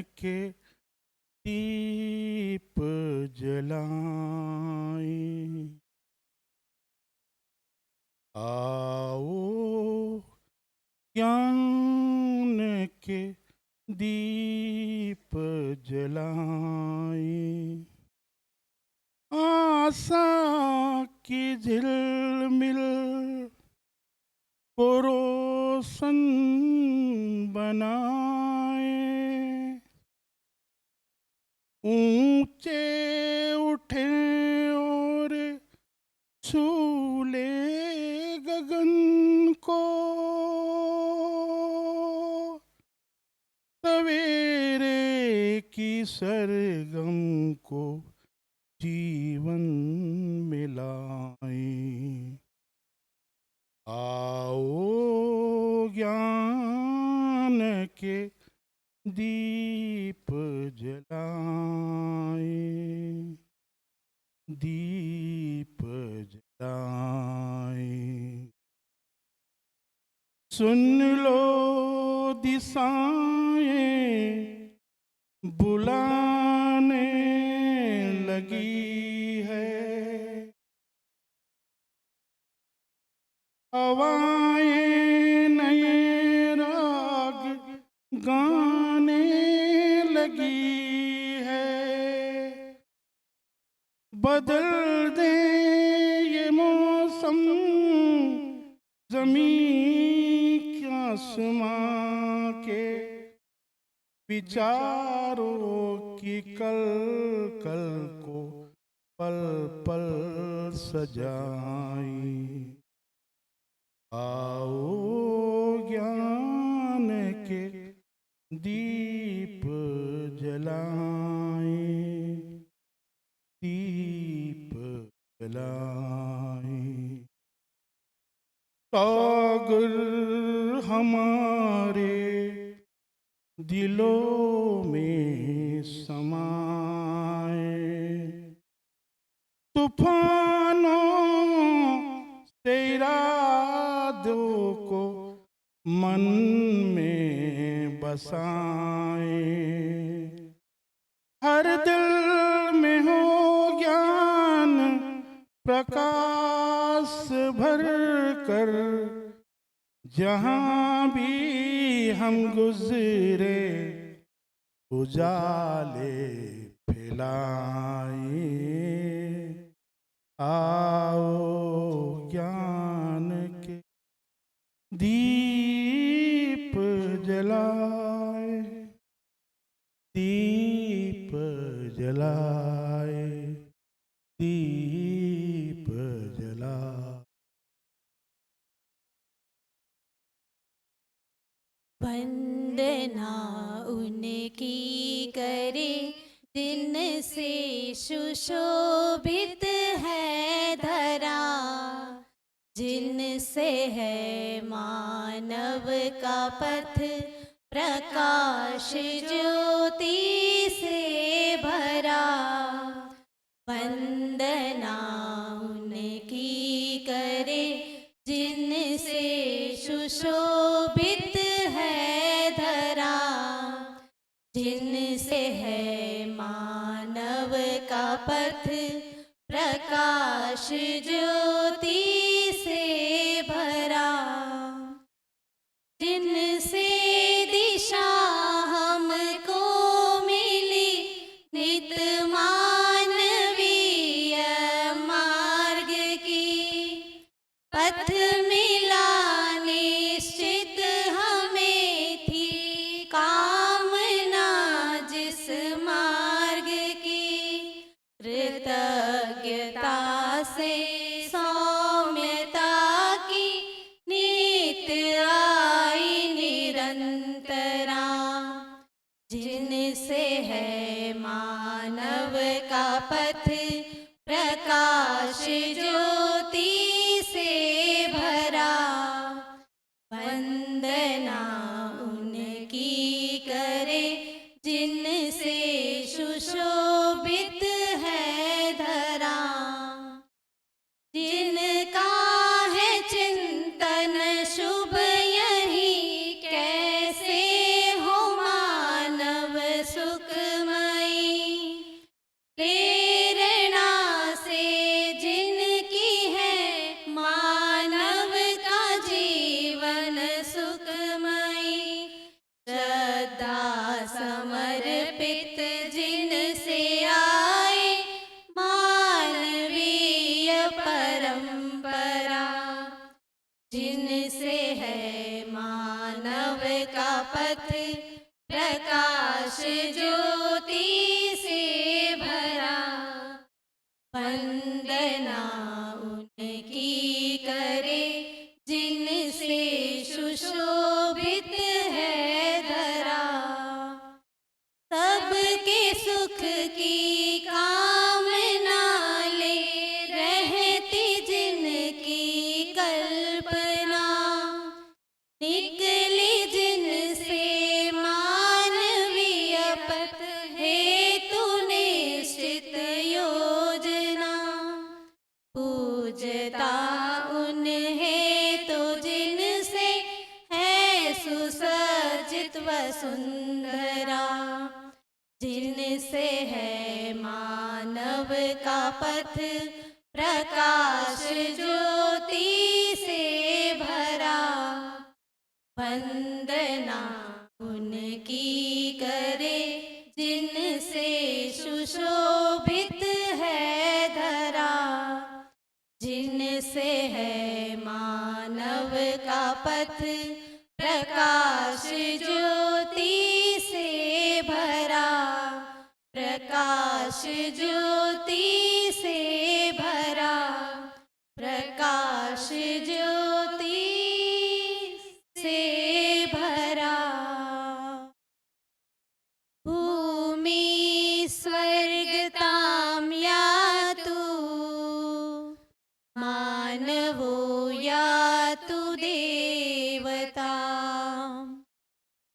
के दीप जलाएं। आओ ज्ञान के दीप जलाएं। आशा की झिलमिल को रोशन बनाए। ऊंचे उठे और छू ले गगन को। सवेरे की सरगम को जीवन मिलाएं। आओ ज्ञान के दीप जलाएं। दीप जलाएं। सुन लो दिशाएं बुलाने लगी है। हवाएं नए राग गाने लगी है। बदल दे ये मौसम ज़मीं क्या आसमां के। विचारों की कल कल को पल पल सजाएं। आओ ज्ञान के दीप जलाएं। दीप जलाएं। सागर हमारे दिलों में समाए। तूफानों से इरादों को मन में बसाएं। हर दिल में हो ज्ञान प्रकाश भर कर। जहाँ भी हम गुजरे उजाले फैलाएं। आओ ज्ञान के दीप जलाए। दीप जलाए। दीप जलाए। वंदना उनकी करे जिनसे सुशोभित है धरा। जिनसे है मानव का पथ प्रकाश ज्योति से भरा। वंदना उनकी करे जिनसे सुशोभित है धरा। जिनसे है मानव का पथ प्रकाश ज्योति से भरा। जिनसे दिशा हमको मिली नित मानवीय मार्ग की। पथ मिला निश्चित हमें थी कामना जिस मार्ग की। कृतज्ञता से सौम्यता की नीत आई निरंतरा। जिनसे है मानव का पथ प्रकाश ज्योति से भरा। वंदना उनकी करे जिनसे सुशोभित है धरा। जिनका है चिंतन शुभ यही कैसे हो मानव सुखमयी प्रेरणा से जिनकी है मानव का जीवन सुखमयी श्रद्धा समर्पित जिनसे आए मानवीय परंपरा जिनसे है मानव का पथ प्रकाश ज्योति से भरा वंदना उनकी करे जिनसे सुशोभित है धरा सबके सुख की कामना ले रहती जिनकी कल्पना निकली जिनसे मानवीय पथ हेतु निश्चित योजना पूजता उन्हें तो जिनसे है सुसज्जित वसुंधरा जिनसे है मानव का पथ प्रकाश ज्योति से भरा वंदना उनकी करे जिनसे सुशोभित है धरा जिनसे है मानव का पथ प्रकाश ज्योति से भरा प्रकाश ज्योति से भरा प्रकाश ज्योति से भरा भूमि स्वर्गतां यातु मानवो यातु देवताम्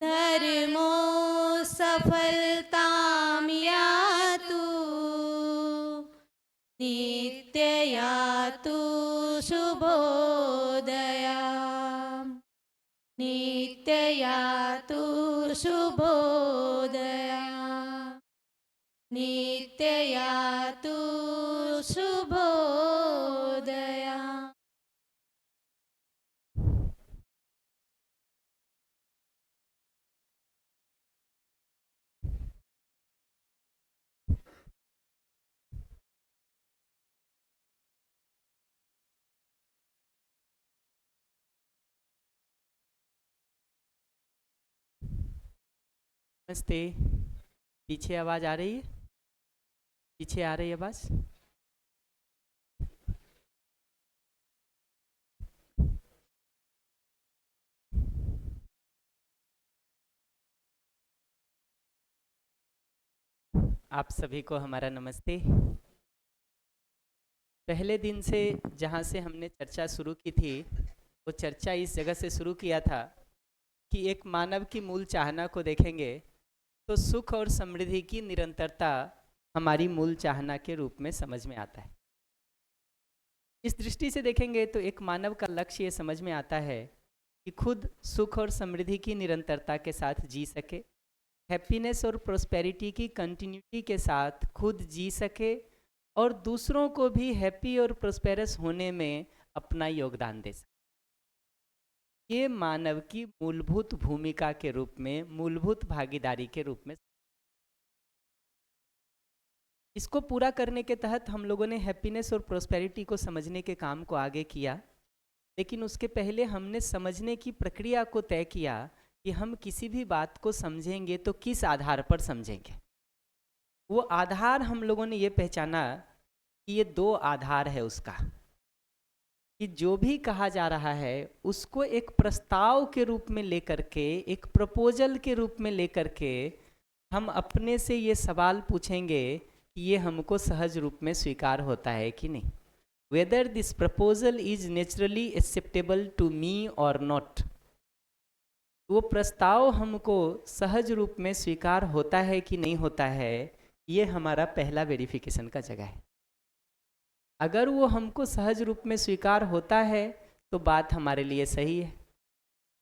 धर्मो सफलतां यातु नित्य यातु शुभोदया नित्य यातु शुभोदया नित्य यातु शुभोदया। नमस्ते। पीछे आवाज़ आ रही है? पीछे आ रही है आवाज़? आप सभी को हमारा नमस्ते। पहले दिन से जहाँ से हमने चर्चा शुरू की थी वो चर्चा इस जगह से शुरू किया था कि एक मानव की मूल चाहना को देखेंगे तो सुख और समृद्धि की निरंतरता हमारी मूल चाहना के रूप में समझ में आता है। इस दृष्टि से देखेंगे तो एक मानव का लक्ष्य ये समझ में आता है कि खुद सुख और समृद्धि की निरंतरता के साथ जी सके, हैप्पीनेस और प्रोस्पेरिटी की कंटिन्यूटी के साथ खुद जी सके और दूसरों को भी हैप्पी और प्रोस्पेरस होने में अपना योगदान दे सके। ये मानव की मूलभूत भूमिका के रूप में, मूलभूत भागीदारी के रूप में। इसको पूरा करने के तहत हम लोगों ने हैप्पीनेस और प्रोस्पेरिटी को समझने के काम को आगे किया, लेकिन उसके पहले हमने समझने की प्रक्रिया को तय किया कि हम किसी भी बात को समझेंगे तो किस आधार पर समझेंगे। वो आधार हम लोगों ने ये पहचाना कि ये दो आधार है उसका, कि जो भी कहा जा रहा है उसको एक प्रस्ताव के रूप में लेकर के, एक प्रपोजल के रूप में लेकर के हम अपने से ये सवाल पूछेंगे कि ये हमको सहज रूप में स्वीकार होता है कि नहीं, whether this proposal is naturally acceptable to me और नॉट। वो प्रस्ताव हमको सहज रूप में स्वीकार होता है कि नहीं होता है, ये हमारा पहला वेरिफिकेशन का जगह है। अगर वो हमको सहज रूप में स्वीकार होता है तो बात हमारे लिए सही है।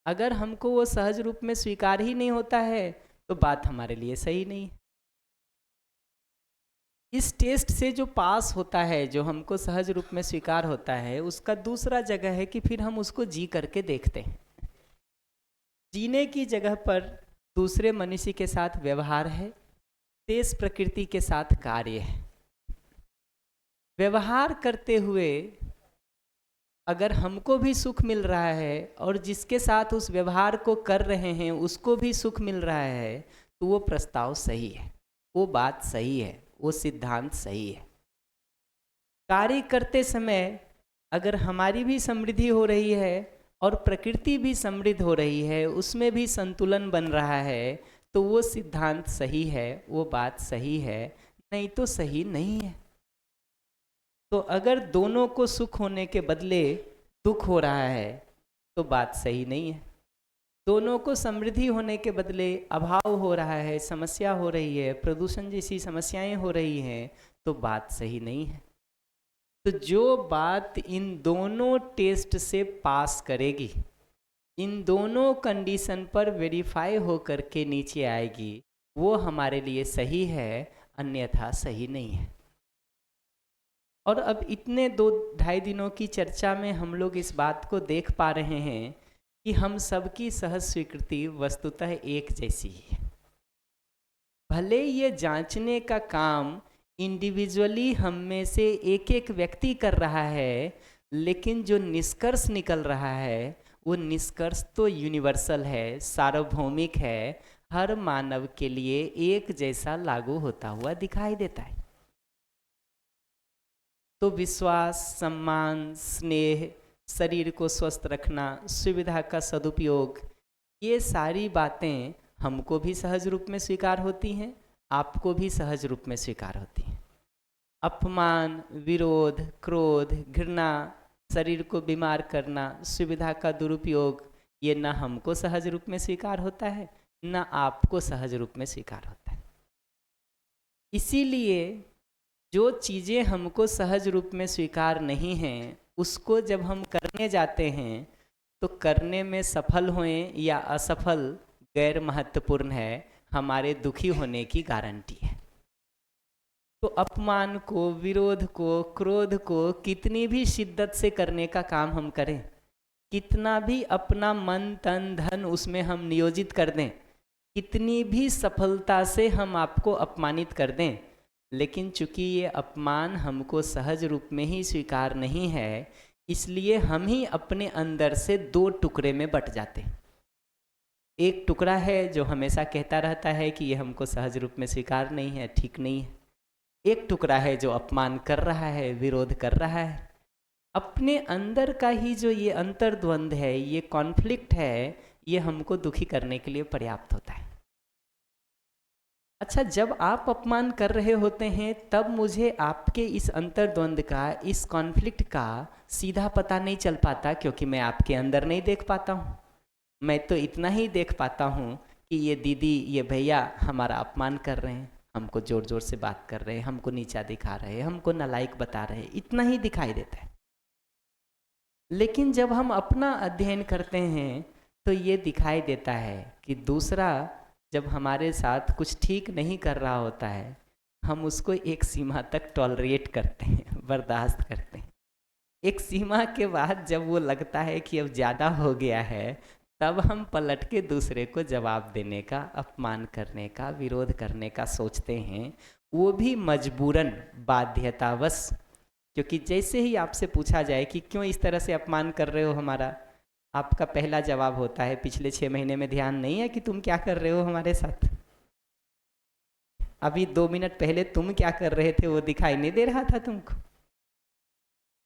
अगर हमको वो सहज रूप में स्वीकार ही नहीं होता है तो बात हमारे लिए सही नहीं है। इस टेस्ट से जो पास होता है, जो हमको सहज रूप में स्वीकार होता है, उसका दूसरा जगह है कि फिर हम उसको जी करके देखते हैं। जीने की जगह पर दूसरे मनुष्य के साथ व्यवहार है, तेज प्रकृति के साथ कार्य है। व्यवहार करते हुए अगर हमको भी सुख मिल रहा है और जिसके साथ उस व्यवहार को कर रहे हैं उसको भी सुख मिल रहा है, तो वो प्रस्ताव सही है, वो बात सही है, वो सिद्धांत सही है। कार्य करते समय अगर हमारी भी समृद्धि हो रही है और प्रकृति भी समृद्ध हो रही है, उसमें भी संतुलन बन रहा है, तो वो सिद्धांत सही है, वो बात सही है, नहीं तो सही नहीं है। तो अगर दोनों को सुख होने के बदले दुख हो रहा है तो बात सही नहीं है। दोनों को समृद्धि होने के बदले अभाव हो रहा है, समस्या हो रही है, प्रदूषण जैसी समस्याएं हो रही हैं, तो बात सही नहीं है। तो जो बात इन दोनों टेस्ट से पास करेगी, इन दोनों कंडीशन पर वेरीफाई हो करके नीचे आएगी, वो हमारे लिए सही है, अन्यथा सही नहीं है। और अब इतने 2-2.5 दिनों की चर्चा में हम लोग इस बात को देख पा रहे हैं कि हम सबकी सहज स्वीकृति वस्तुतः एक जैसी है। भले ये जांचने का काम इंडिविजुअली हम में से एक एक व्यक्ति कर रहा है, लेकिन जो निष्कर्ष निकल रहा है वो निष्कर्ष तो यूनिवर्सल है, सार्वभौमिक है, हर मानव के लिए एक जैसा लागू होता हुआ दिखाई देता है। तो विश्वास, सम्मान, स्नेह, शरीर को स्वस्थ रखना, सुविधा का सदुपयोग, ये सारी बातें हमको भी सहज रूप में स्वीकार होती हैं, आपको भी सहज रूप में स्वीकार होती हैं। अपमान, विरोध, क्रोध, घृणा, शरीर को बीमार करना, सुविधा का दुरुपयोग, ये ना हमको सहज रूप में स्वीकार होता है, ना आपको सहज रूप में स्वीकार होता है। इसीलिए जो चीज़ें हमको सहज रूप में स्वीकार नहीं हैं, उसको जब हम करने जाते हैं तो करने में सफल होएं या असफल गैर महत्वपूर्ण है, हमारे दुखी होने की गारंटी है। तो अपमान को, विरोध को, क्रोध को कितनी भी शिद्दत से करने का काम हम करें, कितना भी अपना मन, तन, धन उसमें हम नियोजित कर दें, कितनी भी सफलता से हम आपको अपमानित कर दें, लेकिन चूंकि ये अपमान हमको सहज रूप में ही स्वीकार नहीं है, इसलिए हम ही अपने अंदर से 2 टुकड़े में बट जाते हैं। एक टुकड़ा है जो हमेशा कहता रहता है कि ये हमको सहज रूप में स्वीकार नहीं है, ठीक नहीं है। एक टुकड़ा है जो अपमान कर रहा है, विरोध कर रहा है। अपने अंदर का ही जो ये अंतर्द्वंद है, ये कॉन्फ्लिक्ट है, ये हमको दुखी करने के लिए पर्याप्त होता है। अच्छा, जब आप अपमान कर रहे होते हैं तब मुझे आपके इस अंतर्द्वंद का, इस कॉन्फ्लिक्ट का सीधा पता नहीं चल पाता, क्योंकि मैं आपके अंदर नहीं देख पाता हूँ। मैं तो इतना ही देख पाता हूँ कि ये दीदी, ये भैया हमारा अपमान कर रहे हैं, हमको ज़ोर ज़ोर से बात कर रहे हैं, हमको नीचा दिखा रहे हैं, हमको नालायक बता रहे हैं, इतना ही दिखाई देता है। लेकिन जब हम अपना अध्ययन करते हैं तो ये दिखाई देता है कि दूसरा जब हमारे साथ कुछ ठीक नहीं कर रहा होता है, हम उसको एक सीमा तक टॉलरेट करते हैं, बर्दाश्त करते हैं। एक सीमा के बाद जब वो लगता है कि अब ज़्यादा हो गया है, तब हम पलट के दूसरे को जवाब देने का, अपमान करने का, विरोध करने का सोचते हैं, वो भी मजबूरन, बाध्यतावश। क्योंकि जैसे ही आपसे पूछा जाए कि क्यों इस तरह से अपमान कर रहे हो हमारा, आपका पहला जवाब होता है, पिछले 6 महीने में ध्यान नहीं है कि तुम क्या कर रहे हो हमारे साथ? अभी 2 मिनट पहले तुम क्या कर रहे थे वो दिखाई नहीं दे रहा था तुमको?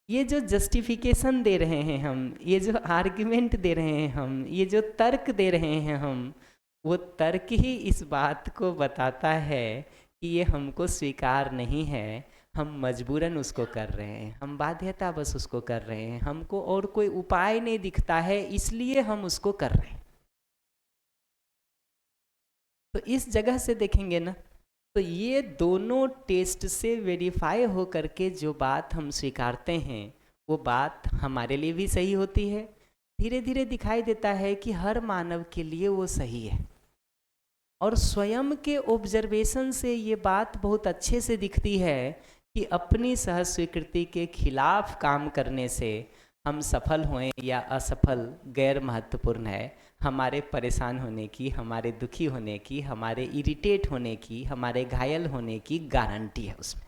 ये जो जस्टिफिकेशन दे रहे हैं हम, ये जो आर्ग्यूमेंट दे रहे हैं हम, ये जो तर्क दे रहे हैं हम, वो तर्क ही इस बात को बताता है कि ये हमको स्वीकार नहीं है, हम मजबूरन उसको कर रहे हैं, हम बाध्यता बस उसको कर रहे हैं, हमको और कोई उपाय नहीं दिखता है, इसलिए हम उसको कर रहे हैं। तो इस जगह से देखेंगे ना, तो ये दोनों टेस्ट से वेरीफाई हो करके जो बात हम स्वीकारते हैं, वो बात हमारे लिए भी सही होती है। धीरे धीरे दिखाई देता है कि हर मानव के लिए वो सही है। और स्वयं के ऑब्जर्वेशन से ये बात बहुत अच्छे से दिखती है कि अपनी सहज स्वीकृति के खिलाफ काम करने से हम सफल हों या असफल गैर महत्वपूर्ण है। हमारे परेशान होने की, हमारे दुखी होने की, हमारे इरिटेट होने की, हमारे घायल होने की गारंटी है उसमें।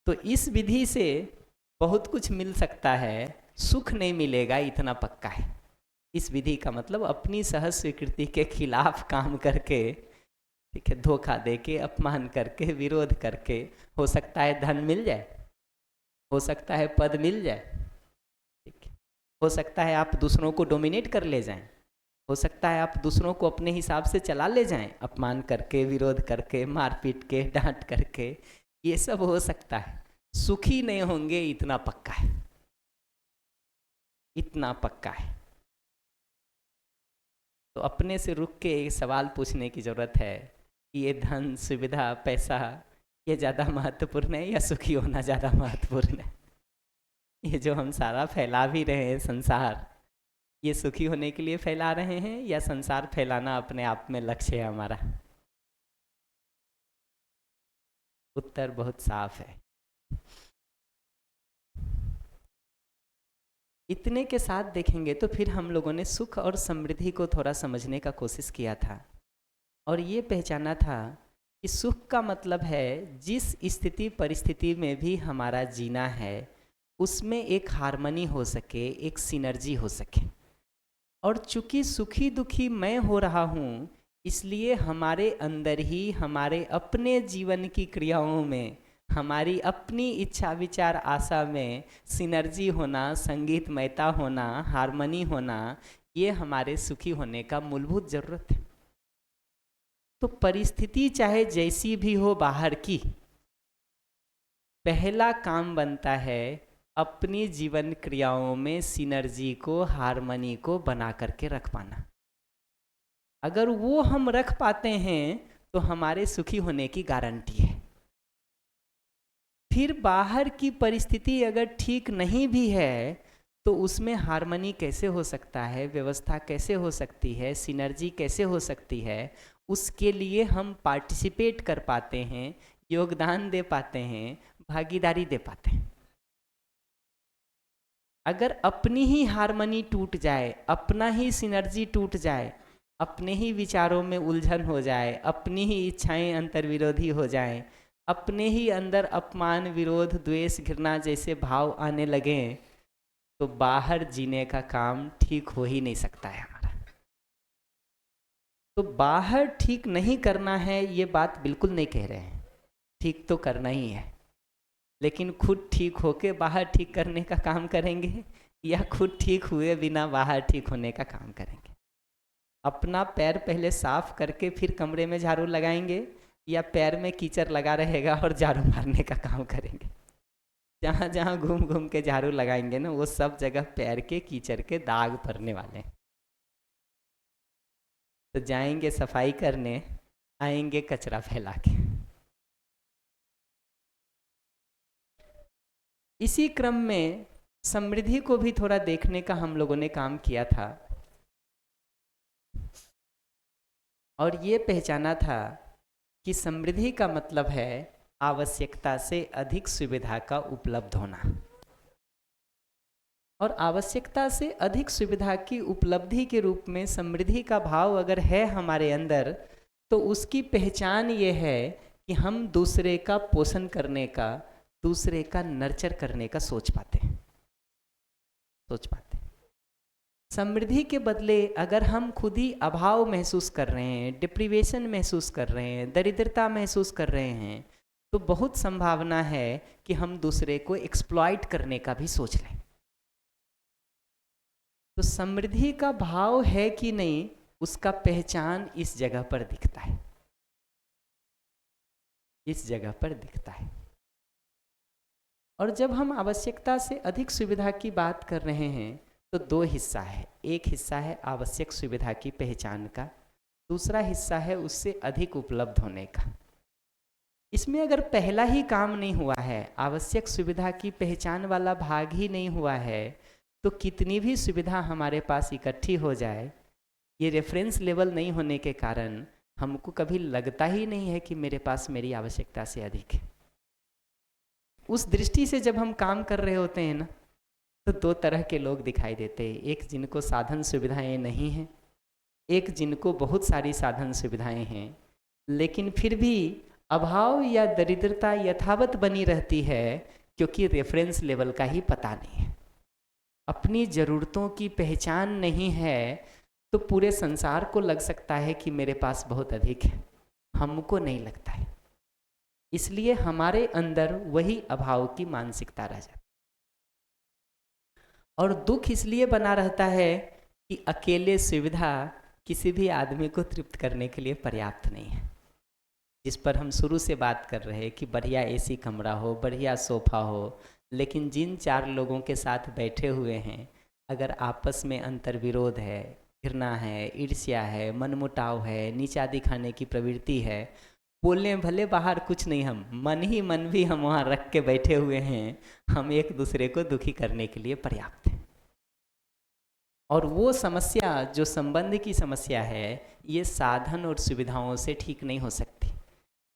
तो इस विधि से बहुत कुछ मिल सकता है, सुख नहीं मिलेगा इतना पक्का है। इस विधि का मतलब अपनी सहज स्वीकृति के खिलाफ काम करके, ठीक है, धोखा देके, अपमान करके, विरोध करके, हो सकता है धन मिल जाए, हो सकता है पद मिल जाए, ठीक है, हो सकता है आप दूसरों को डोमिनेट कर ले जाएं, हो सकता है आप दूसरों को अपने हिसाब से चला ले जाएं, अपमान करके, विरोध करके, मारपीट के, डांट करके, ये सब हो सकता है। सुखी नहीं होंगे इतना पक्का है, इतना पक्का है। तो अपने से रुक के एक सवाल पूछने की ज़रूरत है कि ये धन, सुविधा, पैसा, ये ज़्यादा महत्वपूर्ण है या सुखी होना ज़्यादा महत्वपूर्ण है? ये जो हम सारा फैला भी रहे हैं संसार, ये सुखी होने के लिए फैला रहे हैं या संसार फैलाना अपने आप में लक्ष्य है हमारा? उत्तर बहुत साफ है। इतने के साथ देखेंगे तो फिर हम लोगों ने सुख और समृद्धि को थोड़ा समझने का कोशिश किया था और ये पहचाना था कि सुख का मतलब है जिस स्थिति परिस्थिति में भी हमारा जीना है उसमें एक हार्मनी हो सके, एक सिनर्जी हो सके। और चूंकि सुखी दुखी मैं हो रहा हूँ, इसलिए हमारे अंदर ही हमारे अपने जीवन की क्रियाओं में, हमारी अपनी इच्छा विचार आशा में सिनर्जी होना, संगीतमयता होना, हार्मनी होना, ये हमारे सुखी होने का मूलभूत जरूरत है। तो परिस्थिति चाहे जैसी भी हो बाहर की, पहला काम बनता है अपनी जीवन क्रियाओं में सिनर्जी को, हार्मनी को बना करके रख पाना। अगर वो हम रख पाते हैं तो हमारे सुखी होने की गारंटी है। फिर बाहर की परिस्थिति अगर ठीक नहीं भी है तो उसमें हार्मनी कैसे हो सकता है, व्यवस्था कैसे हो सकती है, सिनर्जी कैसे हो सकती है, उसके लिए हम पार्टिसिपेट कर पाते हैं, योगदान दे पाते हैं, भागीदारी दे पाते हैं। अगर अपनी ही हार्मनी टूट जाए, अपना ही सिनर्जी टूट जाए, अपने ही विचारों में उलझन हो जाए, अपनी ही इच्छाएं अंतर्विरोधी हो जाएं, अपने ही अंदर अपमान, विरोध, द्वेष, घृणा जैसे भाव आने लगें, तो बाहर जीने का काम ठीक हो ही नहीं सकता है हमारा। तो बाहर ठीक नहीं करना है ये बात बिल्कुल नहीं कह रहे हैं, ठीक तो करना ही है, लेकिन खुद ठीक होके बाहर ठीक करने का काम करेंगे या खुद ठीक हुए बिना बाहर ठीक होने का काम करेंगे? अपना पैर पहले साफ करके फिर कमरे में झाड़ू लगाएंगे या पैर में कीचड़ लगा रहेगा और झाड़ू मारने का काम करेंगे? जहाँ जहाँ घूम घूम के झाड़ू लगाएंगे ना, वो सब जगह पैर के कीचड़ के दाग पड़ने वाले हैं। तो जाएंगे सफाई करने, आएंगे कचरा फैला के। इसी क्रम में समृद्धि को भी थोड़ा देखने का हम लोगों ने काम किया था और ये पहचाना था कि समृद्धि का मतलब है आवश्यकता से अधिक सुविधा का उपलब्ध होना। और आवश्यकता से अधिक सुविधा की उपलब्धि के रूप में समृद्धि का भाव अगर है हमारे अंदर, तो उसकी पहचान ये है कि हम दूसरे का पोषण करने का, दूसरे का नर्चर करने का सोच पाते हैं। समृद्धि के बदले अगर हम खुद ही अभाव महसूस कर रहे हैं, डिप्रीवेशन महसूस कर रहे हैं, दरिद्रता महसूस कर रहे हैं, तो बहुत संभावना है कि हम दूसरे को एक्सप्लॉइट करने का भी सोच लें। तो समृद्धि का भाव है कि नहीं, उसका पहचान इस जगह पर दिखता है, इस जगह पर दिखता है। और जब हम आवश्यकता से अधिक सुविधा की बात कर रहे हैं तो दो हिस्सा है। एक हिस्सा है आवश्यक सुविधा की पहचान का, दूसरा हिस्सा है उससे अधिक उपलब्ध होने का। इसमें अगर पहला ही काम नहीं हुआ है, आवश्यक सुविधा की पहचान वाला भाग ही नहीं हुआ है, तो कितनी भी सुविधा हमारे पास इकट्ठी हो जाए, ये रेफरेंस लेवल नहीं होने के कारण हमको कभी लगता ही नहीं है कि मेरे पास मेरी आवश्यकता से अधिक है। उस दृष्टि से जब हम काम कर रहे होते हैं ना, तो दो तरह के लोग दिखाई देते हैं। एक जिनको साधन सुविधाएं नहीं हैं, एक जिनको बहुत सारी साधन सुविधाएं हैं, लेकिन फिर भी अभाव या दरिद्रता यथावत बनी रहती है, क्योंकि रेफरेंस लेवल का ही पता नहीं है, अपनी ज़रूरतों की पहचान नहीं है। तो पूरे संसार को लग सकता है कि मेरे पास बहुत अधिक है, हमको नहीं लगता है। इसलिए हमारे अंदर वही अभाव की मानसिकता रह जाती है। और दुख इसलिए बना रहता है कि अकेले सुविधा किसी भी आदमी को तृप्त करने के लिए पर्याप्त नहीं है। जिस पर हम शुरू से बात कर रहे हैं कि बढ़िया एसी कमरा हो, बढ़िया सोफा हो, लेकिन जिन चार लोगों के साथ बैठे हुए हैं, अगर आपस में अंतर विरोध है, घृणा है, ईर्ष्या है, मनमुटाव है, नीचा दिखाने की प्रवृत्ति है, बोलने भले बाहर कुछ नहीं, हम मन ही मन भी हम वहाँ रख के बैठे हुए हैं, हम एक दूसरे को दुखी करने के लिए पर्याप्त हैं। और वो समस्या जो संबंध की समस्या है, ये साधन और सुविधाओं से ठीक नहीं हो सकती।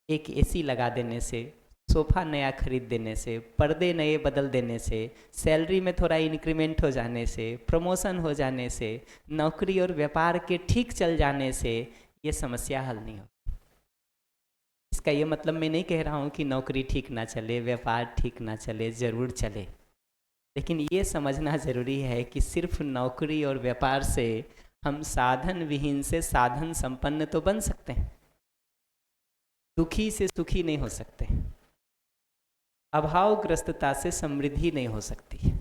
एक एसी लगा देने से, सोफ़ा नया खरीद देने से, पर्दे नए बदल देने से, सैलरी में थोड़ा इंक्रीमेंट हो जाने से, प्रमोशन हो जाने से, नौकरी और व्यापार के ठीक चल जाने से ये समस्या हल नहीं हो। इसका ये मतलब मैं नहीं कह रहा हूँ कि नौकरी ठीक ना चले, व्यापार ठीक ना चले, ज़रूर चले, लेकिन ये समझना ज़रूरी है कि सिर्फ नौकरी और व्यापार से हम साधन विहीन से साधन संपन्न तो बन सकते हैं, दुखी से सुखी नहीं हो सकते, अभावग्रस्तता से समृद्धि नहीं हो सकती।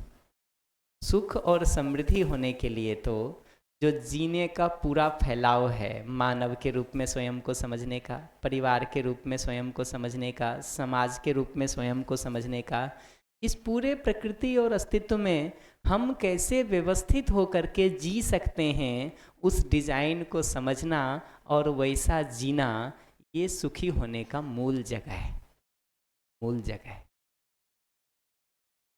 सुख और समृद्धि होने के लिए तो जो जीने का पूरा फैलाव है, मानव के रूप में स्वयं को समझने का, परिवार के रूप में स्वयं को समझने का, समाज के रूप में स्वयं को समझने का, इस पूरे प्रकृति और अस्तित्व में हम कैसे व्यवस्थित होकर के जी सकते हैं, उस डिजाइन को समझना और वैसा जीना, ये सुखी होने का मूल जगह है, मूल जगह है।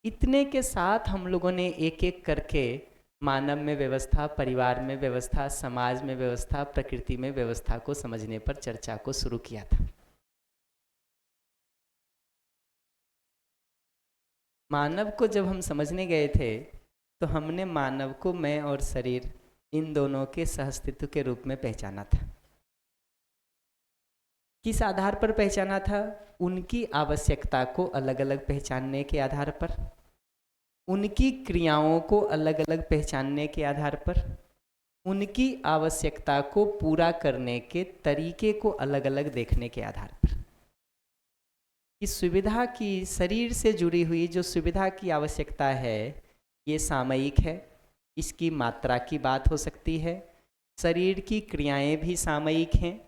इतने के साथ हम लोगों ने एक एक करके मानव में व्यवस्था, परिवार में व्यवस्था, समाज में व्यवस्था, प्रकृति में व्यवस्था को समझने पर चर्चा को शुरू किया था। मानव को जब हम समझने गए थे, तो हमने मानव को मैं और शरीर, इन दोनों के सहअस्तित्व के रूप में पहचाना था। किस आधार पर पहचाना था? उनकी आवश्यकता को अलग अलग पहचानने के आधार पर, उनकी क्रियाओं को अलग अलग पहचानने के आधार पर, उनकी आवश्यकता को पूरा करने के तरीके को अलग अलग देखने के आधार पर। इस सुविधा की, शरीर से जुड़ी हुई जो सुविधा की आवश्यकता है, ये सामयिक है, इसकी मात्रा की बात हो सकती है। शरीर की क्रियाएं भी सामयिक हैं।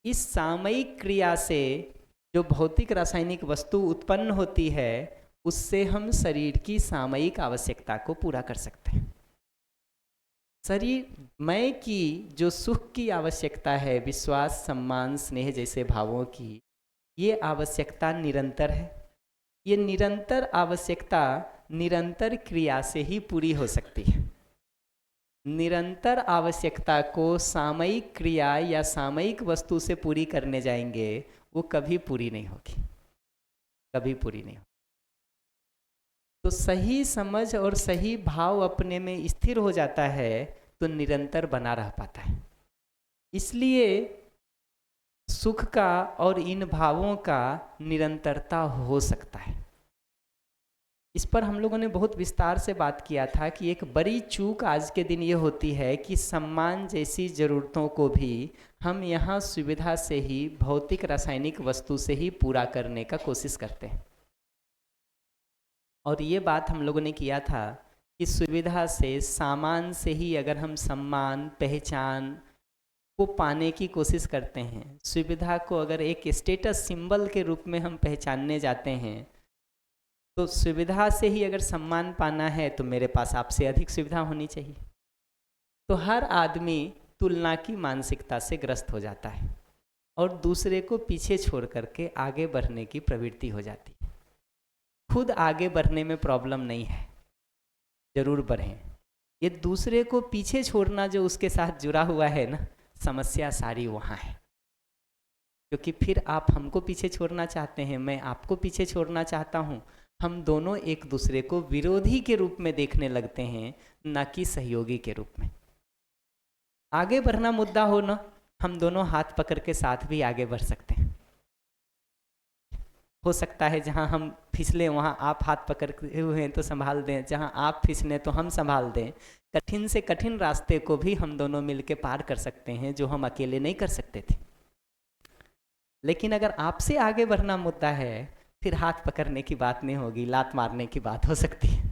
इस सामयिक क्रिया से जो भौतिक रासायनिक वस्तु उत्पन्न होती है, उससे हम शरीर की सामयिक आवश्यकता को पूरा कर सकते हैं। शरीर मैं की जो सुख की आवश्यकता है, विश्वास, सम्मान, स्नेह जैसे भावों की, ये आवश्यकता निरंतर है। ये निरंतर आवश्यकता निरंतर क्रिया से ही पूरी हो सकती है। निरंतर आवश्यकता को सामयिक क्रिया या सामयिक वस्तु से पूरी करने जाएंगे, वो कभी पूरी नहीं होगी, कभी पूरी नहीं होगी। तो सही समझ और सही भाव अपने में स्थिर हो जाता है, तो निरंतर बना रह पाता है। इसलिए सुख का और इन भावों का निरंतरता हो सकता है। इस पर हम लोगों ने बहुत विस्तार से बात किया था कि एक बड़ी चूक आज के दिन ये होती है कि सम्मान जैसी ज़रूरतों को भी हम यहाँ सुविधा से ही, भौतिक रासायनिक वस्तु से ही पूरा करने का कोशिश करते हैं। और ये बात हम लोगों ने किया था कि सुविधा से, सामान से ही अगर हम सम्मान, पहचान को पाने की कोशिश करते हैं, सुविधा को अगर एक स्टेटस सिंबल के रूप में हम पहचानने जाते हैं, तो सुविधा से ही अगर सम्मान पाना है तो मेरे पास आपसे अधिक सुविधा होनी चाहिए। तो हर आदमी तुलना की मानसिकता से ग्रस्त हो जाता है और दूसरे को पीछे छोड़ करके आगे बढ़ने की प्रवृत्ति हो जाती है। खुद आगे बढ़ने में प्रॉब्लम नहीं है, जरूर बढ़ें, ये दूसरे को पीछे छोड़ना जो उसके साथ जुड़ा हुआ है ना, समस्या सारी वहाँ है। क्योंकि फिर आप हमको पीछे छोड़ना चाहते हैं, मैं आपको पीछे छोड़ना चाहता हूँ, हम दोनों एक दूसरे को विरोधी के रूप में देखने लगते हैं, ना कि सहयोगी के रूप में। आगे बढ़ना मुद्दा हो ना, हम दोनों हाथ पकड़ के साथ भी आगे बढ़ सकते हैं। हो सकता है जहाँ हम फिसले वहाँ आप हाथ पकड़े हुए हैं तो संभाल दें, जहाँ आप फिसले तो हम संभाल दें। कठिन से कठिन रास्ते को भी हम दोनों मिलके पार कर सकते हैं, जो हम अकेले नहीं कर सकते थे। लेकिन अगर आपसे आगे बढ़ना मुद्दा है, फिर हाथ पकड़ने की बात नहीं होगी, लात मारने की बात हो सकती है।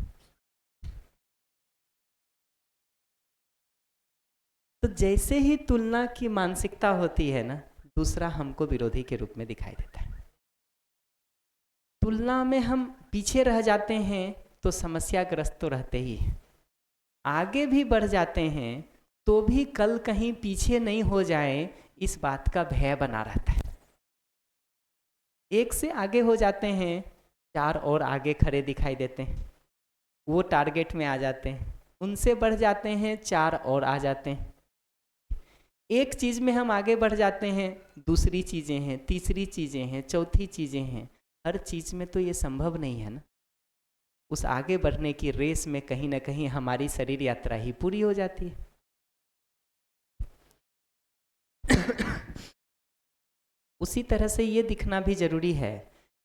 तो जैसे ही तुलना की मानसिकता होती है ना, दूसरा हमको विरोधी के रूप में दिखाई देता है। तुलना में हम पीछे रह जाते हैं तो समस्याग्रस्त तो रहते ही हैं। आगे भी बढ़ जाते हैं तो भी कल कहीं पीछे नहीं हो जाए, इस बात का भय बना रहता है। एक से आगे हो जाते हैं, चार और आगे खड़े दिखाई देते हैं, वो टारगेट में आ जाते हैं। उनसे बढ़ जाते हैं, चार और आ जाते हैं। एक चीज़ में हम आगे बढ़ जाते हैं, दूसरी चीज़ें हैं, तीसरी चीज़ें हैं, चौथी चीज़ें हैं। हर चीज़ में तो ये संभव नहीं है ना। उस आगे बढ़ने की रेस में कहीं ना कहीं हमारी शरीर यात्रा ही पूरी हो जाती है। उसी तरह से ये दिखना भी जरूरी है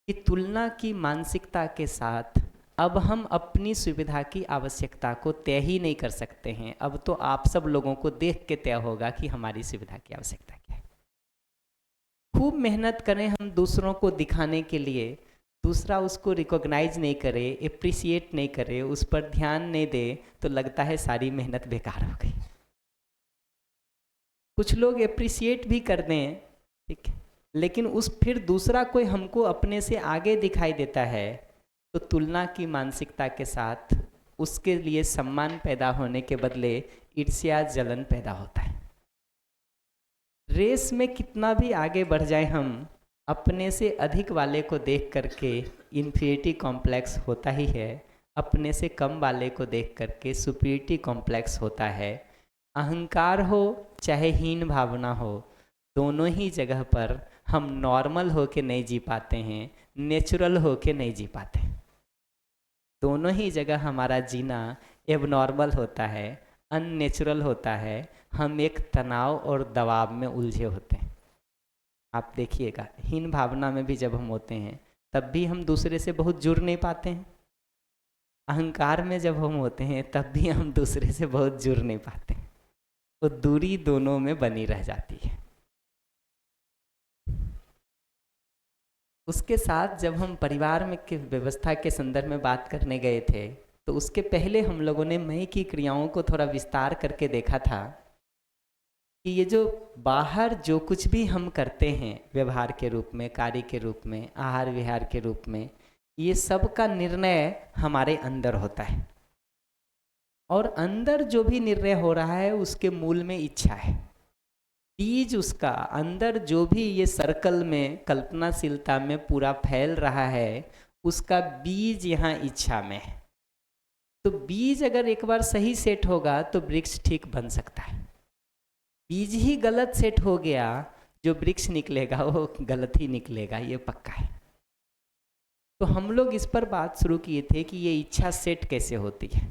कि तुलना की मानसिकता के साथ अब हम अपनी सुविधा की आवश्यकता को तय ही नहीं कर सकते हैं। अब तो आप सब लोगों को देख के तय होगा कि हमारी सुविधा की आवश्यकता क्या है। खूब मेहनत करें हम दूसरों को दिखाने के लिए, दूसरा उसको रिकॉग्नाइज नहीं करे, एप्रिसिएट नहीं करे, उस पर ध्यान नहीं दे, तो लगता है सारी मेहनत बेकार हो गई। कुछ लोग एप्रिसिएट भी कर दें, ठीक है, लेकिन उस फिर दूसरा कोई हमको अपने से आगे दिखाई देता है, तो तुलना की मानसिकता के साथ उसके लिए सम्मान पैदा होने के बदले ईर्ष्या जलन पैदा होता है। रेस में कितना भी आगे बढ़ जाए हम, अपने से अधिक वाले को देख करके इन्फीरियरिटी कॉम्प्लेक्स होता ही है, अपने से कम वाले को देख करके सुपीरियरिटी कॉम्प्लेक्स होता है। अहंकार हो चाहे हीन भावना हो, दोनों ही जगह पर हम नॉर्मल होके नहीं जी पाते हैं, नेचुरल होके नहीं जी पाते। दोनों ही जगह हमारा जीना एबनॉर्मल होता है, अननेचुरल होता है। हम एक तनाव और दबाव में उलझे होते हैं। आप देखिएगा, हीन भावना में भी जब हम होते हैं तब भी हम दूसरे से बहुत जुड़ नहीं पाते हैं। अहंकार में जब हम होते हैं तब भी हम दूसरे से बहुत जुड़ नहीं पाते हैं। तो दूरी दोनों में बनी रह जाती है। उसके साथ जब हम परिवार में की व्यवस्था के संदर्भ में बात करने गए थे, तो उसके पहले हम लोगों ने मय की क्रियाओं को थोड़ा विस्तार करके देखा था कि ये जो बाहर जो कुछ भी हम करते हैं व्यवहार के रूप में, कार्य के रूप में, आहार विहार के रूप में, ये सब का निर्णय हमारे अंदर होता है। और अंदर जो भी निर्णय हो रहा है उसके मूल में इच्छा है। बीज उसका अंदर जो भी ये सर्कल में कल्पनाशीलता में पूरा फैल रहा है, उसका बीज यहाँ इच्छा में है। तो बीज अगर एक बार सही सेट होगा तो वृक्ष ठीक बन सकता है। बीज ही गलत सेट हो गया, जो वृक्ष निकलेगा वो गलत ही निकलेगा, ये पक्का है। तो हम लोग इस पर बात शुरू किए थे कि ये इच्छा सेट कैसे होती है,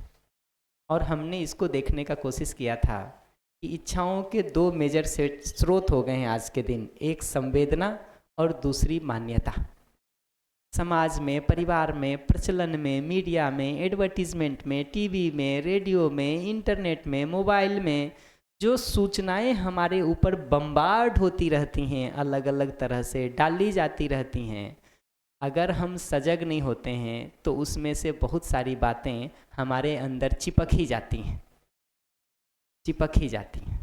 और हमने इसको देखने का कोशिश किया था कि इच्छाओं के दो मेजर सेट स्रोत हो गए हैं आज के दिन, एक संवेदना और दूसरी मान्यता। समाज में, परिवार में, प्रचलन में, मीडिया में, एडवर्टीजमेंट में, टीवी में, रेडियो में, इंटरनेट में, मोबाइल में जो सूचनाएं हमारे ऊपर बम्बार्ड होती रहती हैं, अलग अलग तरह से डाली जाती रहती हैं, अगर हम सजग नहीं होते हैं तो उसमें से बहुत सारी बातें हमारे अंदर चिपक ही जाती हैं, चिपक ही जाती हैं।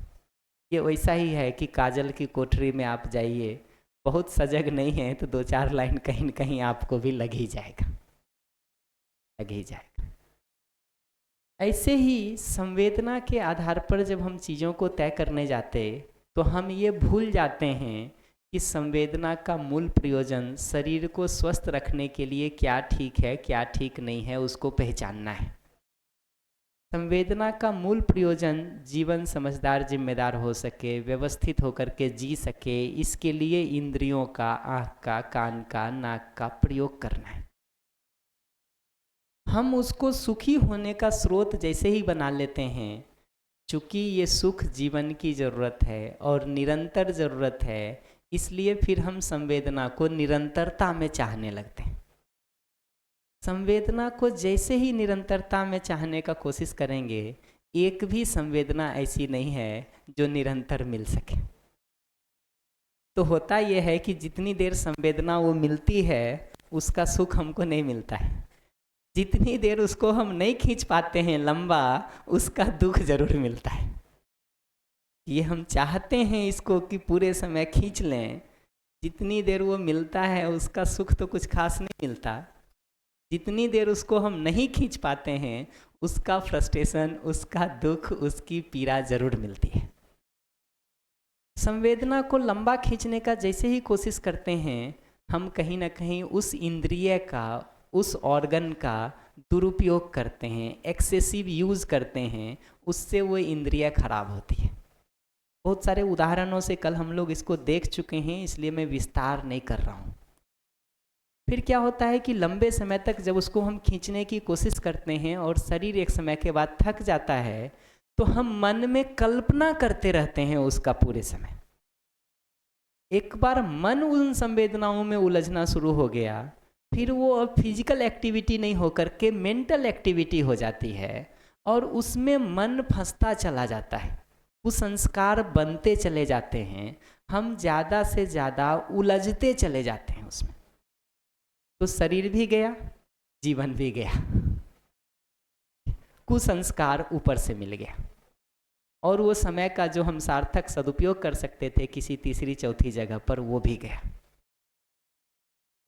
ये वैसा ही है कि काजल की कोठरी में आप जाइए, बहुत सजग नहीं है तो दो चार लाइन कहीं न कहीं आपको भी लग ही जाएगा, लग ही जाएगा। ऐसे ही संवेदना के आधार पर जब हम चीज़ों को तय करने जाते तो हम ये भूल जाते हैं कि संवेदना का मूल प्रयोजन शरीर को स्वस्थ रखने के लिए क्या ठीक है क्या ठीक नहीं है उसको पहचानना है। संवेदना का मूल प्रयोजन जीवन समझदार जिम्मेदार हो सके, व्यवस्थित होकर के जी सके, इसके लिए इंद्रियों का, आँख का, कान का, नाक का प्रयोग करना है। हम उसको सुखी होने का स्रोत जैसे ही बना लेते हैं, चूँकि ये सुख जीवन की ज़रूरत है और निरंतर ज़रूरत है, इसलिए फिर हम संवेदना को निरंतरता में चाहने लगते हैं। संवेदना को जैसे ही निरंतरता में चाहने का कोशिश करेंगे, एक भी संवेदना ऐसी नहीं है जो निरंतर मिल सके। तो होता यह है कि जितनी देर संवेदना वो मिलती है, उसका सुख हमको नहीं मिलता है। जितनी देर उसको हम नहीं खींच पाते हैं लंबा, उसका दुख जरूर मिलता है। ये हम चाहते हैं इसको कि पूरे समय खींच लें, जितनी देर वो मिलता है उसका सुख तो कुछ खास नहीं मिलता। जितनी देर उसको हम नहीं खींच पाते हैं, उसका फ्रस्ट्रेशन, उसका दुख, उसकी पीड़ा जरूर मिलती है। संवेदना को लंबा खींचने का जैसे ही कोशिश करते हैं, हम कहीं ना कहीं उस इंद्रिय का, उस ऑर्गन का दुरुपयोग करते हैं, एक्सेसिव यूज़ करते हैं, उससे वो इंद्रिय खराब होती है। बहुत सारे उदाहरणों से कल हम लोग इसको देख चुके हैं, इसलिए मैं विस्तार नहीं कर रहा हूँ। फिर क्या होता है कि लंबे समय तक जब उसको हम खींचने की कोशिश करते हैं और शरीर एक समय के बाद थक जाता है, तो हम मन में कल्पना करते रहते हैं उसका पूरे समय। एक बार मन उन संवेदनाओं में उलझना शुरू हो गया, फिर वो अब फिजिकल एक्टिविटी नहीं होकर के मेंटल एक्टिविटी हो जाती है और उसमें मन फंसता चला जाता है, कुसंस्कार बनते चले जाते हैं, हम ज़्यादा से ज़्यादा उलझते चले जाते हैं उसमें। तो शरीर भी गया, जीवन भी गया, कुसंस्कार ऊपर से मिल गया, और वो समय का जो हम सार्थक सदुपयोग कर सकते थे किसी तीसरी चौथी जगह पर, वो भी गया।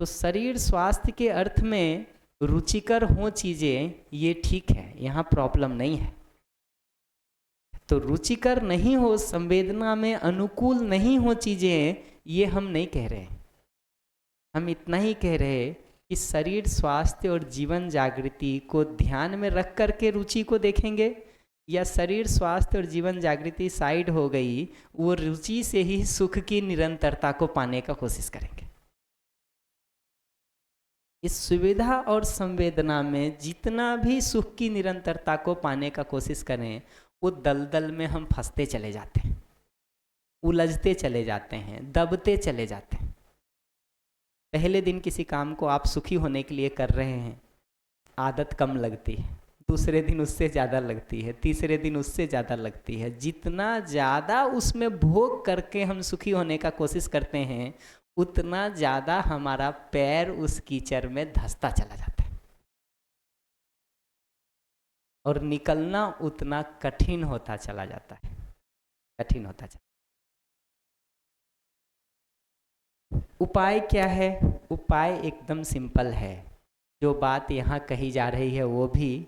तो शरीर स्वास्थ्य के अर्थ में रुचिकर हो चीज़ें, ये ठीक है, यहाँ प्रॉब्लम नहीं है। तो रुचिकर नहीं हो, संवेदना में अनुकूल नहीं हो चीज़ें, ये हम नहीं कह रहे। हम इतना ही कह रहे कि शरीर स्वास्थ्य और जीवन जागृति को ध्यान में रख कर के रुचि को देखेंगे, या शरीर स्वास्थ्य और जीवन जागृति साइड हो गई, वो रुचि से ही सुख की निरंतरता को पाने का कोशिश करेंगे। इस सुविधा और संवेदना में जितना भी सुख की निरंतरता को पाने का कोशिश करें, वो दलदल में हम फंसते चले जाते हैं, उलझते चले जाते हैं, दबते चले जाते हैं। पहले दिन किसी काम को आप सुखी होने के लिए कर रहे हैं, आदत कम लगती है, दूसरे दिन उससे ज़्यादा लगती है, तीसरे दिन उससे ज़्यादा लगती है। जितना ज़्यादा उसमें भोग करके हम सुखी होने का कोशिश करते हैं, उतना ज़्यादा हमारा पैर उस कीचड़ में धंसता चला जाता है और निकलना उतना कठिन होता चला जाता है, कठिन होता चला। उपाय क्या है? उपाय एकदम सिंपल है। जो बात यहाँ कही जा रही है वो भी,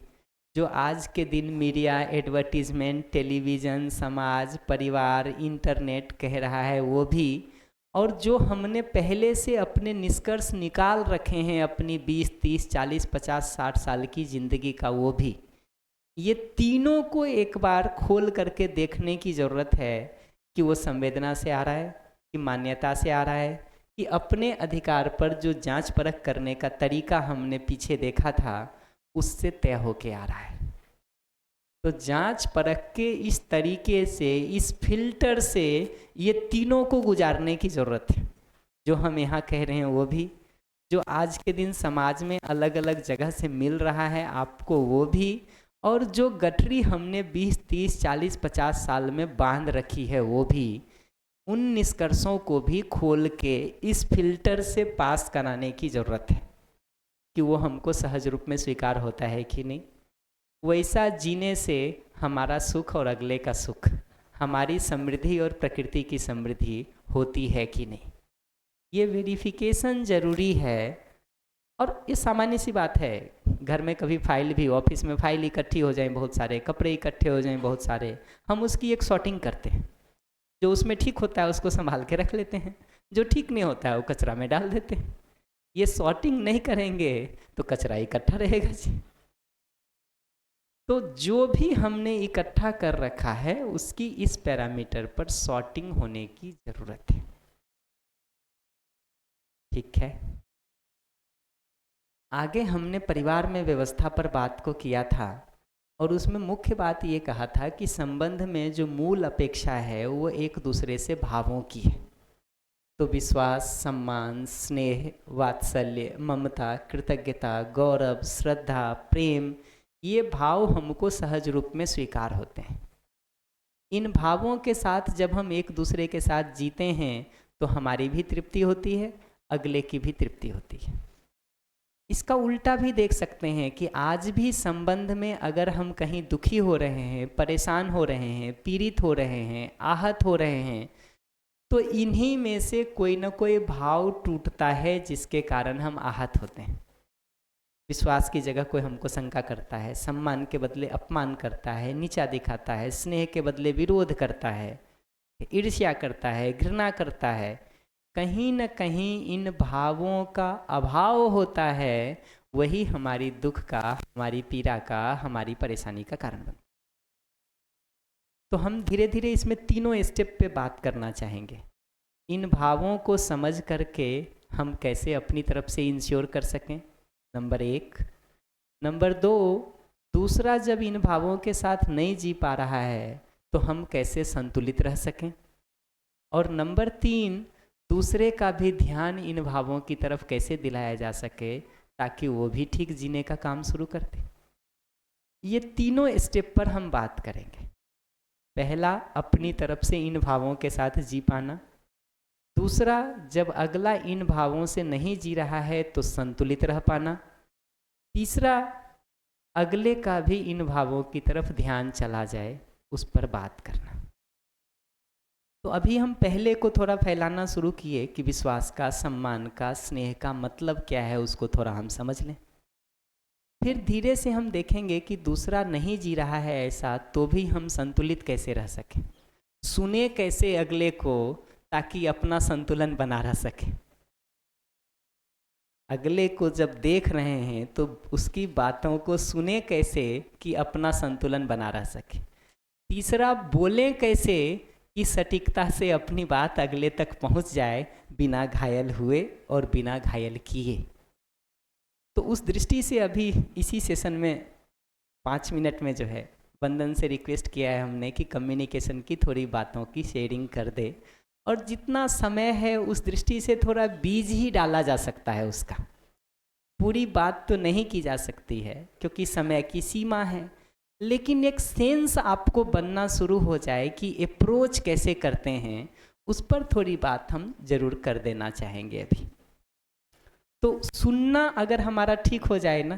जो आज के दिन मीडिया, एडवर्टीजमेंट, टेलीविज़न, समाज, परिवार, इंटरनेट कह रहा है वो भी, और जो हमने पहले से अपने निष्कर्ष निकाल रखे हैं अपनी 20, 30, 40, 50, 60 साल की ज़िंदगी का, वो भी, ये तीनों को एक बार खोल करके देखने की ज़रूरत है कि वो संवेदना से आ रहा है, कि मान्यता से आ रहा है, कि अपने अधिकार पर जो जांच परख करने का तरीका हमने पीछे देखा था उससे तय होके आ रहा है। तो जांच परख के इस तरीके से, इस फिल्टर से ये तीनों को गुजारने की ज़रूरत है। जो हम यहाँ कह रहे हैं वो भी, जो आज के दिन समाज में अलग अलग जगह से मिल रहा है आपको वो भी, और जो गठरी हमने 20, 30, 40, 50 साल में बांध रखी है वो भी, उन निष्कर्षों को भी खोल के इस फिल्टर से पास कराने की ज़रूरत है कि वो हमको सहज रूप में स्वीकार होता है कि नहीं। वैसा जीने से हमारा सुख और अगले का सुख, हमारी समृद्धि और प्रकृति की समृद्धि होती है कि नहीं, ये वेरिफिकेशन ज़रूरी है। और ये सामान्य सी बात है, घर में कभी फाइल भी, ऑफिस में फाइल इकट्ठी हो जाए बहुत सारे, कपड़े इकट्ठे हो जाएं बहुत सारे, हम उसकी एक सॉर्टिंग करते हैं। जो उसमें ठीक होता है उसको संभाल के रख लेते हैं, जो ठीक नहीं होता है वो कचरा में डाल देते हैं। ये सॉर्टिंग नहीं करेंगे तो कचरा इकट्ठा रहेगा जी। तो जो भी हमने इकट्ठा कर रखा है उसकी इस पैरामीटर पर सॉर्टिंग होने की जरूरत है। ठीक है, आगे हमने परिवार में व्यवस्था पर बात को किया था और उसमें मुख्य बात ये कहा था कि संबंध में जो मूल अपेक्षा है वो एक दूसरे से भावों की है। तो विश्वास, सम्मान, स्नेह, वात्सल्य, ममता, कृतज्ञता, गौरव, श्रद्धा, प्रेम, ये भाव हमको सहज रूप में स्वीकार होते हैं। इन भावों के साथ जब हम एक दूसरे के साथ जीते हैं तो हमारी भी तृप्ति होती है, अगले की भी तृप्ति होती है। इसका उल्टा भी देख सकते हैं कि आज भी संबंध में अगर हम कहीं दुखी हो रहे हैं, परेशान हो रहे हैं, पीड़ित हो रहे हैं, आहत हो रहे हैं, तो इन्हीं में से कोई ना कोई भाव टूटता है जिसके कारण हम आहत होते हैं। विश्वास की जगह कोई हमको शंका करता है, सम्मान के बदले अपमान करता है, नीचा दिखाता है, स्नेह के बदले विरोध करता है, ईर्ष्या करता है, घृणा करता है। कहीं न कहीं इन भावों का अभाव होता है, वही हमारी दुख का, हमारी पीड़ा का, हमारी परेशानी का कारण बनता है। तो हम धीरे धीरे इसमें तीनों स्टेप पे बात करना चाहेंगे। इन भावों को समझ करके हम कैसे अपनी तरफ से इंश्योर कर सकें, नंबर 1। नंबर 2, दूसरा जब इन भावों के साथ नहीं जी पा रहा है तो हम कैसे संतुलित रह सकें। और नंबर 3, दूसरे का भी ध्यान इन भावों की तरफ कैसे दिलाया जा सके ताकि वो भी ठीक जीने का काम शुरू कर दे। ये तीनों स्टेप पर हम बात करेंगे। पहला, अपनी तरफ से इन भावों के साथ जी पाना। दूसरा, जब अगला इन भावों से नहीं जी रहा है तो संतुलित रह पाना। तीसरा, अगले का भी इन भावों की तरफ ध्यान चला जाए, उस पर बात करना। तो अभी हम पहले को थोड़ा फैलाना शुरू किए कि विश्वास का, सम्मान का, स्नेह का मतलब क्या है, उसको थोड़ा हम समझ लें। फिर धीरे से हम देखेंगे कि दूसरा नहीं जी रहा है ऐसा, तो भी हम संतुलित कैसे रह सकें, सुने कैसे अगले को ताकि अपना संतुलन बना रह सके। अगले को जब देख रहे हैं तो उसकी बातों को सुने कैसे कि अपना संतुलन बना रह सके। तीसरा, बोले कैसे कि सटीकता से अपनी बात अगले तक पहुंच जाए, बिना घायल हुए और बिना घायल किए। तो उस दृष्टि से अभी इसी सेशन में 5 मिनट में जो है बंदन से रिक्वेस्ट किया है हमने कि कम्युनिकेशन की थोड़ी बातों की शेयरिंग कर दे, और जितना समय है उस दृष्टि से थोड़ा बीज ही डाला जा सकता है उसका। पूरी बात तो नहीं की जा सकती है क्योंकि समय की सीमा है, लेकिन एक सेंस आपको बनना शुरू हो जाए कि अप्रोच कैसे करते हैं, उस पर थोड़ी बात हम जरूर कर देना चाहेंगे अभी। तो सुनना अगर हमारा ठीक हो जाए ना,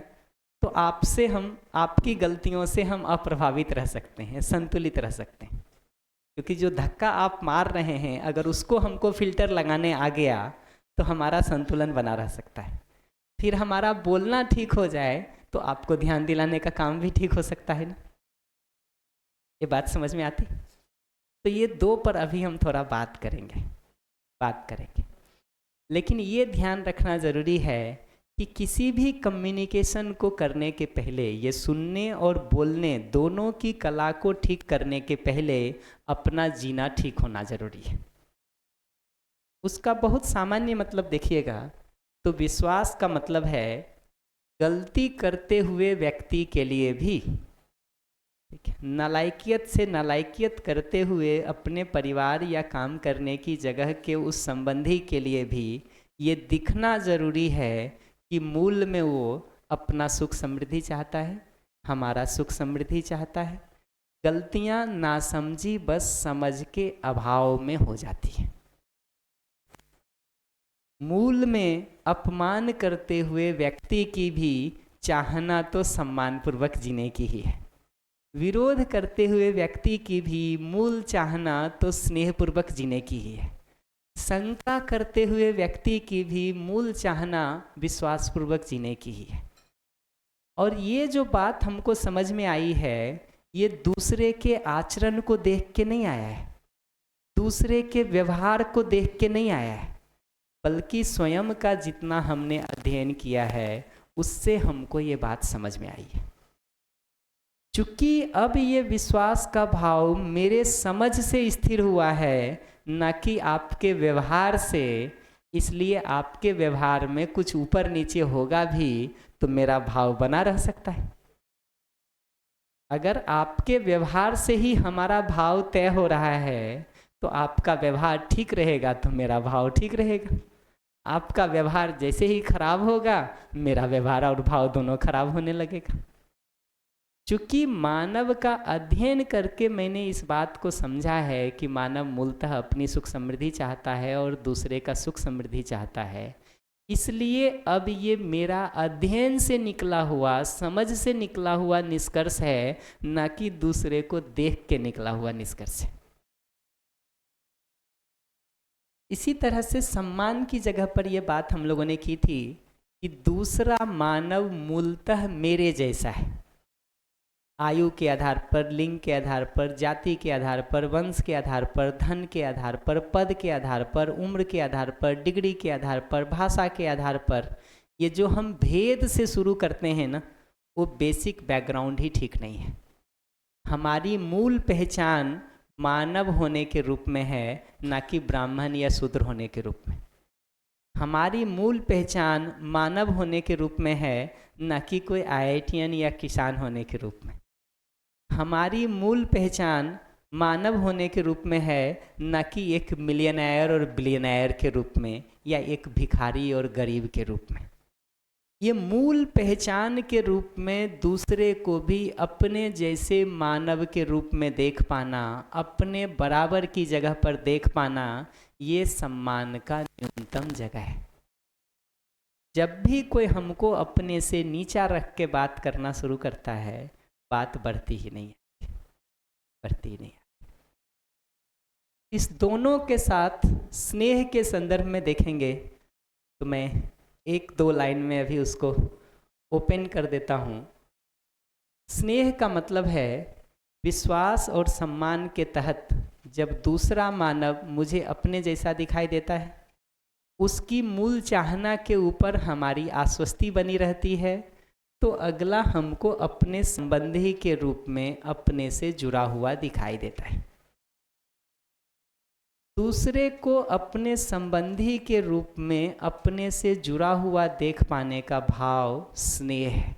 तो आपसे हम, आपकी गलतियों से हम अप्रभावित रह सकते हैं, संतुलित रह सकते हैं। क्योंकि जो धक्का आप मार रहे हैं अगर उसको हमको फिल्टर लगाने आ गया तो हमारा संतुलन बना रह सकता है। फिर हमारा बोलना ठीक हो जाए तो आपको ध्यान दिलाने का काम भी ठीक हो सकता है ना। ये बात समझ में आती? तो ये 2 पर अभी हम थोड़ा बात करेंगे। लेकिन ये ध्यान रखना ज़रूरी है कि किसी भी कम्युनिकेशन को करने के पहले, ये सुनने और बोलने दोनों की कला को ठीक करने के पहले अपना जीना ठीक होना जरूरी है। उसका बहुत सामान्य मतलब देखिएगा तो विश्वास का मतलब है गलती करते हुए व्यक्ति के लिए भी, ठीक है, नालायकियत से नालायकियत करते हुए अपने परिवार या काम करने की जगह के उस संबंधी के लिए भी ये दिखना जरूरी है कि मूल में वो अपना सुख समृद्धि चाहता है, हमारा सुख समृद्धि चाहता है। गलतियां नासमझी बस समझ के अभाव में हो जाती है। मूल में अपमान करते हुए व्यक्ति की भी चाहना तो सम्मानपूर्वक जीने की ही है। विरोध करते हुए व्यक्ति की भी मूल चाहना तो स्नेहपूर्वक जीने की ही है। शंका करते हुए व्यक्ति की भी मूल चाहना विश्वासपूर्वक जीने की ही है। और ये जो बात हमको समझ में आई है, ये दूसरे के आचरण को देख के नहीं आया है, दूसरे के व्यवहार को देख के नहीं आया है, बल्कि स्वयं का जितना हमने अध्ययन किया है उससे हमको ये बात समझ में आई है। चूंकि अब ये विश्वास का भाव मेरे समझ से स्थिर हुआ है, न कि आपके व्यवहार से, इसलिए आपके व्यवहार में कुछ ऊपर नीचे होगा भी तो मेरा भाव बना रह सकता है। अगर आपके व्यवहार से ही हमारा भाव तय हो रहा है तो आपका व्यवहार ठीक रहेगा तो मेरा भाव ठीक रहेगा। आपका व्यवहार जैसे ही खराब होगा मेरा व्यवहार और भाव दोनों खराब होने लगेगा। चूंकि मानव का अध्ययन करके मैंने इस बात को समझा है कि मानव मूलतः अपनी सुख समृद्धि चाहता है और दूसरे का सुख समृद्धि चाहता है, इसलिए अब ये मेरा अध्ययन से निकला हुआ, समझ से निकला हुआ निष्कर्ष है, न कि दूसरे को देख के निकला हुआ निष्कर्ष है। इसी तरह से सम्मान की जगह पर यह बात हम लोगों ने की थी कि दूसरा मानव मूलतः मेरे जैसा है। आयु के आधार पर, लिंग के आधार पर, जाति के आधार पर, वंश के आधार पर, धन के आधार पर, पद के आधार पर, उम्र के आधार पर, डिग्री के आधार पर, भाषा के आधार पर, ये जो हम भेद से शुरू करते हैं ना, वो बेसिक बैकग्राउंड ही ठीक नहीं है। हमारी मूल पहचान मानव होने के रूप में है, ना कि ब्राह्मण या शूद्र होने के रूप में। हमारी मूल पहचान मानव होने के रूप में है, ना कि कोई IITian या किसान होने के रूप में। हमारी मूल पहचान मानव होने के रूप में है, न कि एक मिलियनेयर और बिलियनेयर के रूप में या एक भिखारी और गरीब के रूप में। ये मूल पहचान के रूप में दूसरे को भी अपने जैसे मानव के रूप में देख पाना, अपने बराबर की जगह पर देख पाना, ये सम्मान का न्यूनतम जगह है। जब भी कोई हमको अपने से नीचा रख के बात करना शुरू करता है, बात बढ़ती ही नहीं है, बढ़ती ही नहीं है। इस दोनों के साथ स्नेह के संदर्भ में देखेंगे तो मैं एक दो लाइन में अभी उसको ओपन कर देता हूँ। स्नेह का मतलब है विश्वास और सम्मान के तहत जब दूसरा मानव मुझे अपने जैसा दिखाई देता है, उसकी मूल चाहना के ऊपर हमारी आश्वस्ति बनी रहती है, तो अगला हमको अपने संबंधी के रूप में अपने से जुड़ा हुआ दिखाई देता है। दूसरे को अपने संबंधी के रूप में अपने से जुड़ा हुआ देख पाने का भाव स्नेह है।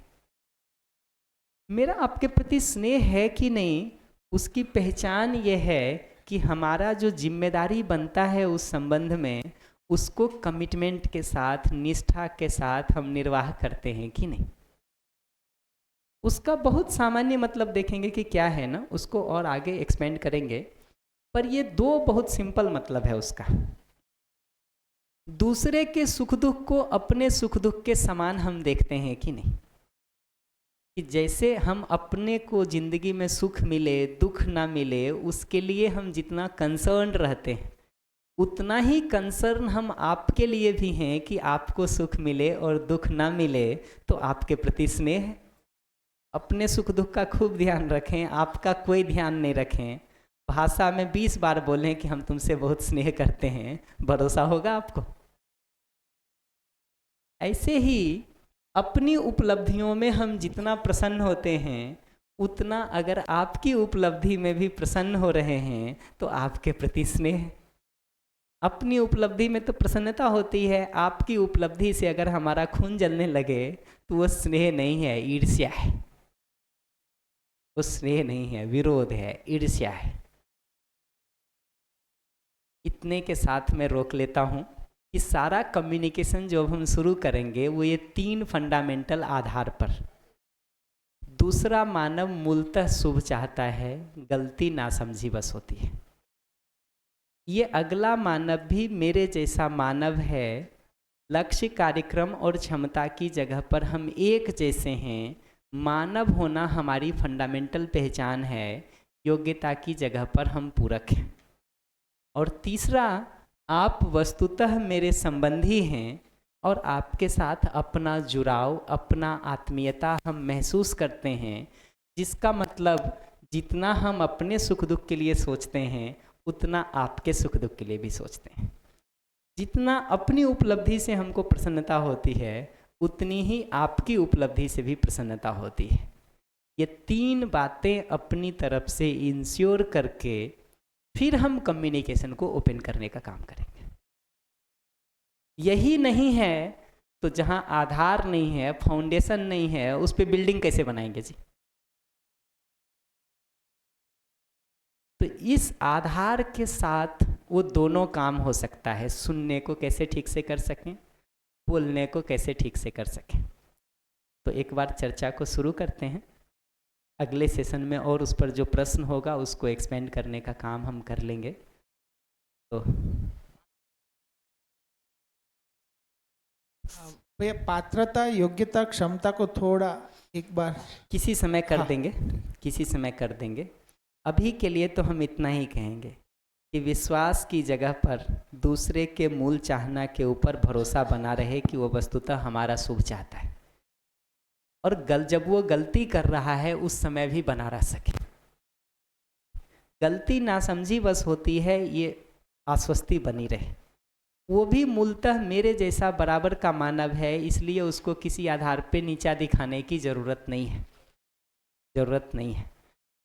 मेरा आपके प्रति स्नेह है कि नहीं, उसकी पहचान यह है कि हमारा जो जिम्मेदारी बनता है उस संबंध में, उसको कमिटमेंट के साथ, निष्ठा के साथ हम निर्वाह करते हैं कि नहीं। उसका बहुत सामान्य मतलब देखेंगे कि क्या है ना, उसको और आगे एक्सपेंड करेंगे, पर ये दो बहुत सिंपल मतलब है उसका। दूसरे के सुख दुख को अपने सुख दुख के समान हम देखते हैं कि नहीं, कि जैसे हम अपने को जिंदगी में सुख मिले दुख ना मिले उसके लिए हम जितना कंसर्न रहते हैं, उतना ही कंसर्न हम आपके लिए भी हैं कि आपको सुख मिले और दुख ना मिले, तो आपके प्रति स्नेह है। अपने सुख दुख का खूब ध्यान रखें, आपका कोई ध्यान नहीं रखें, भाषा में 20 बार बोलें कि हम तुमसे बहुत स्नेह करते हैं, भरोसा होगा आपको। ऐसे ही अपनी उपलब्धियों में हम जितना प्रसन्न होते हैं, उतना अगर आपकी उपलब्धि में भी प्रसन्न हो रहे हैं तो आपके प्रति स्नेह। अपनी उपलब्धि में तो प्रसन्नता होती है, आपकी उपलब्धि से अगर हमारा खून जलने लगे तो वो स्नेह नहीं है, ईर्ष्या है। वो स्नेह नहीं है, विरोध है, ईर्ष्या है। इतने के साथ मैं रोक लेता हूँ कि सारा कम्युनिकेशन जो हम शुरू करेंगे वो ये 3 फंडामेंटल आधार पर। दूसरा मानव मूलतः शुभ चाहता है, गलती नासमझी बस होती है। ये अगला मानव भी मेरे जैसा मानव है, लक्ष्य, कार्यक्रम और क्षमता की जगह पर हम एक जैसे हैं। मानव होना हमारी फंडामेंटल पहचान है, योग्यता की जगह पर हम पूरक हैं। और तीसरा, आप वस्तुतः मेरे संबंधी हैं और आपके साथ अपना जुड़ाव, अपना आत्मीयता हम महसूस करते हैं, जिसका मतलब जितना हम अपने सुख दुख के लिए सोचते हैं उतना आपके सुख दुख के लिए भी सोचते हैं। जितना अपनी उपलब्धि से हमको प्रसन्नता होती है, उतनी ही आपकी उपलब्धि से भी प्रसन्नता होती है। ये 3 बातें अपनी तरफ से इंश्योर करके फिर हम कम्युनिकेशन को ओपन करने का काम करेंगे। यही नहीं है तो जहाँ आधार नहीं है, फाउंडेशन नहीं है, उस पे बिल्डिंग कैसे बनाएंगे जी? तो इस आधार के साथ वो दोनों काम हो सकता है। सुनने को कैसे ठीक से कर सकें, बोलने को कैसे ठीक से कर सकें। तो एक बार चर्चा को शुरू करते हैं। अगले सेशन में और उस पर जो प्रश्न होगा उसको एक्सपेंड करने का काम हम कर लेंगे। तो भैया पात्रता, योग्यता, क्षमता को थोड़ा एक बार किसी समय कर हाँ। देंगे, किसी समय कर देंगे। अभी के लिए तो हम इतना ही कहेंगे कि विश्वास की जगह पर दूसरे के मूल चाहना के ऊपर भरोसा बना रहे कि वो वस्तुतः हमारा शुभ चाहता है, और जब वो गलती कर रहा है उस समय भी बना रह सके। गलती नासमझी बस होती है, ये आश्वस्ति बनी रहे। वो भी मूलतः मेरे जैसा बराबर का मानव है, इसलिए उसको किसी आधार पे नीचा दिखाने की ज़रूरत नहीं है, ज़रूरत नहीं है।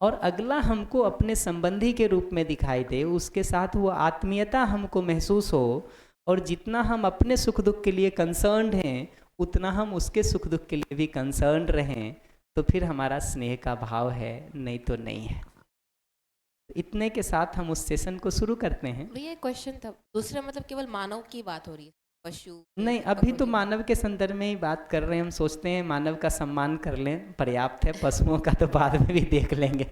और अगला हमको अपने संबंधी के रूप में दिखाई दे, उसके साथ वो आत्मीयता हमको महसूस हो, और जितना हम अपने सुख दुख के लिए कंसर्न्ड हैं उतना हम उसके सुख दुख के लिए भी कंसर्न्ड रहें, तो फिर हमारा स्नेह का भाव है, नहीं तो नहीं है। इतने के साथ हम उस सेशन को शुरू करते हैं। भैया क्वेश्चन था दूसरा, मतलब केवल मानव की बात हो रही है, पशु नहीं, अभी तो मानव के संदर्भ में ही बात कर रहे हैं। हम सोचते हैं मानव का सम्मान कर लें, पर्याप्त है। पशुओं का तो बाद में भी देख लेंगे।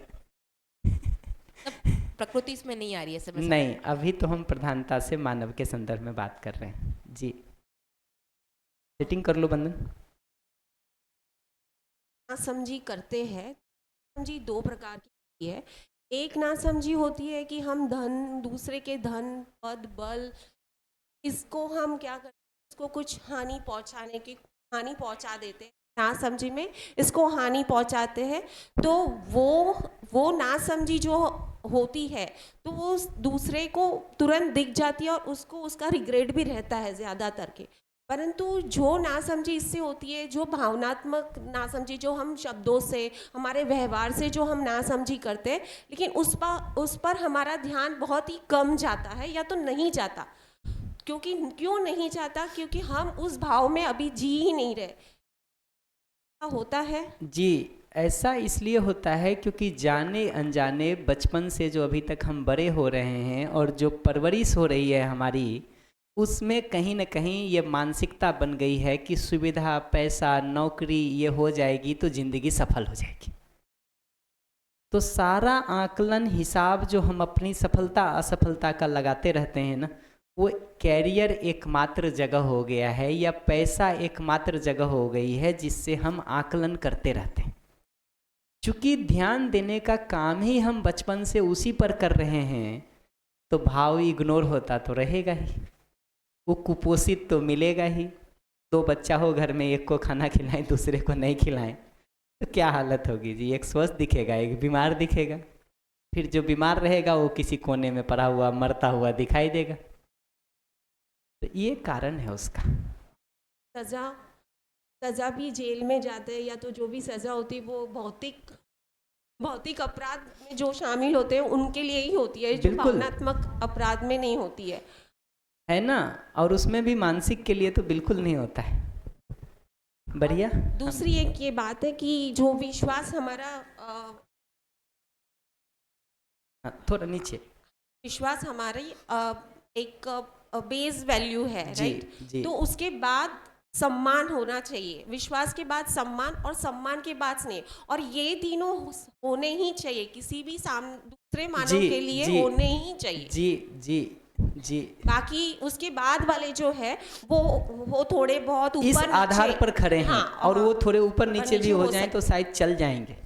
प्रकृति इसमें नहीं आ रही है समझ? नहीं, अभी तो हम प्रधानता से मानव के संदर्भ में बात कर रहे हैं जी। सेटिंग कर लो बंधन। नासमझी करते हैं। समझी 2 प्रकार की होती है। एक नासमझी होती है कि हम धन, दूसरे के धन, पद, बल, इसको हम क्या करते हैं, इसको कुछ हानि पहुंचा देते हैं। नासमझी में इसको हानि पहुंचाते हैं, तो वो नासमझी जो होती है तो वो दूसरे को तुरंत दिख जाती है और उसको उसका रिग्रेट भी रहता है ज़्यादातर के। परंतु जो नासमझी इससे होती है, जो भावनात्मक नासमझी, जो हम शब्दों से, हमारे व्यवहार से जो हम नासमझी करते हैं, लेकिन उस पर हमारा ध्यान बहुत ही कम जाता है या तो नहीं जाता। क्यों नहीं जाता? क्योंकि हम उस भाव में अभी जी ही नहीं रहे। होता है जी, ऐसा इसलिए होता है क्योंकि जाने अनजाने बचपन से जो अभी तक हम बड़े हो रहे हैं और जो परवरिश हो रही है हमारी, उसमें कहीं न कहीं ये मानसिकता बन गई है कि सुविधा, पैसा, नौकरी ये हो जाएगी तो ज़िंदगी सफल हो जाएगी। तो सारा आकलन, हिसाब जो हम अपनी सफलता असफलता का लगाते रहते हैं ना, वो कैरियर एकमात्र जगह हो गया है या पैसा एकमात्र जगह हो गई है जिससे हम आकलन करते रहते हैं। चूँकि ध्यान देने का काम ही हम बचपन से उसी पर कर रहे हैं, तो भाव इग्नोर होता तो रहेगा ही, वो कुपोषित तो मिलेगा ही। 2 बच्चा हो घर में, एक को खाना खिलाएं दूसरे को नहीं खिलाएं, तो क्या हालत होगी जी? एक स्वस्थ दिखेगा, एक बीमार दिखेगा। फिर जो बीमार रहेगा वो किसी कोने में पड़ा हुआ मरता हुआ दिखाई देगा। तो ये कारण है उसका। सजा भी जेल में जाते हैं, या तो जो भी सजा होती है वो भौतिक अपराध में जो शामिल होते हैं उनके लिए ही होती है, जो बिल्कुल। भावनात्मक अपराध में नहीं होती है ना? और उसमें भी मानसिक के लिए तो बिल्कुल नहीं होता है। बढ़िया। दूसरी एक ये बात है कि जो विश्वास हमारा थोड़ा नीचे। विश्वास हमारी एक बेस वैल्यू है, राइट? जी। तो उसके बाद सम्मान होना चाहिए। विश्वास के बाद सम्मान, और सम्मान के बाद स्नेह, और ये तीनों होने ही चाहिए किसी भी दूसरे मानव के लिए, होने ही चाहिए। जी। बाकी उसके बाद वाले जो है वो थोड़े बहुत ऊपर इस आधार पर खड़े हैं। हाँ, और वो थोड़े ऊपर नीचे भी हो जाएं तो शायद चल जाएंगे,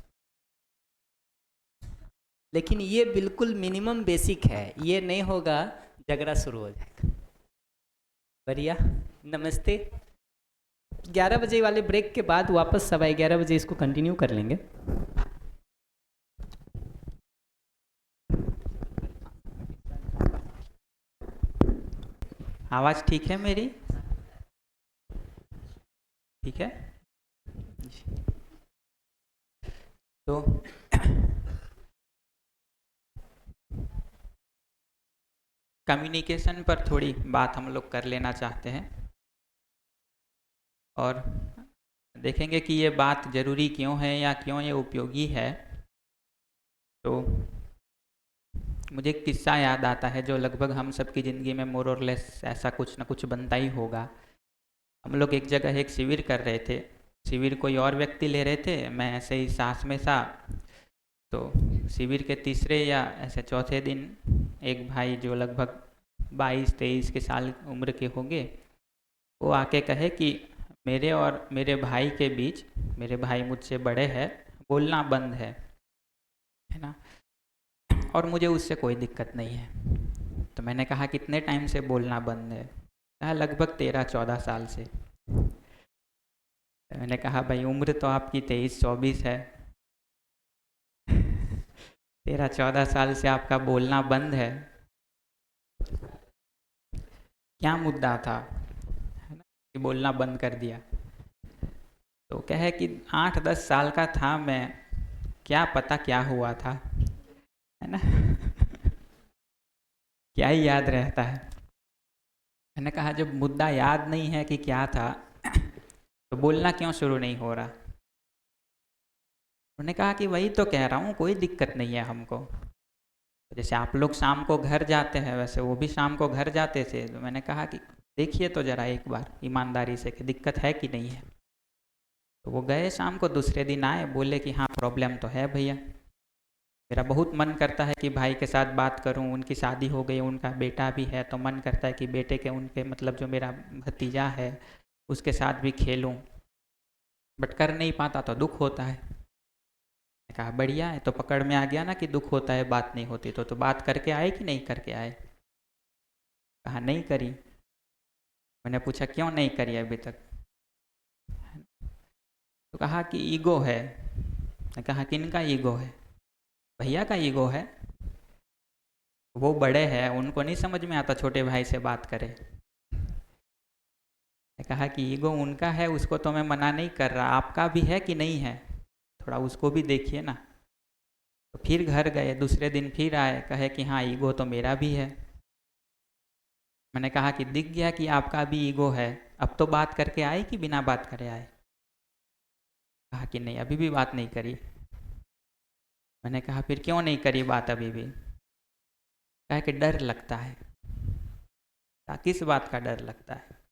लेकिन ये बिल्कुल मिनिमम बेसिक है। ये नहीं होगा, झगड़ा शुरू हो जाएगा। बढ़िया, नमस्ते। 11 बजे वाले ब्रेक के बाद वापस 11:15 बजे इसको कंटिन्यू कर लेंगे। आवाज़ ठीक है मेरी? ठीक है। तो कम्युनिकेशन पर थोड़ी बात हम लोग कर लेना चाहते हैं और देखेंगे कि ये बात ज़रूरी क्यों है या क्यों ये उपयोगी है। तो मुझे एक किस्सा याद आता है जो लगभग हम सब की ज़िंदगी में मोर और लेस ऐसा कुछ ना कुछ बनता ही होगा। हम लोग एक जगह एक शिविर कर रहे थे, शिविर कोई और व्यक्ति ले रहे थे, मैं ऐसे ही साथ में था। तो शिविर के तीसरे या ऐसे चौथे दिन एक भाई जो लगभग 22-23 के साल उम्र के होंगे, वो आके कहे कि मेरे और मेरे भाई के बीच, मेरे भाई मुझसे बड़े हैं, बोलना बंद है ना, और मुझे उससे कोई दिक्कत नहीं है। तो मैंने कहा कितने टाइम से बोलना बंद है? कहा लगभग 13-14 साल से। तो मैंने कहा भाई उम्र तो आपकी 23-24 है, 13-14 साल से आपका बोलना बंद है, क्या मुद्दा था, है ना, कि बोलना बंद कर दिया? तो कहे कि 8-10 साल का था मैं, क्या पता क्या हुआ था, है ना क्या ही याद रहता है। मैंने कहा जब मुद्दा याद नहीं है कि क्या था तो बोलना क्यों शुरू नहीं हो रहा? उन्होंने कहा कि वही तो कह रहा हूँ, कोई दिक्कत नहीं है हमको। जैसे आप लोग शाम को घर जाते हैं वैसे वो भी शाम को घर जाते थे। तो मैंने कहा कि देखिए तो ज़रा एक बार ईमानदारी से कि दिक्कत है कि नहीं है। तो वो गए शाम को, दूसरे दिन आए, बोले कि हाँ प्रॉब्लम तो है भैया, मेरा बहुत मन करता है कि भाई के साथ बात करूं, उनकी शादी हो गई, उनका बेटा भी है, तो मन करता है कि बेटे के उनके मतलब जो मेरा भतीजा है उसके साथ भी खेलूं, बट कर नहीं पाता तो दुख होता है। मैंने कहा बढ़िया है, तो पकड़ में आ गया ना कि दुख होता है, बात नहीं होती। तो बात करके आए कि नहीं करके आए? कहा नहीं करी। मैंने पूछा क्यों नहीं करी अभी तक? तो कहा कि ईगो है। मैंने कहा किनका ईगो है? भैया का ईगो है, वो बड़े हैं, उनको नहीं समझ में आता छोटे भाई से बात करे। मैंने कहा कि ईगो उनका है, उसको तो मैं मना नहीं कर रहा, आपका भी है कि नहीं है, थोड़ा उसको भी देखिए ना। तो फिर घर गए, दूसरे दिन फिर आए, कहे कि हाँ ईगो तो मेरा भी है। मैंने कहा कि दिख गया कि आपका भी ईगो है, अब तो बात करके आए कि बिना बात करे आए? कहा कि नहीं अभी भी बात नहीं करी। मैंने कहा फिर क्यों नहीं करी बात अभी भी? कहा कि डर लगता है। कहा किस बात का डर लगता है?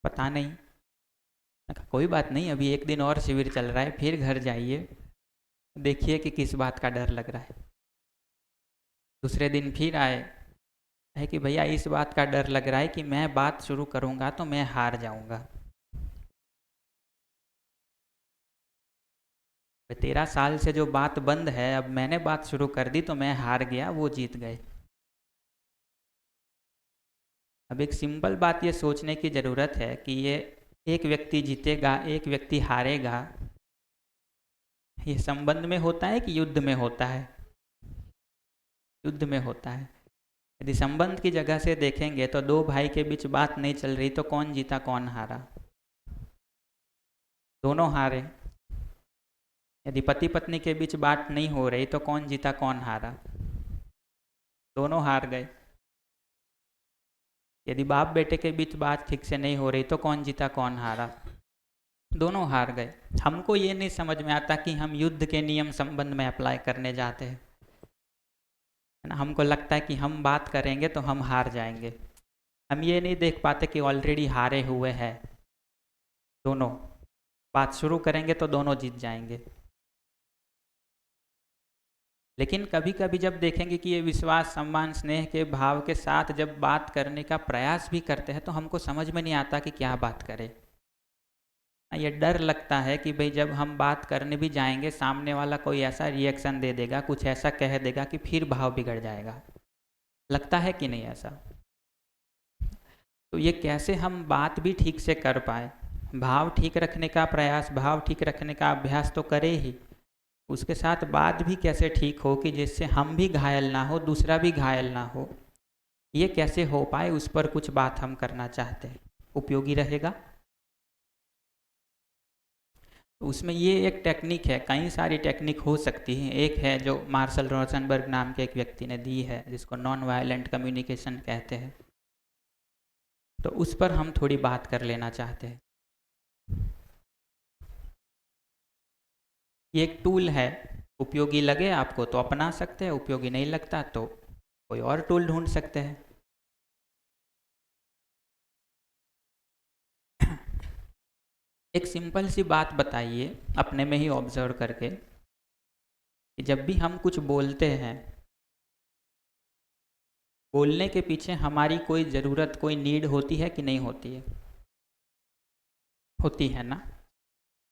पता नहीं। मैंने कहा कोई बात नहीं, अभी एक दिन और शिविर चल रहा है, फिर घर जाइए, देखिए कि किस बात का डर लग रहा है। दूसरे दिन फिर आए, है कि भैया इस बात का डर लग रहा है कि मैं बात शुरू करूँगा तो मैं हार जाऊँगा। 13 साल से जो बात बंद है, अब मैंने बात शुरू कर दी तो मैं हार गया, वो जीत गए। अब एक सिंपल बात ये सोचने की ज़रूरत है कि ये एक व्यक्ति जीतेगा, एक व्यक्ति हारेगा, ये संबंध में होता है कि युद्ध में होता है? युद्ध में होता है। यदि संबंध की जगह से देखेंगे तो दो भाई के बीच बात नहीं चल रही तो कौन जीता कौन हारा? दोनों हारे। यदि पति पत्नी के बीच बात नहीं हो रही तो कौन जीता कौन हारा? दोनों हार गए। यदि बाप बेटे के बीच बात ठीक से नहीं हो रही तो कौन जीता कौन हारा? दोनों हार गए। हमको ये नहीं समझ में आता कि हम युद्ध के नियम संबंध में अप्लाई करने जाते हैं, है ना। हमको लगता है कि हम बात करेंगे तो हम हार जाएंगे। हम ये नहीं देख पाते कि ऑलरेडी हारे हुए हैं दोनों, बात शुरू करेंगे तो दोनों जीत जाएंगे। लेकिन कभी कभी जब देखेंगे कि ये विश्वास, सम्मान, स्नेह के भाव के साथ जब बात करने का प्रयास भी करते हैं तो हमको समझ में नहीं आता कि क्या बात करें। ये डर लगता है कि भाई जब हम बात करने भी जाएंगे सामने वाला कोई ऐसा रिएक्शन दे देगा, कुछ ऐसा कह देगा कि फिर भाव बिगड़ जाएगा। लगता है कि नहीं ऐसा? तो ये कैसे हम बात भी ठीक से कर पाए, भाव ठीक रखने का प्रयास, भाव ठीक रखने का अभ्यास तो करें ही, उसके साथ बात भी कैसे ठीक हो कि जिससे हम भी घायल ना हो, दूसरा भी घायल ना हो, ये कैसे हो पाए, उस पर कुछ बात हम करना चाहते हैं। उपयोगी रहेगा। तो उसमें ये एक टेक्निक है, कई सारी टेक्निक हो सकती हैं। एक है जो मार्शल रोजनबर्ग नाम के एक व्यक्ति ने दी है, जिसको नॉन वायलेंट कम्युनिकेशन कहते हैं। तो उस पर हम थोड़ी बात कर लेना चाहते हैं। ये एक टूल है, उपयोगी लगे आपको तो अपना सकते हैं, उपयोगी नहीं लगता तो कोई और टूल ढूंढ सकते हैं। एक सिंपल सी बात बताइए अपने में ही ऑब्जर्व करके कि जब भी हम कुछ बोलते हैं, बोलने के पीछे हमारी कोई ज़रूरत, कोई नीड होती है कि नहीं होती है? होती है ना।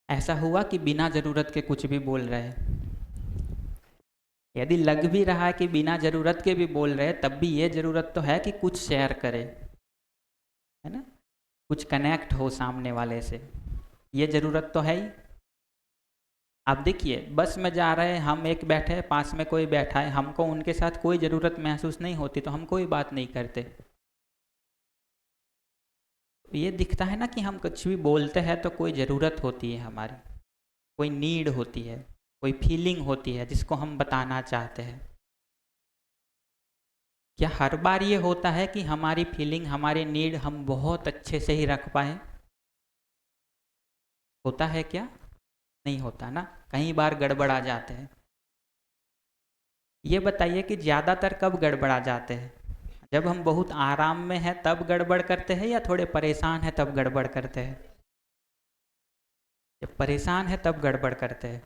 ऐसा हुआ कि बिना ज़रूरत के कुछ भी बोल रहे हैं? यदि लग भी रहा है कि बिना ज़रूरत के भी बोल रहे हैं, तब भी ये ज़रूरत तो है कि कुछ शेयर करें, है ना, कुछ कनेक्ट हो सामने वाले से, ये ज़रूरत तो है ही। आप देखिए बस में जा रहे हैं, हम एक बैठे हैं, पास में कोई बैठा है, हमको उनके साथ कोई ज़रूरत महसूस नहीं होती तो हम कोई बात नहीं करते। ये दिखता है ना कि हम कुछ भी बोलते हैं तो कोई ज़रूरत होती है हमारी, कोई नीड होती है, कोई फीलिंग होती है जिसको हम बताना चाहते हैं। क्या हर बार ये होता है कि हमारी फीलिंग, हमारी नीड हम बहुत अच्छे से ही रख पाए? होता है क्या? नहीं होता ना, कई बार गड़बड़ा जाते हैं। ये बताइए कि ज़्यादातर कब गड़बड़ा जाते हैं? जब हम बहुत आराम में हैं तब गड़बड़ करते हैं, या थोड़े परेशान हैं तब गड़बड़ करते हैं? जब परेशान है तब गड़बड़ करते हैं।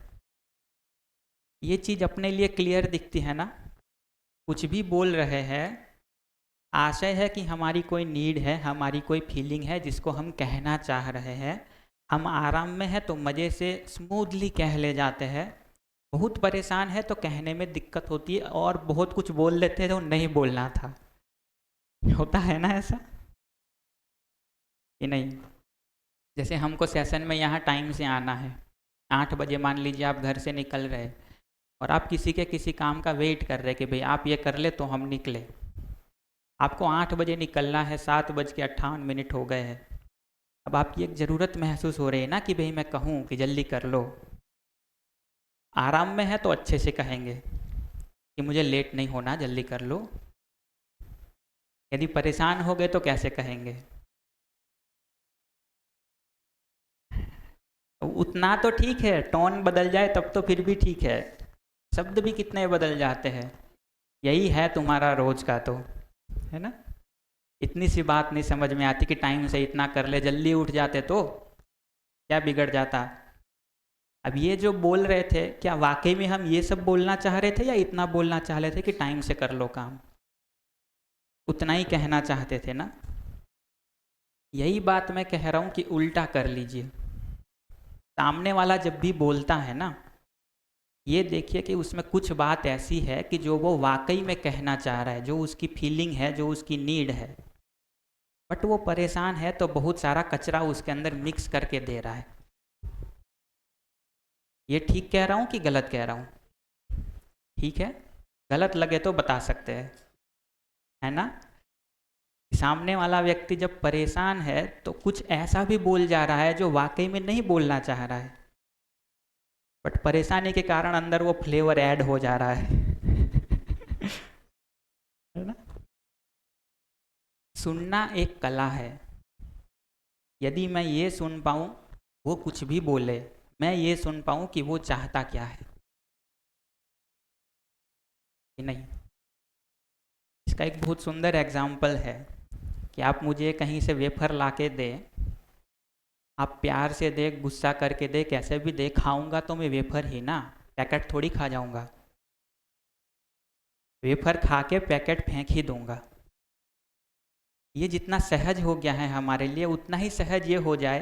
ये चीज़ अपने लिए क्लियर दिखती है ना। कुछ भी बोल रहे हैं, आशय है कि हमारी कोई नीड है, हमारी कोई फीलिंग है जिसको हम कहना चाह रहे हैं। हम आराम में हैं तो मज़े से स्मूथली कह ले जाते हैं, बहुत परेशान है तो कहने में दिक्कत होती है और बहुत कुछ बोल लेते हैं जो नहीं बोलना था। होता है ना ऐसा कि नहीं? जैसे हमको सेशन में यहाँ टाइम से आना है, 8 बजे मान लीजिए आप घर से निकल रहे और आप किसी के किसी काम का वेट कर रहे कि भाई आप ये कर ले तो हम निकले। आपको 8 बजे निकलना है, 7:58 हो गए हैं। अब आपकी एक ज़रूरत महसूस हो रही है ना कि भाई मैं कहूँ कि जल्दी कर लो। आराम में है तो अच्छे से कहेंगे कि मुझे लेट नहीं होना, जल्दी कर लो। यदि परेशान हो गए तो कैसे कहेंगे? उतना तो ठीक है, टोन बदल जाए तब तो फिर भी ठीक है, शब्द भी कितने बदल जाते हैं। यही है तुम्हारा रोज का, तो है ना। इतनी सी बात नहीं समझ में आती कि टाइम से इतना कर ले, जल्दी उठ जाते तो क्या बिगड़ जाता। अब ये जो बोल रहे थे, क्या वाकई में हम ये सब बोलना चाह रहे थे या इतना बोलना चाह रहे थे कि टाइम से कर लो काम? उतना ही कहना चाहते थे ना। यही बात मैं कह रहा हूँ कि उल्टा कर लीजिए। सामने वाला जब भी बोलता है ना, ये देखिए कि उसमें कुछ बात ऐसी है कि जो वो वाकई में कहना चाह रहा है, जो उसकी फीलिंग है, जो उसकी नीड है, बट वो परेशान है तो बहुत सारा कचरा उसके अंदर मिक्स करके दे रहा है। ये ठीक कह रहा हूँ कि गलत कह रहा हूँ? ठीक है, गलत लगे तो बता सकते हैं, है ना। सामने वाला व्यक्ति जब परेशान है तो कुछ ऐसा भी बोल जा रहा है जो वाकई में नहीं बोलना चाह रहा है, बट परेशानी के कारण अंदर वो फ्लेवर ऐड हो जा रहा है है ना। सुनना एक कला है। यदि मैं ये सुन पाऊँ वो कुछ भी बोले, मैं ये सुन पाऊँ कि वो चाहता क्या है कि नहीं। इसका एक बहुत सुंदर एग्जाम्पल है कि आप मुझे कहीं से वेफर ला के दें, आप प्यार से दे, गुस्सा करके दे, कैसे भी दे, खाऊंगा तो मैं वेफर ही ना, पैकेट थोड़ी खा जाऊंगा। वेफर खा के पैकेट फेंक ही दूंगा। ये जितना सहज हो गया है हमारे लिए, उतना ही सहज ये हो जाए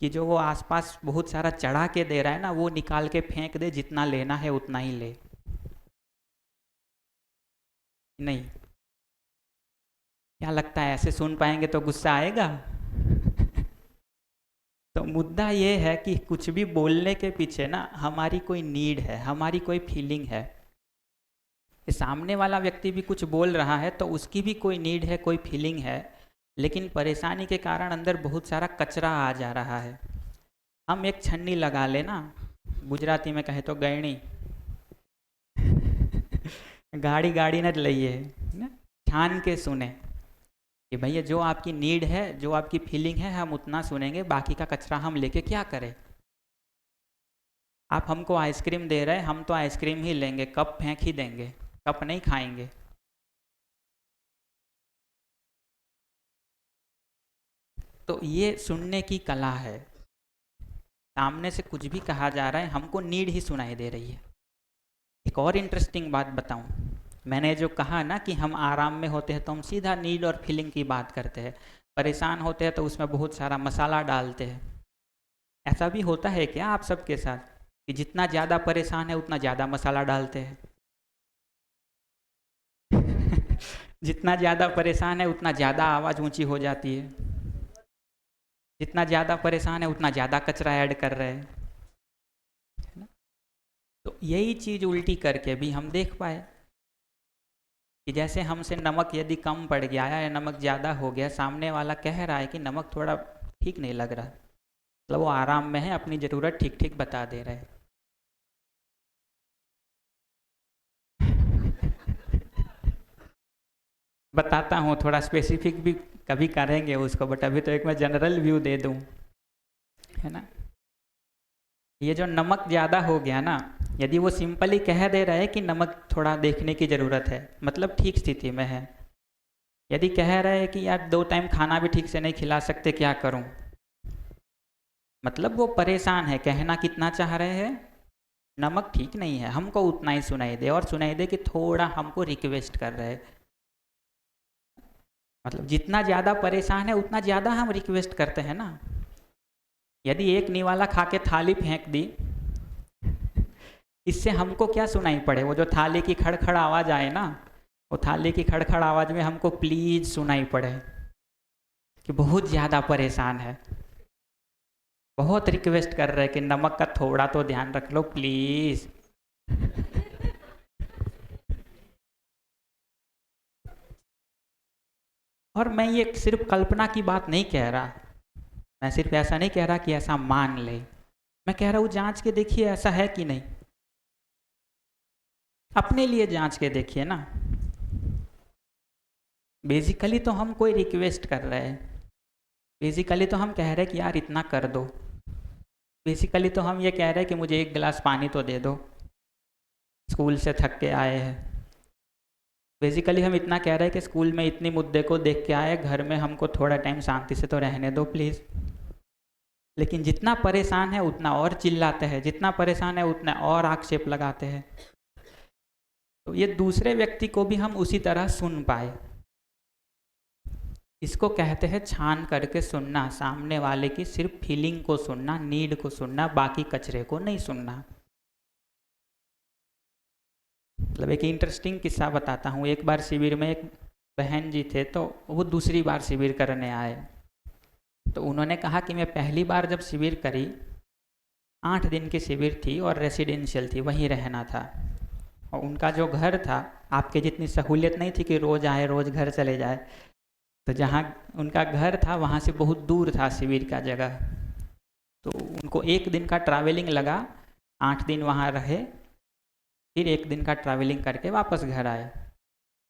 कि जो वो आसपास बहुत सारा चढ़ा के दे रहा है ना, वो निकाल के फेंक दे, जितना लेना है उतना ही ले। नहीं, क्या लगता है ऐसे सुन पाएंगे तो गुस्सा आएगा? तो मुद्दा ये है कि कुछ भी बोलने के पीछे ना हमारी कोई नीड है, हमारी कोई फीलिंग है। सामने वाला व्यक्ति भी कुछ बोल रहा है तो उसकी भी कोई नीड है, कोई फीलिंग है, लेकिन परेशानी के कारण अंदर बहुत सारा कचरा आ जा रहा है। हम एक छन्नी लगा लेना, गुजराती में कहे तो गैणी, गाड़ी गाड़ी न लइए, छान के सुने कि भैया जो आपकी नीड है, जो आपकी फीलिंग है, हम उतना सुनेंगे, बाकी का कचरा हम लेके क्या करें। आप हमको आइसक्रीम दे रहे हैं, हम तो आइसक्रीम ही लेंगे, कप फेंक ही देंगे, कप नहीं खाएंगे। तो ये सुनने की कला है। सामने से कुछ भी कहा जा रहा है, हमको नीड ही सुनाई दे रही है। एक और इंटरेस्टिंग बात बताऊं, मैंने जो कहा ना कि हम आराम में होते हैं तो हम सीधा नीड और फीलिंग की बात करते हैं, परेशान होते हैं तो उसमें बहुत सारा मसाला डालते हैं। ऐसा भी होता है क्या आप सबके साथ कि जितना ज़्यादा परेशान है उतना ज़्यादा मसाला डालते हैं? जितना ज़्यादा परेशान है उतना ज़्यादा आवाज़ ऊंची हो जाती है, जितना ज़्यादा परेशान है उतना ज़्यादा कचरा ऐड कर रहे हैं, है ना? तो यही चीज़ उल्टी करके भी हम देख पाए कि जैसे हमसे नमक यदि कम पड़ गया या नमक ज़्यादा हो गया, सामने वाला कह रहा है कि नमक थोड़ा ठीक नहीं लग रहा, मतलब वो आराम में है, अपनी ज़रूरत ठीक ठीक बता दे रहे हैं। बताता हूँ, थोड़ा स्पेसिफिक भी कभी करेंगे उसको, बट अभी तो एक मैं जनरल व्यू दे दूँ, है ना। ये जो नमक ज़्यादा हो गया ना, यदि वो सिंपली कह दे रहा है कि नमक थोड़ा देखने की ज़रूरत है, मतलब ठीक स्थिति में है। यदि कह रहे हैं कि यार 2 टाइम खाना भी ठीक से नहीं खिला सकते, क्या करूं, मतलब वो परेशान है। कहना कितना चाह रहे हैं, नमक ठीक नहीं है, हमको उतना ही सुनाई दे, और सुनाई दे कि थोड़ा हमको रिक्वेस्ट कर रहे हैं। मतलब जितना ज़्यादा परेशान है उतना ज़्यादा हम रिक्वेस्ट करते हैं ना। यदि एक निवाला खा के थाली फेंक दी, इससे हमको क्या सुनाई पड़े, वो जो थाली की खड़खड़ आवाज़ आए ना, वो थाली की खड़खड़ आवाज़ में हमको प्लीज़ सुनाई पड़े कि बहुत ज़्यादा परेशान है, बहुत रिक्वेस्ट कर रहे हैं कि नमक का थोड़ा तो ध्यान रख लो प्लीज़। और मैं ये सिर्फ कल्पना की बात नहीं कह रहा, मैं सिर्फ ऐसा नहीं कह रहा कि ऐसा मान ले, मैं कह रहा हूँ जांच के देखिए ऐसा है कि नहीं, अपने लिए जांच के देखिए ना। बेसिकली तो हम कोई रिक्वेस्ट कर रहे हैं, बेसिकली तो हम कह रहे हैं कि यार इतना कर दो, बेसिकली तो हम ये कह रहे हैं कि मुझे 1 गिलास पानी तो दे दो, स्कूल से थक के आए हैं। बेसिकली हम इतना कह रहे हैं कि स्कूल में इतने मुद्दे को देख के आए, घर में हमको थोड़ा टाइम शांति से तो रहने दो प्लीज़। लेकिन जितना परेशान है उतना और चिल्लाते हैं, जितना परेशान है उतना और आक्षेप लगाते हैं। तो ये दूसरे व्यक्ति को भी हम उसी तरह सुन पाए, इसको कहते हैं छान करके सुनना, सामने वाले की सिर्फ फीलिंग को सुनना, नीड को सुनना, बाकी कचरे को नहीं सुनना। मतलब एक इंटरेस्टिंग किस्सा बताता हूँ। एक बार शिविर में एक बहन जी थे, तो वो दूसरी बार शिविर करने आए। तो उन्होंने कहा कि मैं पहली बार जब शिविर करी, 8 दिन की शिविर थी और रेसिडेंशियल थी, वहीं रहना था। और उनका जो घर था, आपके जितनी सहूलियत नहीं थी कि रोज़ आए रोज़ घर चले जाए, तो जहाँ उनका घर था वहाँ से बहुत दूर था शिविर का जगह। तो उनको 1 दिन का ट्रैवलिंग लगा, 8 दिन वहाँ रहे, फिर 1 दिन का ट्रैवलिंग करके वापस घर आए।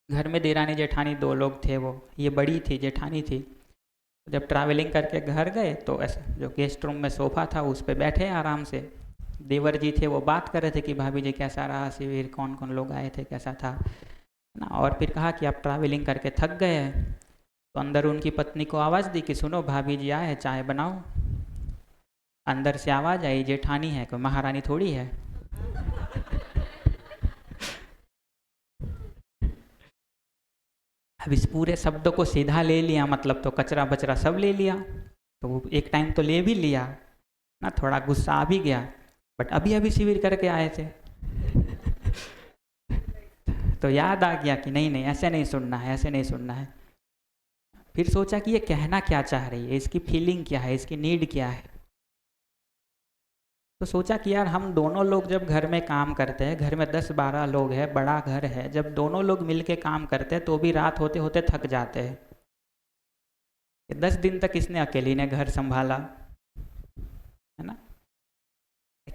घर में देरानी जेठानी 2 लोग थे, वो ये बड़ी थी, जेठानी थी। जब ट्रैवलिंग करके घर गए तो ऐसे जो गेस्ट रूम में सोफ़ा था उस पर बैठे आराम से, देवर जी थे वो बात कर रहे थे कि भाभी जी कैसा रहा शिविर, कौन कौन लोग आए थे, कैसा था ना। और फिर कहा कि आप ट्रैवलिंग करके थक गए हैं, तो अंदर उनकी पत्नी को आवाज़ दी कि सुनो भाभी जी आए हैं, चाय बनाओ। अंदर से आवाज़ आई, जेठानी है, कोई महारानी थोड़ी है। अब इस पूरे शब्द को सीधा ले लिया, मतलब तो कचरा बचरा सब ले लिया। तो वो एक टाइम तो ले भी लिया ना, थोड़ा गुस्सा आ भी गया, बट अभी अभी शिविर करके आए थे। तो याद आ गया कि नहीं नहीं ऐसे नहीं सुनना है, ऐसे नहीं सुनना है। फिर सोचा कि ये कहना क्या चाह रही है, इसकी फीलिंग क्या है, इसकी नीड क्या है। तो सोचा कि यार हम दोनों लोग जब घर में काम करते हैं, घर में 10-12 लोग हैं, बड़ा घर है, जब दोनों लोग मिलके काम करते हैं तो भी रात होते होते थक जाते हैं। 10 दिन तक इसने अकेली ने घर संभाला, है ना।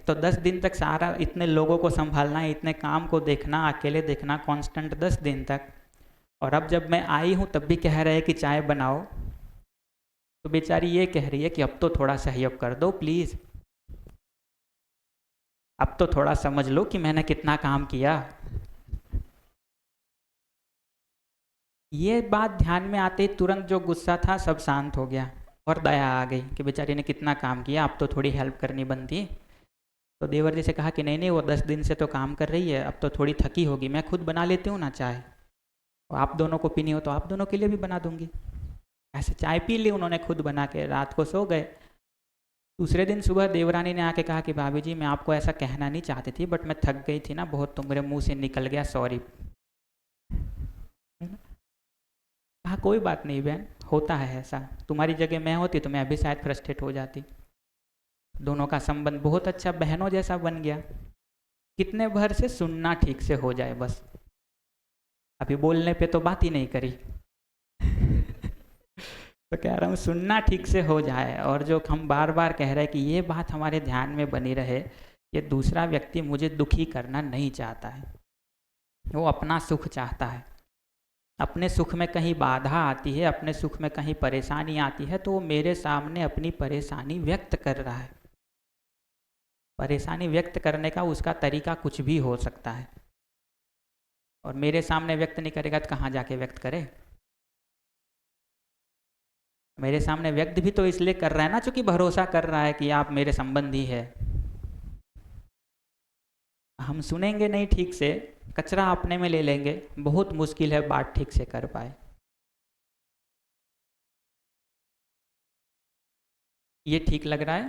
तो 10 दिन तक सारा इतने लोगों को संभालना, इतने काम को देखना, अकेले देखना कांस्टेंट 10 दिन तक। और अब जब मैं आई हूँ तब भी कह रहे हैं कि चाय बनाओ, तो बेचारी ये कह रही है कि अब तो थोड़ा सहयोग कर दो प्लीज़, अब तो थोड़ा समझ लो कि मैंने कितना काम किया। ये बात ध्यान में आते ही तुरंत जो गुस्सा था सब शांत हो गया और दया आ गई कि बेचारी ने कितना काम किया, अब तो थोड़ी हेल्प करनी बनती। तो देवर जी से कहा कि नहीं नहीं, वो 10 दिन से तो काम कर रही है, अब तो थोड़ी थकी होगी, मैं खुद बना लेती हूँ ना चाय, आप दोनों को पीनी हो तो आप दोनों के लिए भी बना दूंगी। ऐसे चाय पी ली उन्होंने खुद बना के, रात को सो गए। दूसरे दिन सुबह देवरानी ने आके कहा कि भाभी जी मैं आपको ऐसा कहना नहीं चाहती थी, बट मैं थक गई थी ना बहुत, तो मेरे मुंह से निकल गया, सॉरी। कहा कोई बात नहीं बहन, होता है ऐसा, तुम्हारी जगह मैं होती तो मैं अभी शायद फ्रस्ट्रेट हो जाती। दोनों का संबंध बहुत अच्छा बहनों जैसा बन गया। कितने भर से सुनना ठीक से हो जाए बस, अभी बोलने पे तो बात ही नहीं करी। तो कह रहा हूँ सुनना ठीक से हो जाए, और जो हम बार बार कह रहे हैं कि ये बात हमारे ध्यान में बनी रहे, ये दूसरा व्यक्ति मुझे दुखी करना नहीं चाहता है, वो अपना सुख चाहता है। अपने सुख में कहीं बाधा आती है, अपने सुख में कहीं परेशानी आती है, तो वो मेरे सामने अपनी परेशानी व्यक्त कर रहा है। परेशानी व्यक्त करने का उसका तरीका कुछ भी हो सकता है, और मेरे सामने व्यक्त नहीं करेगा तो कहाँ जाके व्यक्त करे। मेरे सामने व्यक्त भी तो इसलिए कर रहा है ना, चूंकि भरोसा कर रहा है कि आप मेरे संबंधी है। हम सुनेंगे नहीं ठीक से, कचरा अपने में ले लेंगे, बहुत मुश्किल है बात ठीक से कर पाए। ये ठीक लग रहा है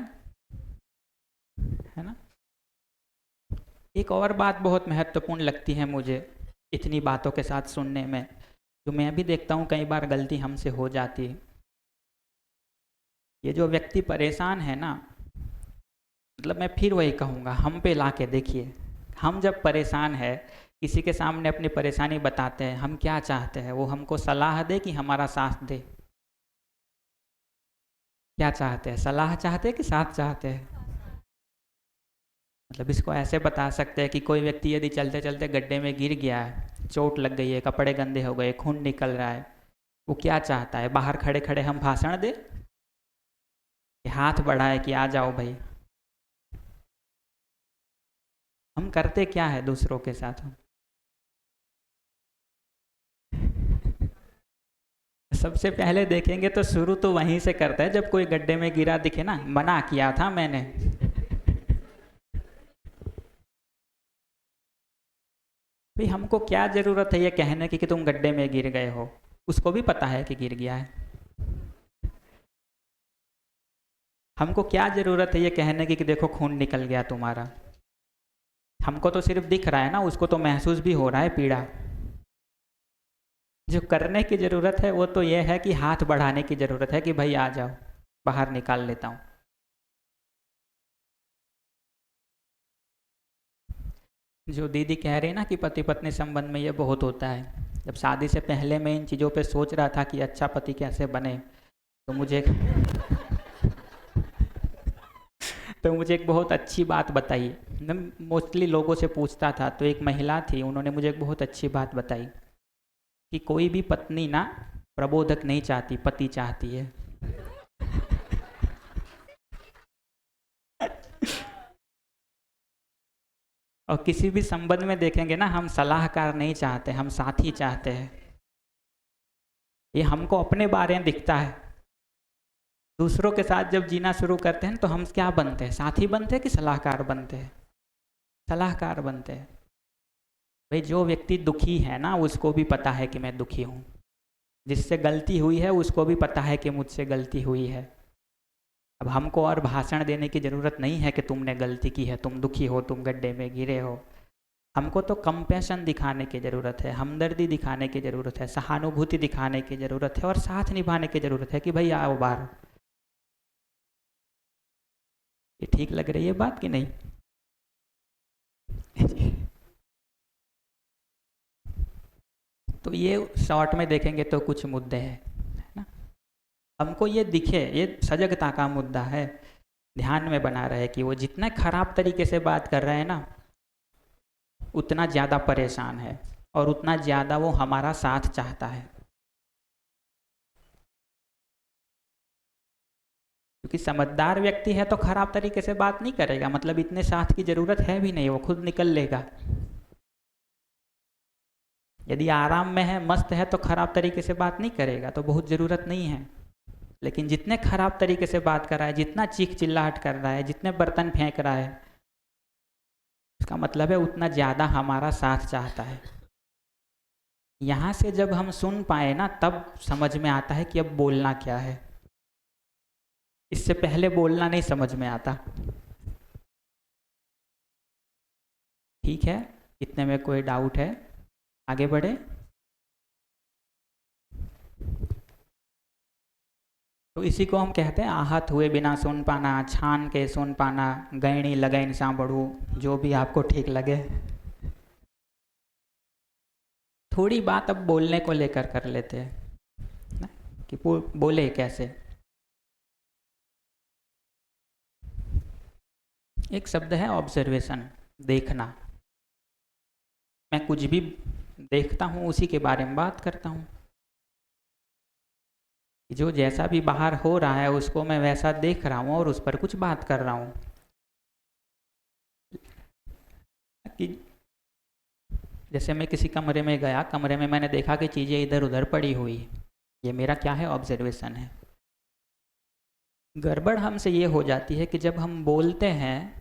ना? एक और बात बहुत महत्वपूर्ण लगती है मुझे इतनी बातों के साथ सुनने में, जो मैं भी देखता हूँ कई बार गलती हमसे हो जाती है। ये जो व्यक्ति परेशान है ना, मतलब मैं फिर वही कहूँगा, हम पे ला के देखिए। हम जब परेशान है, किसी के सामने अपनी परेशानी बताते हैं, हम क्या चाहते हैं? वो हमको सलाह दे कि हमारा साथ दे? क्या चाहते हैं? सलाह चाहते हैं कि साथ चाहते हैं? मतलब इसको ऐसे बता सकते हैं कि कोई व्यक्ति यदि चलते चलते गड्ढे में गिर गया है, चोट लग गई है, कपड़े गंदे हो गए, खून निकल रहा है, वो क्या चाहता है? बाहर खड़े खड़े हम भाषण दे, हाथ बढ़ाए कि आ जाओ भाई? हम करते क्या है दूसरों के साथ? सबसे पहले देखेंगे तो शुरू तो वहीं से करता है, जब कोई गड्ढे में गिरा दिखे ना, मना किया था मैंने। भाई हमको क्या जरूरत है ये कहने की कि तुम गड्ढे में गिर गए हो? उसको भी पता है कि गिर गया है। हमको क्या जरूरत है ये कहने की कि देखो खून निकल गया तुम्हारा? हमको तो सिर्फ दिख रहा है ना, उसको तो महसूस भी हो रहा है पीड़ा। जो करने की ज़रूरत है वो तो ये है कि हाथ बढ़ाने की ज़रूरत है कि भाई आ जाओ, बाहर निकाल लेता हूँ। जो दीदी कह रही ना कि पति पत्नी संबंध में ये बहुत होता है, जब शादी से पहले मैं इन चीज़ों पे सोच रहा था कि अच्छा पति कैसे बने, तो मुझे एक बहुत अच्छी बात बताई। मैं मोस्टली लोगों से पूछता था, तो एक महिला थी, उन्होंने मुझे एक बहुत अच्छी बात बताई कि कोई भी पत्नी ना प्रबोधक नहीं चाहती, पति चाहती है। और किसी भी संबंध में देखेंगे ना, हम सलाहकार नहीं चाहते, हम साथी चाहते हैं। ये हमको अपने बारे में दिखता है। दूसरों के साथ जब जीना शुरू करते हैं तो हम क्या बनते हैं? साथी बनते हैं कि सलाहकार बनते हैं? सलाहकार बनते हैं। भाई जो व्यक्ति दुखी है ना, उसको भी पता है कि मैं दुखी हूँ। जिससे गलती हुई है उसको भी पता है कि मुझसे गलती हुई है। अब हमको और भाषण देने की ज़रूरत नहीं है कि तुमने गलती की है, तुम दुखी हो, तुम गड्ढे में गिरे हो। हमको तो कंपैशन दिखाने की ज़रूरत है, हमदर्दी दिखाने की ज़रूरत है, सहानुभूति दिखाने की ज़रूरत है, और साथ निभाने की ज़रूरत है कि भाई आओ बाहर। ये ठीक लग रही है बात कि नहीं? तो ये शॉर्ट में देखेंगे तो कुछ मुद्दे हैं, है ना? हमको ये दिखे, ये सजगता का मुद्दा है। ध्यान में बना रहे कि वो जितना खराब तरीके से बात कर रहे हैं ना, उतना ज़्यादा परेशान है और उतना ज़्यादा वो हमारा साथ चाहता है। क्योंकि समझदार व्यक्ति है तो खराब तरीके से बात नहीं करेगा, मतलब इतने साथ की ज़रूरत है भी नहीं, वो खुद निकल लेगा। यदि आराम में है, मस्त है, तो खराब तरीके से बात नहीं करेगा, तो बहुत ज़रूरत नहीं है। लेकिन जितने खराब तरीके से बात कर रहा है, जितना चीख चिल्लाहट कर रहा है, जितने बर्तन फेंक रहा है, उसका मतलब है उतना ज़्यादा हमारा साथ चाहता है। यहाँ से जब हम सुन पाए ना, तब समझ में आता है कि अब बोलना क्या है। इससे पहले बोलना नहीं समझ में आता। ठीक है, इतने में कोई डाउट है? आगे बढ़े। तो इसी को हम कहते हैं आहत हुए बिना सुन पाना, छान के सुन पाना, गैणी लगैन सांभळू, जो भी आपको ठीक लगे। थोड़ी बात अब बोलने को लेकर कर लेते हैं ना, कि बोले कैसे। एक शब्द है ऑब्जर्वेशन, देखना। मैं कुछ भी देखता हूँ उसी के बारे में बात करता हूँ। जो जैसा भी बाहर हो रहा है उसको मैं वैसा देख रहा हूँ और उस पर कुछ बात कर रहा हूँ। कि जैसे मैं किसी कमरे में गया, कमरे में मैंने देखा कि चीज़ें इधर उधर पड़ी हुई, ये मेरा क्या है? ऑब्जर्वेशन है। गड़बड़ हमसे ये हो जाती है कि जब हम बोलते हैं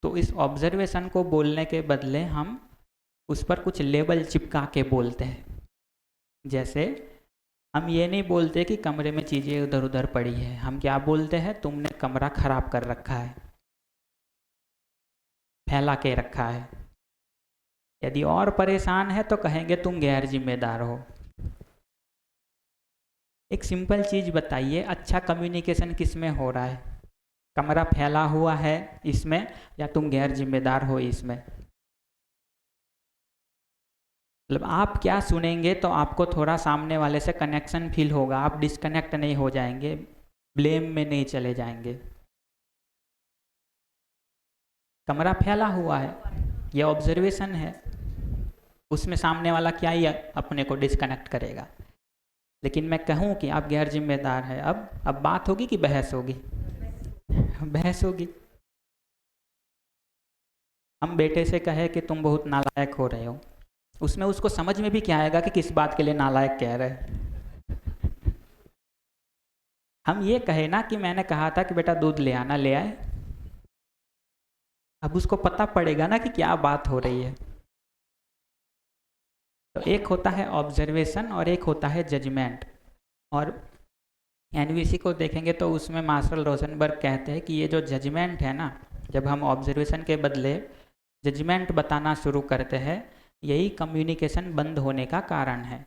तो इस ऑब्जर्वेशन को बोलने के बदले हम उस पर कुछ लेबल चिपका के बोलते हैं। जैसे हम ये नहीं बोलते कि कमरे में चीज़ें उधर उधर पड़ी है, हम क्या बोलते हैं? तुमने कमरा खराब कर रखा है, फैला के रखा है। यदि और परेशान है तो कहेंगे तुम गैर जिम्मेदार हो। एक सिंपल चीज़ बताइए, अच्छा कम्युनिकेशन किस में हो रहा है? कमरा फैला हुआ है इसमें, या तुम गैर जिम्मेदार हो इसमें? मतलब आप क्या सुनेंगे तो आपको थोड़ा सामने वाले से कनेक्शन फील होगा, आप डिस्कनेक्ट नहीं हो जाएंगे, ब्लेम में नहीं चले जाएंगे। कमरा फैला हुआ है, ये ऑब्जर्वेशन है, उसमें सामने वाला क्या ही अपने को डिस्कनेक्ट करेगा। लेकिन मैं कहूँ कि आप गैर जिम्मेदार है, अब बात होगी कि बहस होगी? बहस होगी। हम बेटे से कहे कि तुम बहुत नालायक हो रहे हो, उसमें उसको समझ में भी क्या आएगा कि किस बात के लिए नालायक कह रहे। हम ये कहे ना कि मैंने कहा था कि बेटा दूध ले आना, ले आए, अब उसको पता पड़ेगा ना कि क्या बात हो रही है। तो एक होता है ऑब्जर्वेशन और एक होता है जजमेंट। और एनवीसी को देखेंगे तो उसमें मार्शल रोजनबर्ग कहते हैं कि ये जो जजमेंट है ना, जब हम ऑब्जर्वेशन के बदले जजमेंट बताना शुरू करते हैं, यही कम्युनिकेशन बंद होने का कारण है।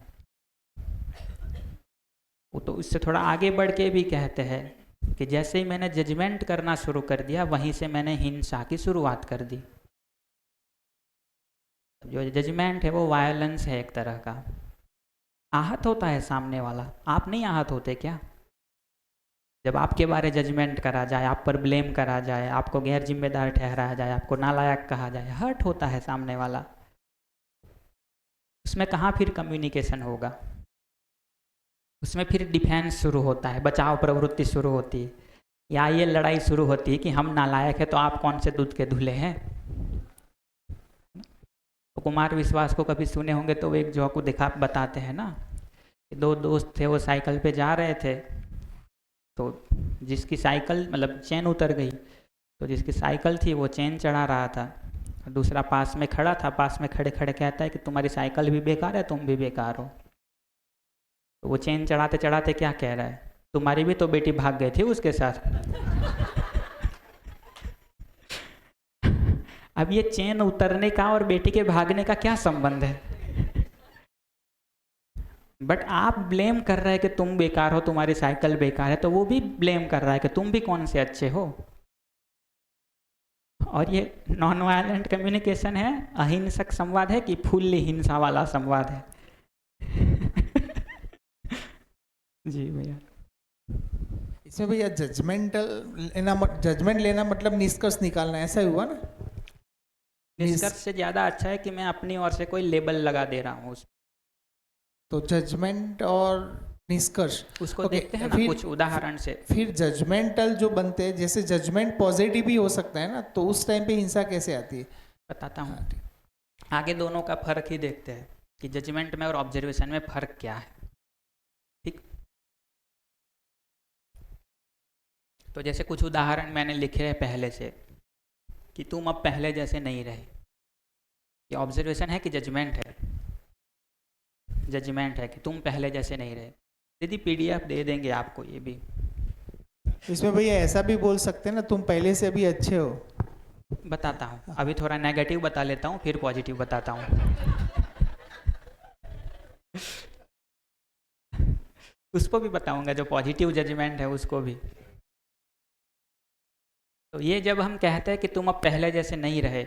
वो तो इससे थोड़ा आगे बढ़ के भी कहते हैं कि जैसे ही मैंने जजमेंट करना शुरू कर दिया, वहीं से मैंने हिंसा की शुरुआत कर दी। जो जजमेंट है वो वायलेंस है एक तरह का। आहत होता है सामने वाला, आप नहीं आहत होते क्या? जब आपके बारे जजमेंट करा जाए, आप पर ब्लेम करा जाए, आपको गैर जिम्मेदार ठहराया जाए, आपको नालायक कहा जाए, हर्ट होता है सामने वाला। उसमें कहाँ फिर कम्युनिकेशन होगा? उसमें फिर डिफेंस शुरू होता है, बचाव प्रवृत्ति शुरू होती है, या ये लड़ाई शुरू होती है कि हम नालायक है तो आप कौन से दूध के धुले हैं। तो कुमार विश्वास को कभी सुने होंगे तो वो एक जो को दिखा बताते हैं ना, कि दो दोस्त थे, वो साइकिल पे जा रहे थे, तो जिसकी साइकिल मतलब चेन उतर गई, तो जिसकी साइकिल थी वो चेन चढ़ा रहा था, दूसरा पास में खड़ा था, पास में खड़े खड़े कहता है कि तुम्हारी साइकिल भी बेकार है, तुम भी बेकार हो। तो वो चेन चढ़ाते चढ़ाते क्या कह रहा है? तुम्हारी भी तो बेटी भाग गई थी उसके साथ। अब ये चेन उतरने का और बेटी के भागने का क्या संबंध है? बट आप ब्लेम कर रहे हैं कि तुम बेकार हो, तुम्हारी साइकिल बेकार है, तो वो भी ब्लेम कर रहा है कि तुम भी कौन से अच्छे हो। और ये नॉन वायलेंट कम्युनिकेशन है, अहिंसक संवाद है कि फुल्ली हिंसा वाला संवाद है? जी भैया। इसमें भैया जजमेंट लेना मतलब निष्कर्ष निकालना, ऐसा ही हुआ ना? निष्कर्ष से ज़्यादा अच्छा है कि मैं अपनी ओर से कोई लेबल लगा दे रहा हूँ तो जजमेंट और निष्कर्ष उसको Okay, देखते हैं ना फिर- कुछ उदाहरण से। फिर जजमेंटल जो बनते हैं, जैसे जजमेंट पॉजिटिव भी हो सकता है ना, तो उस टाइम पे हिंसा कैसे आती है? बताता हूँ। हाँ, ठीक। आगे दोनों का फर्क ही देखते हैं कि जजमेंट में और ऑब्जर्वेशन में फ़र्क क्या है। ठीक, तो जैसे कुछ उदाहरण मैंने लिखे हैं पहले से कि तुम अब पहले जैसे नहीं रहे। ये ऑब्जर्वेशन है कि जजमेंट है? जजमेंट है कि तुम पहले जैसे नहीं रहे। दीदी PDF दे देंगे आपको ये भी। इसमें भैया ऐसा भी बोल सकते हैं ना, तुम पहले से अभी अच्छे हो। बताता हूँ, अभी थोड़ा नेगेटिव बता लेता हूँ फिर पॉजिटिव बताता हूँ। उसको भी बताऊंगा, जो पॉजिटिव जजमेंट है उसको भी। तो ये जब हम कहते हैं कि तुम अब पहले जैसे नहीं रहे,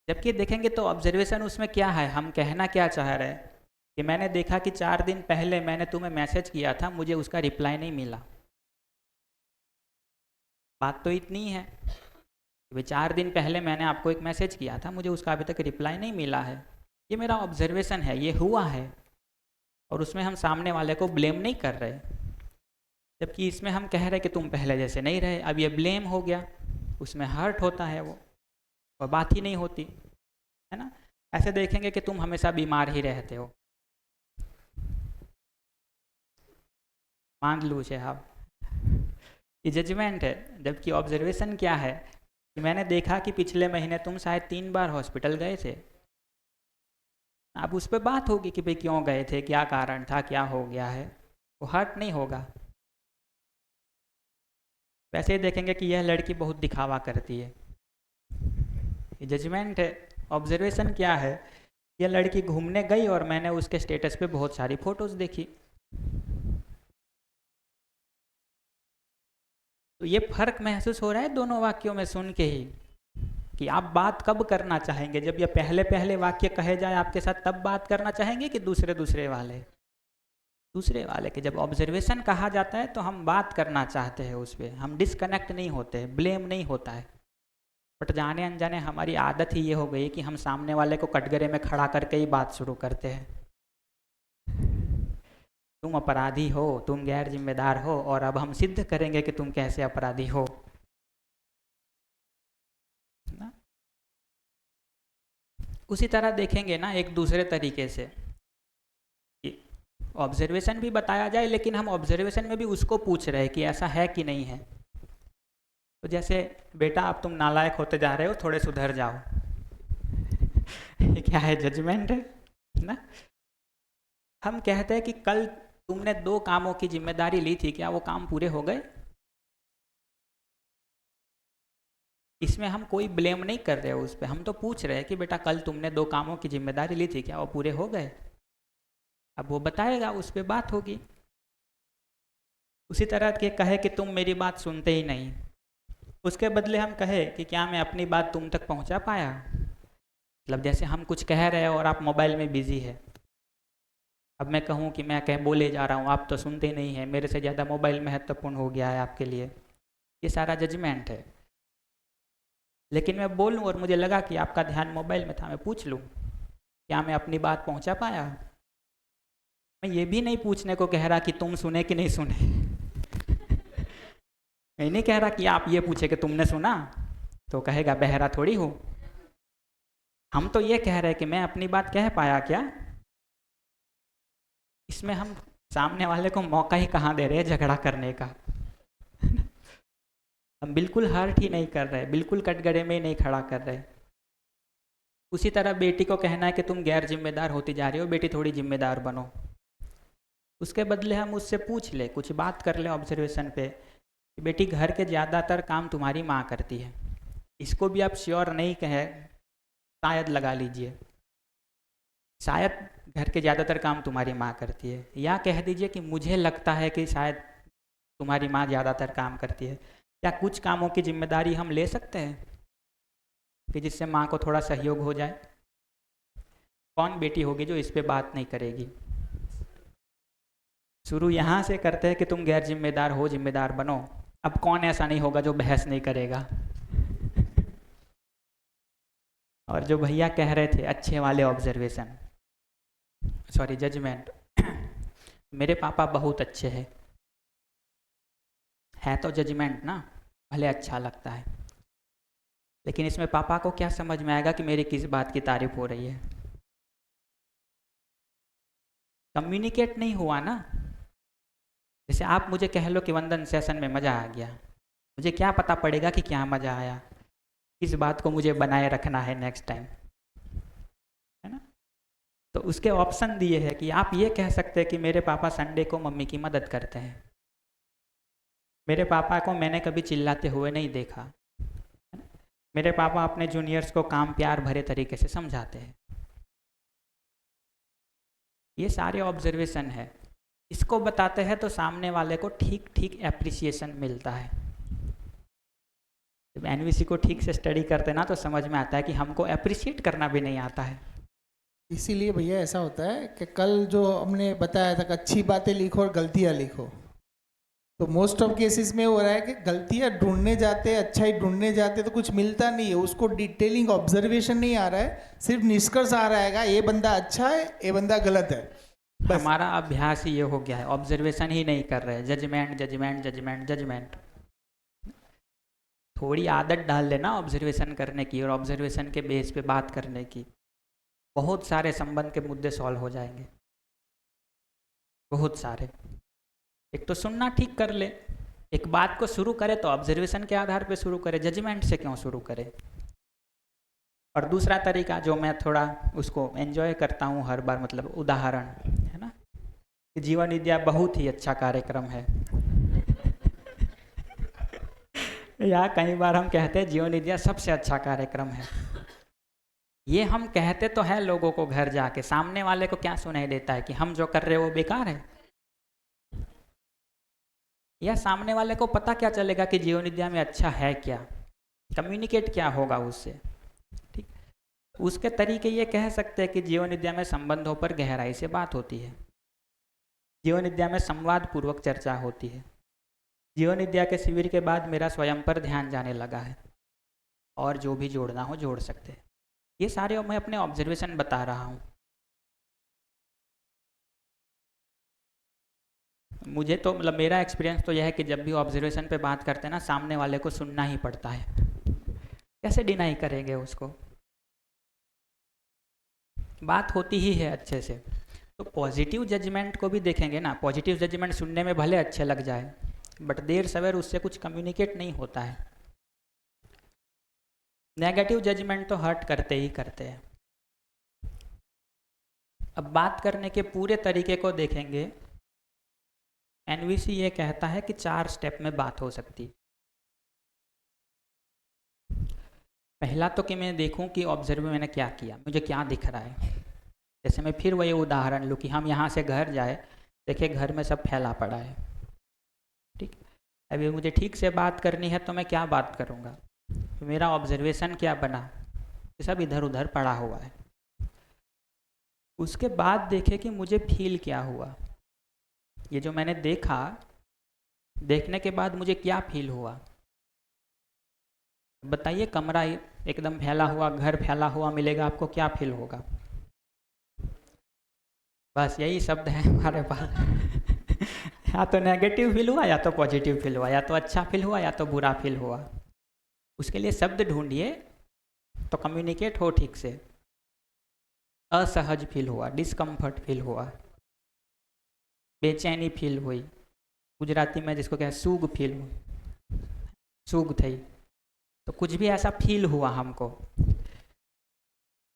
जबकि देखेंगे तो ऑब्जर्वेशन उसमें क्या है, हम कहना क्या चाह रहे हैं कि मैंने देखा कि 4 दिन पहले मैंने तुम्हें मैसेज किया था, मुझे उसका रिप्लाई नहीं मिला। बात तो इतनी है कि भाई 4 दिन पहले मैंने आपको एक मैसेज किया था, मुझे उसका अभी तक रिप्लाई नहीं मिला है। ये मेरा ऑब्जर्वेशन है, ये हुआ है, और उसमें हम सामने वाले को ब्लेम नहीं कर रहे। जबकि इसमें हम कह रहे कि तुम पहले जैसे नहीं रहे, अब ये ब्लेम हो गया, उसमें हर्ट होता है वो, और बात ही नहीं होती है ना। ऐसे देखेंगे कि तुम हमेशा बीमार ही रहते हो, मान लू आप, ये जजमेंट है। जबकि ऑब्जर्वेशन क्या है कि मैंने देखा कि पिछले महीने तुम शायद 3 बार हॉस्पिटल गए थे। अब उस पर बात होगी कि भाई क्यों गए थे, क्या कारण था, क्या हो गया है, वो हर्ट नहीं होगा। वैसे ही देखेंगे कि यह लड़की बहुत दिखावा करती है, ये जजमेंट है। ऑब्जर्वेशन क्या है, यह लड़की घूमने गई और मैंने उसके स्टेटस पे बहुत सारी फोटोज़ देखी। तो ये फर्क महसूस हो रहा है दोनों वाक्यों में सुन के ही, कि आप बात कब करना चाहेंगे। जब ये पहले पहले वाक्य कहे जाए आपके साथ, तब बात करना चाहेंगे कि दूसरे वाले के जब ऑब्जर्वेशन कहा जाता है तो हम बात करना चाहते हैं उस पर, हम डिस्कनेक्ट नहीं होते, ब्लेम नहीं होता है। बट जाने अनजाने हमारी आदत ही ये हो गई कि हम सामने वाले को कटघरे में खड़ा करके ही बात शुरू करते हैं। तुम अपराधी हो, तुम गैर जिम्मेदार हो, और अब हम सिद्ध करेंगे कि तुम कैसे अपराधी हो ना? उसी तरह देखेंगे ना एक दूसरे तरीके से, ऑब्जर्वेशन भी बताया जाए, लेकिन हम ऑब्जर्वेशन में भी उसको पूछ रहे हैं कि ऐसा है कि नहीं है। तो जैसे बेटा अब तुम नालायक होते जा रहे हो, थोड़े सुधर जाओ। ये क्या है, जजमेंट है ना। हम कहते हैं कि कल तुमने 2 कामों की जिम्मेदारी ली थी, क्या वो काम पूरे हो गए? इसमें हम कोई ब्लेम नहीं कर रहे हो उस पर, हम तो पूछ रहे हैं कि बेटा कल तुमने 2 कामों की जिम्मेदारी ली थी, क्या वो पूरे हो गए? अब वो बताएगा, उस पर बात होगी। उसी तरह के कहे कि तुम मेरी बात सुनते ही नहीं, उसके बदले हम कहे कि क्या मैं अपनी बात तुम तक पहुंचा पाया। मतलब जैसे हम कुछ कह रहे हैं और आप मोबाइल में बिजी है, अब मैं कहूँ कि मैं बोले जा रहा हूँ, आप तो सुनते नहीं हैं, मेरे से ज़्यादा मोबाइल महत्वपूर्ण हो गया है आपके लिए, ये सारा जजमेंट है। लेकिन मैं बोलूँ और मुझे लगा कि आपका ध्यान मोबाइल में था, मैं पूछ लूँ क्या मैं अपनी बात पहुँचा पाया। मैं ये भी नहीं पूछने को कह रहा कि तुम सुने कि नहीं सुने। मैं नहीं कह रहा कि आप ये पूछे कि तुमने सुना, तो कहेगा बहरा थोड़ी हो। हम तो ये कह रहे हैं कि मैं अपनी बात कह पाया क्या। इसमें हम सामने वाले को मौका ही कहाँ दे रहे हैं झगड़ा करने का। हम बिल्कुल हर्ट ही नहीं कर रहे, बिल्कुल कटघरे में ही नहीं खड़ा कर रहे। उसी तरह बेटी को कहना है कि तुम गैर जिम्मेदार होती जा रही हो, बेटी थोड़ी जिम्मेदार बनो। उसके बदले हम उससे पूछ ले, कुछ बात कर ले ऑब्जर्वेशन पे कि बेटी घर के ज़्यादातर काम तुम्हारी माँ करती है। इसको भी आप श्योर नहीं कहे, शायद लगा लीजिए, शायद घर के ज़्यादातर काम तुम्हारी माँ करती है, या कह दीजिए कि मुझे लगता है कि शायद तुम्हारी माँ ज़्यादातर काम करती है। क्या कुछ कामों की जिम्मेदारी हम ले सकते हैं कि जिससे माँ को थोड़ा सहयोग हो जाए? कौन बेटी होगी जो इस पे बात नहीं करेगी? शुरू यहाँ से करते हैं कि तुम गैर जिम्मेदार हो, जिम्मेदार बनो। अब कौन ऐसा नहीं होगा जो बहस नहीं करेगा। और जो भैया कह रहे थे अच्छे वाले ऑब्जर्वेशन, सॉरी जजमेंट, मेरे पापा बहुत अच्छे हैं, है तो जजमेंट ना, भले अच्छा लगता है, लेकिन इसमें पापा को क्या समझ में आएगा कि मेरी किस बात की तारीफ हो रही है। कम्युनिकेट नहीं हुआ ना। जैसे आप मुझे कह लो कि वंदन सेशन में मज़ा आ गया, मुझे क्या पता पड़ेगा कि क्या मज़ा आया, इस बात को मुझे बनाए रखना है नेक्स्ट टाइम, है ना। तो उसके ऑप्शन दिए हैं कि आप ये कह सकते हैं कि मेरे पापा संडे को मम्मी की मदद करते हैं, मेरे पापा को मैंने कभी चिल्लाते हुए नहीं देखा, मेरे पापा अपने जूनियर्स को काम प्यार भरे तरीके से समझाते हैं। ये सारे ऑब्जर्वेशन है। इसको बताते हैं तो सामने वाले को ठीक ठीक एप्रिसिएशन मिलता है। जब एनवीसी को ठीक से स्टडी करते ना तो समझ में आता है कि हमको एप्रिशिएट करना भी नहीं आता है। इसीलिए भैया ऐसा होता है कि कल जो हमने बताया था कि अच्छी बातें लिखो और गलतियाँ लिखो, तो मोस्ट ऑफ केसेस में हो रहा है कि गलतियाँ ढूंढने जाते, अच्छाई ढूंढने जाते तो कुछ मिलता नहीं है, उसको डिटेलिंग ऑब्जर्वेशन नहीं आ रहा है, सिर्फ निष्कर्ष आ रहेगा ये बंदा अच्छा है, ये बंदा गलत है। हमारा अभ्यास ही ये हो गया है, ऑब्जर्वेशन ही नहीं कर रहे, जजमेंट जजमेंट जजमेंट जजमेंट। थोड़ी आदत डाल लेना ऑब्जर्वेशन करने की और ऑब्जर्वेशन के बेस पे बात करने की, बहुत सारे संबंध के मुद्दे सॉल्व हो जाएंगे, बहुत सारे। एक तो सुनना ठीक कर ले, एक बात को शुरू करे तो ऑब्जर्वेशन के आधार पे शुरू करे, जजमेंट से क्यों शुरू करे। और दूसरा तरीका जो मैं थोड़ा उसको एंजॉय करता हूँ हर बार, मतलब उदाहरण है ना, कि जीवन विद्या बहुत ही अच्छा कार्यक्रम है। या कई बार हम कहते हैं जीवन विद्या सबसे अच्छा कार्यक्रम है। ये हम कहते तो है लोगों को घर जाके, सामने वाले को क्या सुनाई देता है कि हम जो कर रहे हैं वो बेकार है, या सामने वाले को पता क्या चलेगा कि जीवन विद्या में अच्छा है क्या, कम्युनिकेट क्या होगा उससे। ठीक, उसके तरीके ये कह सकते हैं कि जीवन विद्या में संबंधों पर गहराई से बात होती है, जीवन विद्या में संवाद पूर्वक चर्चा होती है, जीवन विद्या के शिविर के बाद मेरा स्वयं पर ध्यान जाने लगा है, और जो भी जोड़ना हो जोड़ सकते हैं। ये सारे मैं अपने ऑब्जर्वेशन बता रहा हूँ। मुझे तो मतलब मेरा एक्सपीरियंस तो यह है कि जब भी ऑब्जर्वेशन पे बात करते हैं ना, सामने वाले को सुनना ही पड़ता है, कैसे डिनाई करेंगे उसको, बात होती ही है अच्छे से। तो पॉजिटिव जजमेंट को भी देखेंगे ना, पॉजिटिव जजमेंट सुनने में भले अच्छे लग जाए बट देर सवेर उससे कुछ कम्युनिकेट नहीं होता है। नेगेटिव जजमेंट तो हर्ट करते ही करते हैं। अब बात करने के पूरे तरीके को देखेंगे, एनवीसी ये कहता है कि 4 स्टेप में बात हो सकती। पहला तो कि मैं देखूं कि ऑब्जर्व मैंने क्या किया, मुझे क्या दिख रहा है। जैसे मैं फिर वही उदाहरण लूँ कि हम यहाँ से घर जाए, देखिए घर में सब फैला पड़ा है, ठीक, अभी मुझे ठीक से बात करनी है तो मैं क्या बात करूँगा, तो मेरा ऑब्जर्वेशन क्या बना, ये सब इधर उधर पड़ा हुआ है। उसके बाद देखे कि मुझे फील क्या हुआ, ये जो मैंने देखा, देखने के बाद मुझे क्या फील हुआ। बताइए, कमरा एकदम फैला हुआ, घर फैला हुआ मिलेगा आपको, क्या फील होगा। बस यही शब्द है हमारे पास। या तो नेगेटिव फील हुआ या तो पॉजिटिव फील हुआ, या तो अच्छा फील हुआ या तो बुरा फील हुआ। उसके लिए शब्द ढूंढिए तो कम्युनिकेट हो ठीक से। असहज फील हुआ, डिस्कम्फर्ट फील हुआ, बेचैनी फील हुई, गुजराती में जिसको क्या सूग फील हुई, सूग थी, तो कुछ भी ऐसा फील हुआ हमको।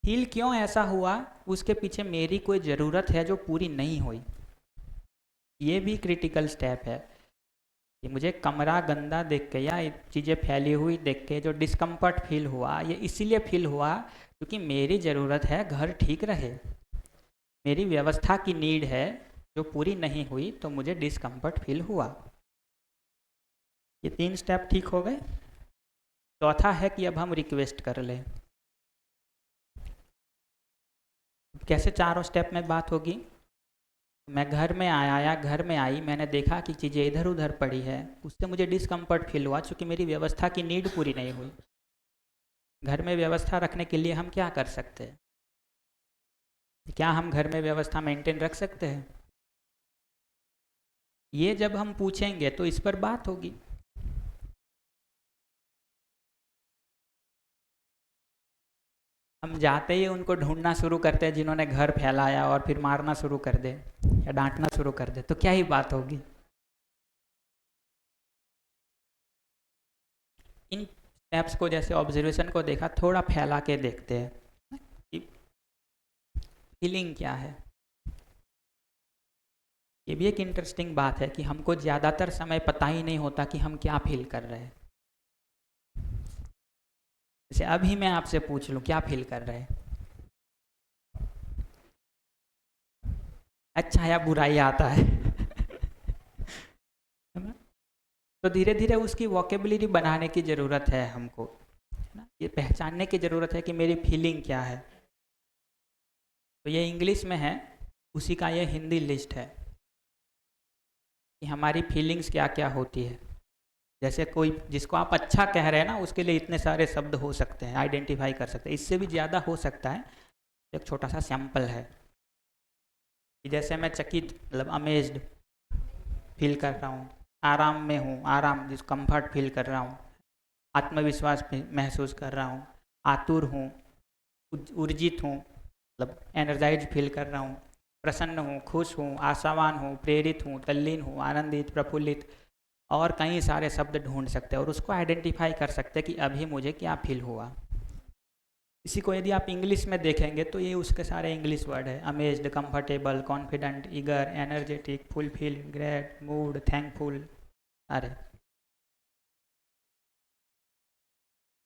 फील क्यों ऐसा हुआ, उसके पीछे मेरी कोई ज़रूरत है जो पूरी नहीं हुई। ये भी क्रिटिकल स्टेप है कि मुझे कमरा गंदा देख के या चीज़ें फैली हुई देख के जो डिस्कम्फर्ट फील हुआ, ये इसीलिए फील हुआ क्योंकि मेरी ज़रूरत है घर ठीक रहे, मेरी व्यवस्था की नीड है जो पूरी नहीं हुई, तो मुझे डिस्कम्फर्ट फील हुआ। ये 3 स्टेप ठीक हो गए। चौथा है कि अब हम रिक्वेस्ट कर लें। कैसे चारों स्टेप में बात होगी, मैं घर में आया या घर में आई, मैंने देखा कि चीज़ें इधर उधर पड़ी है, उससे मुझे डिस्कम्फर्ट फील हुआ, चूँकि मेरी व्यवस्था की नीड पूरी नहीं हुई। घर में व्यवस्था रखने के लिए हम क्या कर सकते हैं? क्या हम घर में व्यवस्था मेंटेन रख सकते हैं? ये जब हम पूछेंगे तो इस पर बात होगी। हम जाते ही उनको ढूंढना शुरू करते हैं जिन्होंने घर फैलाया, और फिर मारना शुरू कर दे या डांटना शुरू कर दे, तो क्या ही बात होगी? इन स्टेप्स को, जैसे ऑब्जर्वेशन को देखा, थोड़ा फैला के देखते हैं कि फीलिंग क्या है। ये भी एक इंटरेस्टिंग बात है कि हमको ज़्यादातर समय पता ही नहीं होता कि हम क्या फील कर रहे हैं। जैसे अभी मैं आपसे पूछ लूँ क्या फील कर रहे हैं, अच्छा या बुराई आता है ना? तो धीरे धीरे उसकी वोकेबुलरी बनाने की ज़रूरत है हमको, है ना? ये पहचानने की ज़रूरत है कि मेरी फीलिंग क्या है। तो ये इंग्लिश में है, उसी का ये हिंदी लिस्ट है कि हमारी फीलिंग्स क्या क्या होती है। जैसे कोई जिसको आप अच्छा कह रहे हैं ना, उसके लिए इतने सारे शब्द हो सकते हैं, आइडेंटिफाई कर सकते हैं, इससे भी ज़्यादा हो सकता है। एक छोटा सा सैंपल है कि जैसे मैं चकित, मतलब अमेज्ड फील कर रहा हूँ, आराम में हूँ, आराम जिस कंफर्ट फील कर रहा हूँ, आत्मविश्वास महसूस कर रहा हूँ, आतुर हूँ, ऊर्जित हूँ, मतलब एनर्जाइज फील कर रहा हूँ, प्रसन्न हूँ, खुश हूँ, आशावान हूँ, प्रेरित हूँ, तल्लीन हूँ, आनंदित, प्रफुल्लित, और कई सारे शब्द ढूंढ सकते हैं और उसको आइडेंटिफाई कर सकते हैं कि अभी मुझे क्या फील हुआ। इसी को यदि आप इंग्लिश में देखेंगे तो ये उसके सारे इंग्लिश वर्ड है, amazed, comfortable, confident, eager, energetic, fulfil, great, mood, thankful. अरे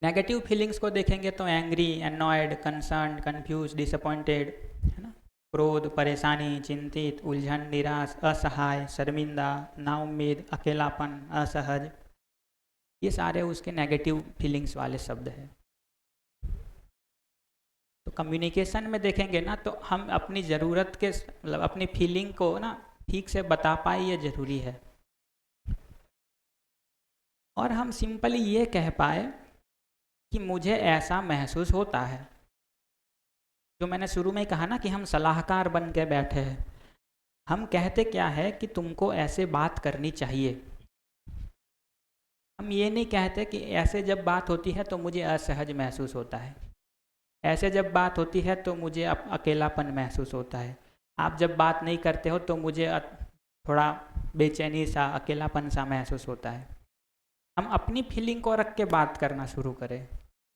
नेगेटिव फीलिंग्स को देखेंगे तो angry, annoyed, concern, confuse, disappointed, है ना, क्रोध, परेशानी, चिंतित, उलझन, निराश, असहाय, शर्मिंदा, नाउम्मीद, अकेलापन, असहज, ये सारे उसके नेगेटिव फीलिंग्स वाले शब्द हैं। तो कम्युनिकेशन में देखेंगे ना, तो हम अपनी ज़रूरत के, मतलब अपनी फीलिंग को ना ठीक से बता पाए, ये ज़रूरी है। और हम सिंपली ये कह पाए कि मुझे ऐसा महसूस होता है। जो मैंने शुरू में कहा ना कि हम सलाहकार बन के बैठे हैं, हम कहते क्या है कि तुमको ऐसे बात करनी चाहिए। हम ये नहीं कहते कि ऐसे जब बात होती है तो मुझे असहज महसूस होता है, ऐसे जब बात होती है तो मुझे अकेलापन महसूस होता है, आप जब बात नहीं करते हो तो मुझे थोड़ा बेचैनी सा, अकेलापन सा महसूस होता है। हम अपनी फीलिंग को रख के बात करना शुरू करें।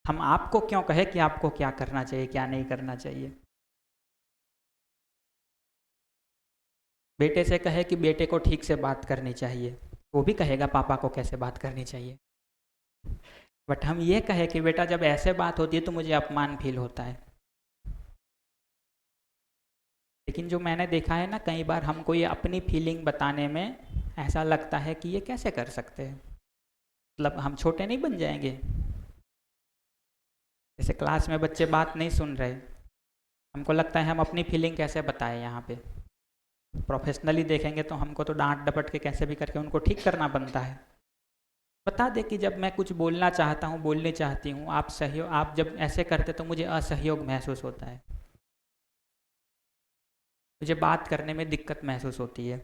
हम आपको क्यों कहे कि आपको क्या करना चाहिए, क्या नहीं करना चाहिए। बेटे से कहे कि बेटे को ठीक से बात करनी चाहिए, वो भी कहेगा पापा को कैसे बात करनी चाहिए। बट हम ये कहे कि बेटा जब ऐसे बात होती है तो मुझे अपमान फील होता है। लेकिन जो मैंने देखा है ना, कई बार हमको ये अपनी फीलिंग बताने में ऐसा लगता है कि ये कैसे कर सकते हैं, मतलब हम छोटे नहीं बन जाएंगे। जैसे क्लास में बच्चे बात नहीं सुन रहे, हमको लगता है हम अपनी फीलिंग कैसे बताएं। यहाँ पे प्रोफेशनली देखेंगे तो हमको तो डांट डपट के कैसे भी करके उनको ठीक करना बनता है। बता दे कि जब मैं कुछ बोलना चाहता हूँ, बोलनी चाहती हूँ, आप जब ऐसे करते तो मुझे असहयोग महसूस होता है, मुझे बात करने में दिक्कत महसूस होती है।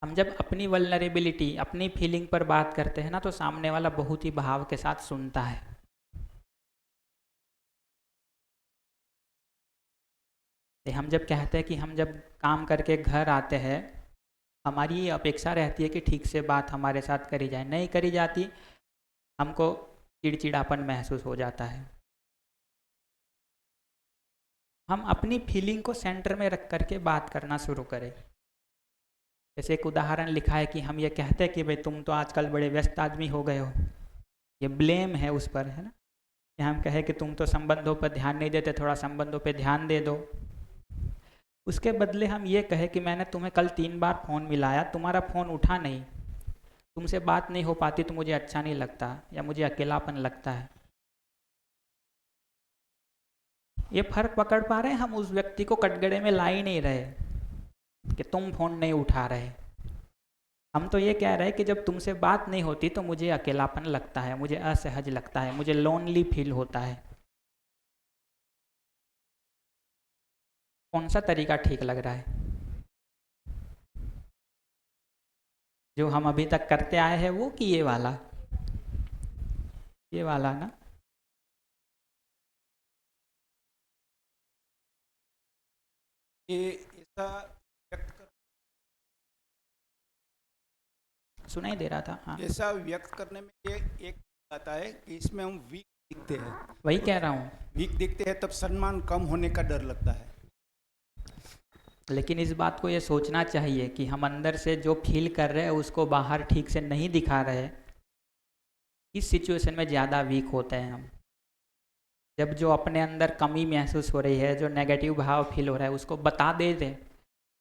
हम जब अपनी वल्नरेबिलिटी, अपनी फीलिंग पर बात करते हैं ना, तो सामने वाला बहुत ही भाव के साथ सुनता है। हम जब कहते हैं कि हम जब काम करके घर आते हैं, हमारी ये अपेक्षा रहती है कि ठीक से बात हमारे साथ करी जाए, नहीं करी जाती, हमको चिड़चिड़ापन महसूस हो जाता है। हम अपनी फीलिंग को सेंटर में रख करके बात करना शुरू करें। जैसे एक उदाहरण लिखा है कि हम ये कहते हैं कि भाई तुम तो आजकल बड़े व्यस्त आदमी हो गए हो, ये ब्लेम है उस पर, है ना। कि हम कहें कि तुम तो संबंधों पर ध्यान नहीं देते, थोड़ा संबंधों पर ध्यान दे दो। उसके बदले हम ये कहें कि मैंने तुम्हें कल 3 बार फ़ोन मिलाया, तुम्हारा फ़ोन उठा नहीं, तुमसे बात नहीं हो पाती तो मुझे अच्छा नहीं लगता, या मुझे अकेलापन लगता है। ये फर्क पकड़ पा रहे हैं? हम उस व्यक्ति को कटघरे में ला ही नहीं रहे कि तुम फोन नहीं उठा रहे। हम तो ये कह रहे हैं कि जब तुमसे बात नहीं होती तो मुझे अकेलापन लगता है, मुझे असहज लगता है, मुझे लोनली फील होता है। कौन सा तरीका ठीक लग रहा है? जो हम अभी तक करते आए हैं वो, कि ये वाला? ये वाला ना। ये ऐसा व्यक्त कर, सुनाई दे रहा था? हाँ, ऐसा व्यक्त करने में ये एक आता है कि इसमें हम वीक दिखते हैं। वही कह रहा हूँ। वीक दिखते हैं तब सम्मान कम होने का डर लगता है। लेकिन इस बात को ये सोचना चाहिए कि हम अंदर से जो फील कर रहे हैं उसको बाहर ठीक से नहीं दिखा रहे। इस सिचुएशन में ज़्यादा वीक होते हैं हम। जब जो अपने अंदर कमी महसूस हो रही है, जो नेगेटिव भाव फील हो रहा है, उसको बता दे दें,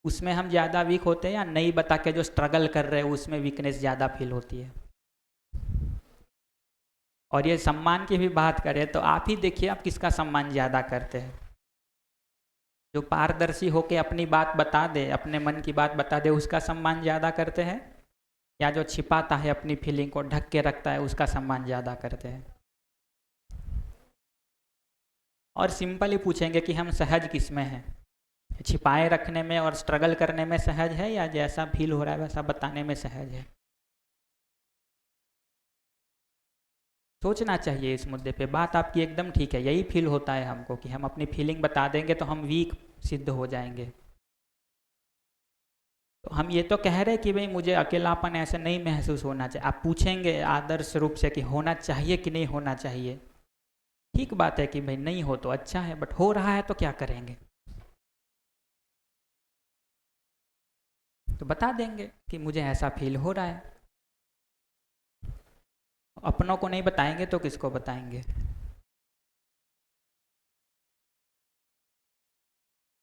उसमें हम ज़्यादा वीक होते हैं, या नहीं बता के जो स्ट्रगल कर रहे हैं उसमें वीकनेस ज़्यादा फील होती है। और ये सम्मान की भी बात करें तो आप ही देखिए आप किसका सम्मान ज़्यादा करते हैं। जो पारदर्शी होके अपनी बात बता दे, अपने मन की बात बता दे, उसका सम्मान ज़्यादा करते हैं, या जो छिपाता है अपनी फीलिंग को ढक के रखता है उसका सम्मान ज़्यादा करते हैं। और सिंपल ही पूछेंगे कि हम सहज किस में हैं, छिपाए रखने में और स्ट्रगल करने में सहज है, या जैसा फील हो रहा है वैसा बताने में सहज है? सोचना चाहिए इस मुद्दे पे। बात आपकी एकदम ठीक है, यही फील होता है हमको कि हम अपनी फीलिंग बता देंगे तो हम वीक सिद्ध हो जाएंगे। तो हम ये तो कह रहे कि भाई मुझे अकेलापन ऐसे नहीं महसूस होना चाहिए। आप पूछेंगे आदर्श रूप से कि होना चाहिए कि नहीं होना चाहिए, ठीक बात है कि भाई नहीं हो तो अच्छा है, बट हो रहा है तो क्या करेंगे? तो बता देंगे कि मुझे ऐसा फील हो रहा है। अपनों को नहीं बताएंगे तो किसको बताएंगे?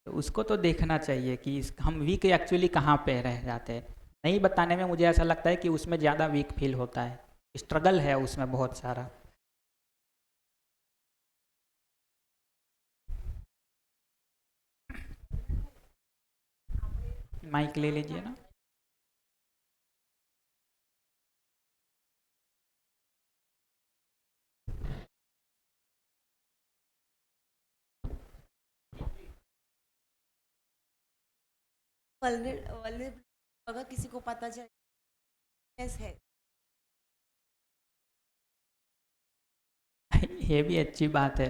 तो उसको तो देखना चाहिए कि हम वीक एक्चुअली कहाँ पे रह जाते हैं। नहीं बताने में मुझे ऐसा लगता है कि उसमें ज़्यादा वीक फील होता है, स्ट्रगल है उसमें बहुत सारा। माइक ले लीजिए ना। अगर किसी को पता चले है, ये भी अच्छी बात है।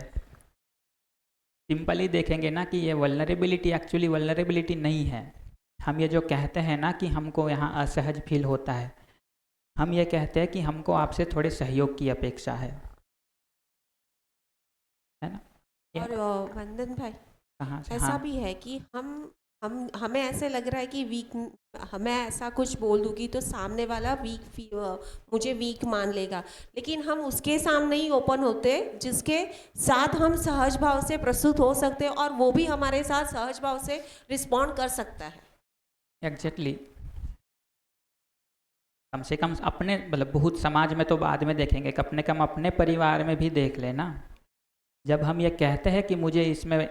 सिंपली देखेंगे ना कि ये वल्नरेबिलिटी एक्चुअली वल्नरेबिलिटी नहीं है। हम ये जो कहते हैं ना कि हमको यहाँ असहज फील होता है, हम ये कहते हैं कि हमको आपसे थोड़े सहयोग की अपेक्षा है ना? और वंदन भाई कहाँ से? ऐसा हाँ, भी है कि हमें ऐसे लग रहा है कि वीक, हमें ऐसा कुछ बोल दूंगी तो सामने वाला मुझे वीक मान लेगा, लेकिन हम उसके सामने ही ओपन होते जिसके साथ हम सहज भाव से प्रस्तुत हो सकते हैं और वो भी हमारे साथ सहज भाव से रिस्पॉन्ड कर सकता है। एग्जैक्टली। कम से कम अपने, मतलब बहुत समाज में तो बाद में देखेंगे, कम से कम अपने परिवार में भी देख लेना। जब हम ये कहते हैं कि मुझे इसमें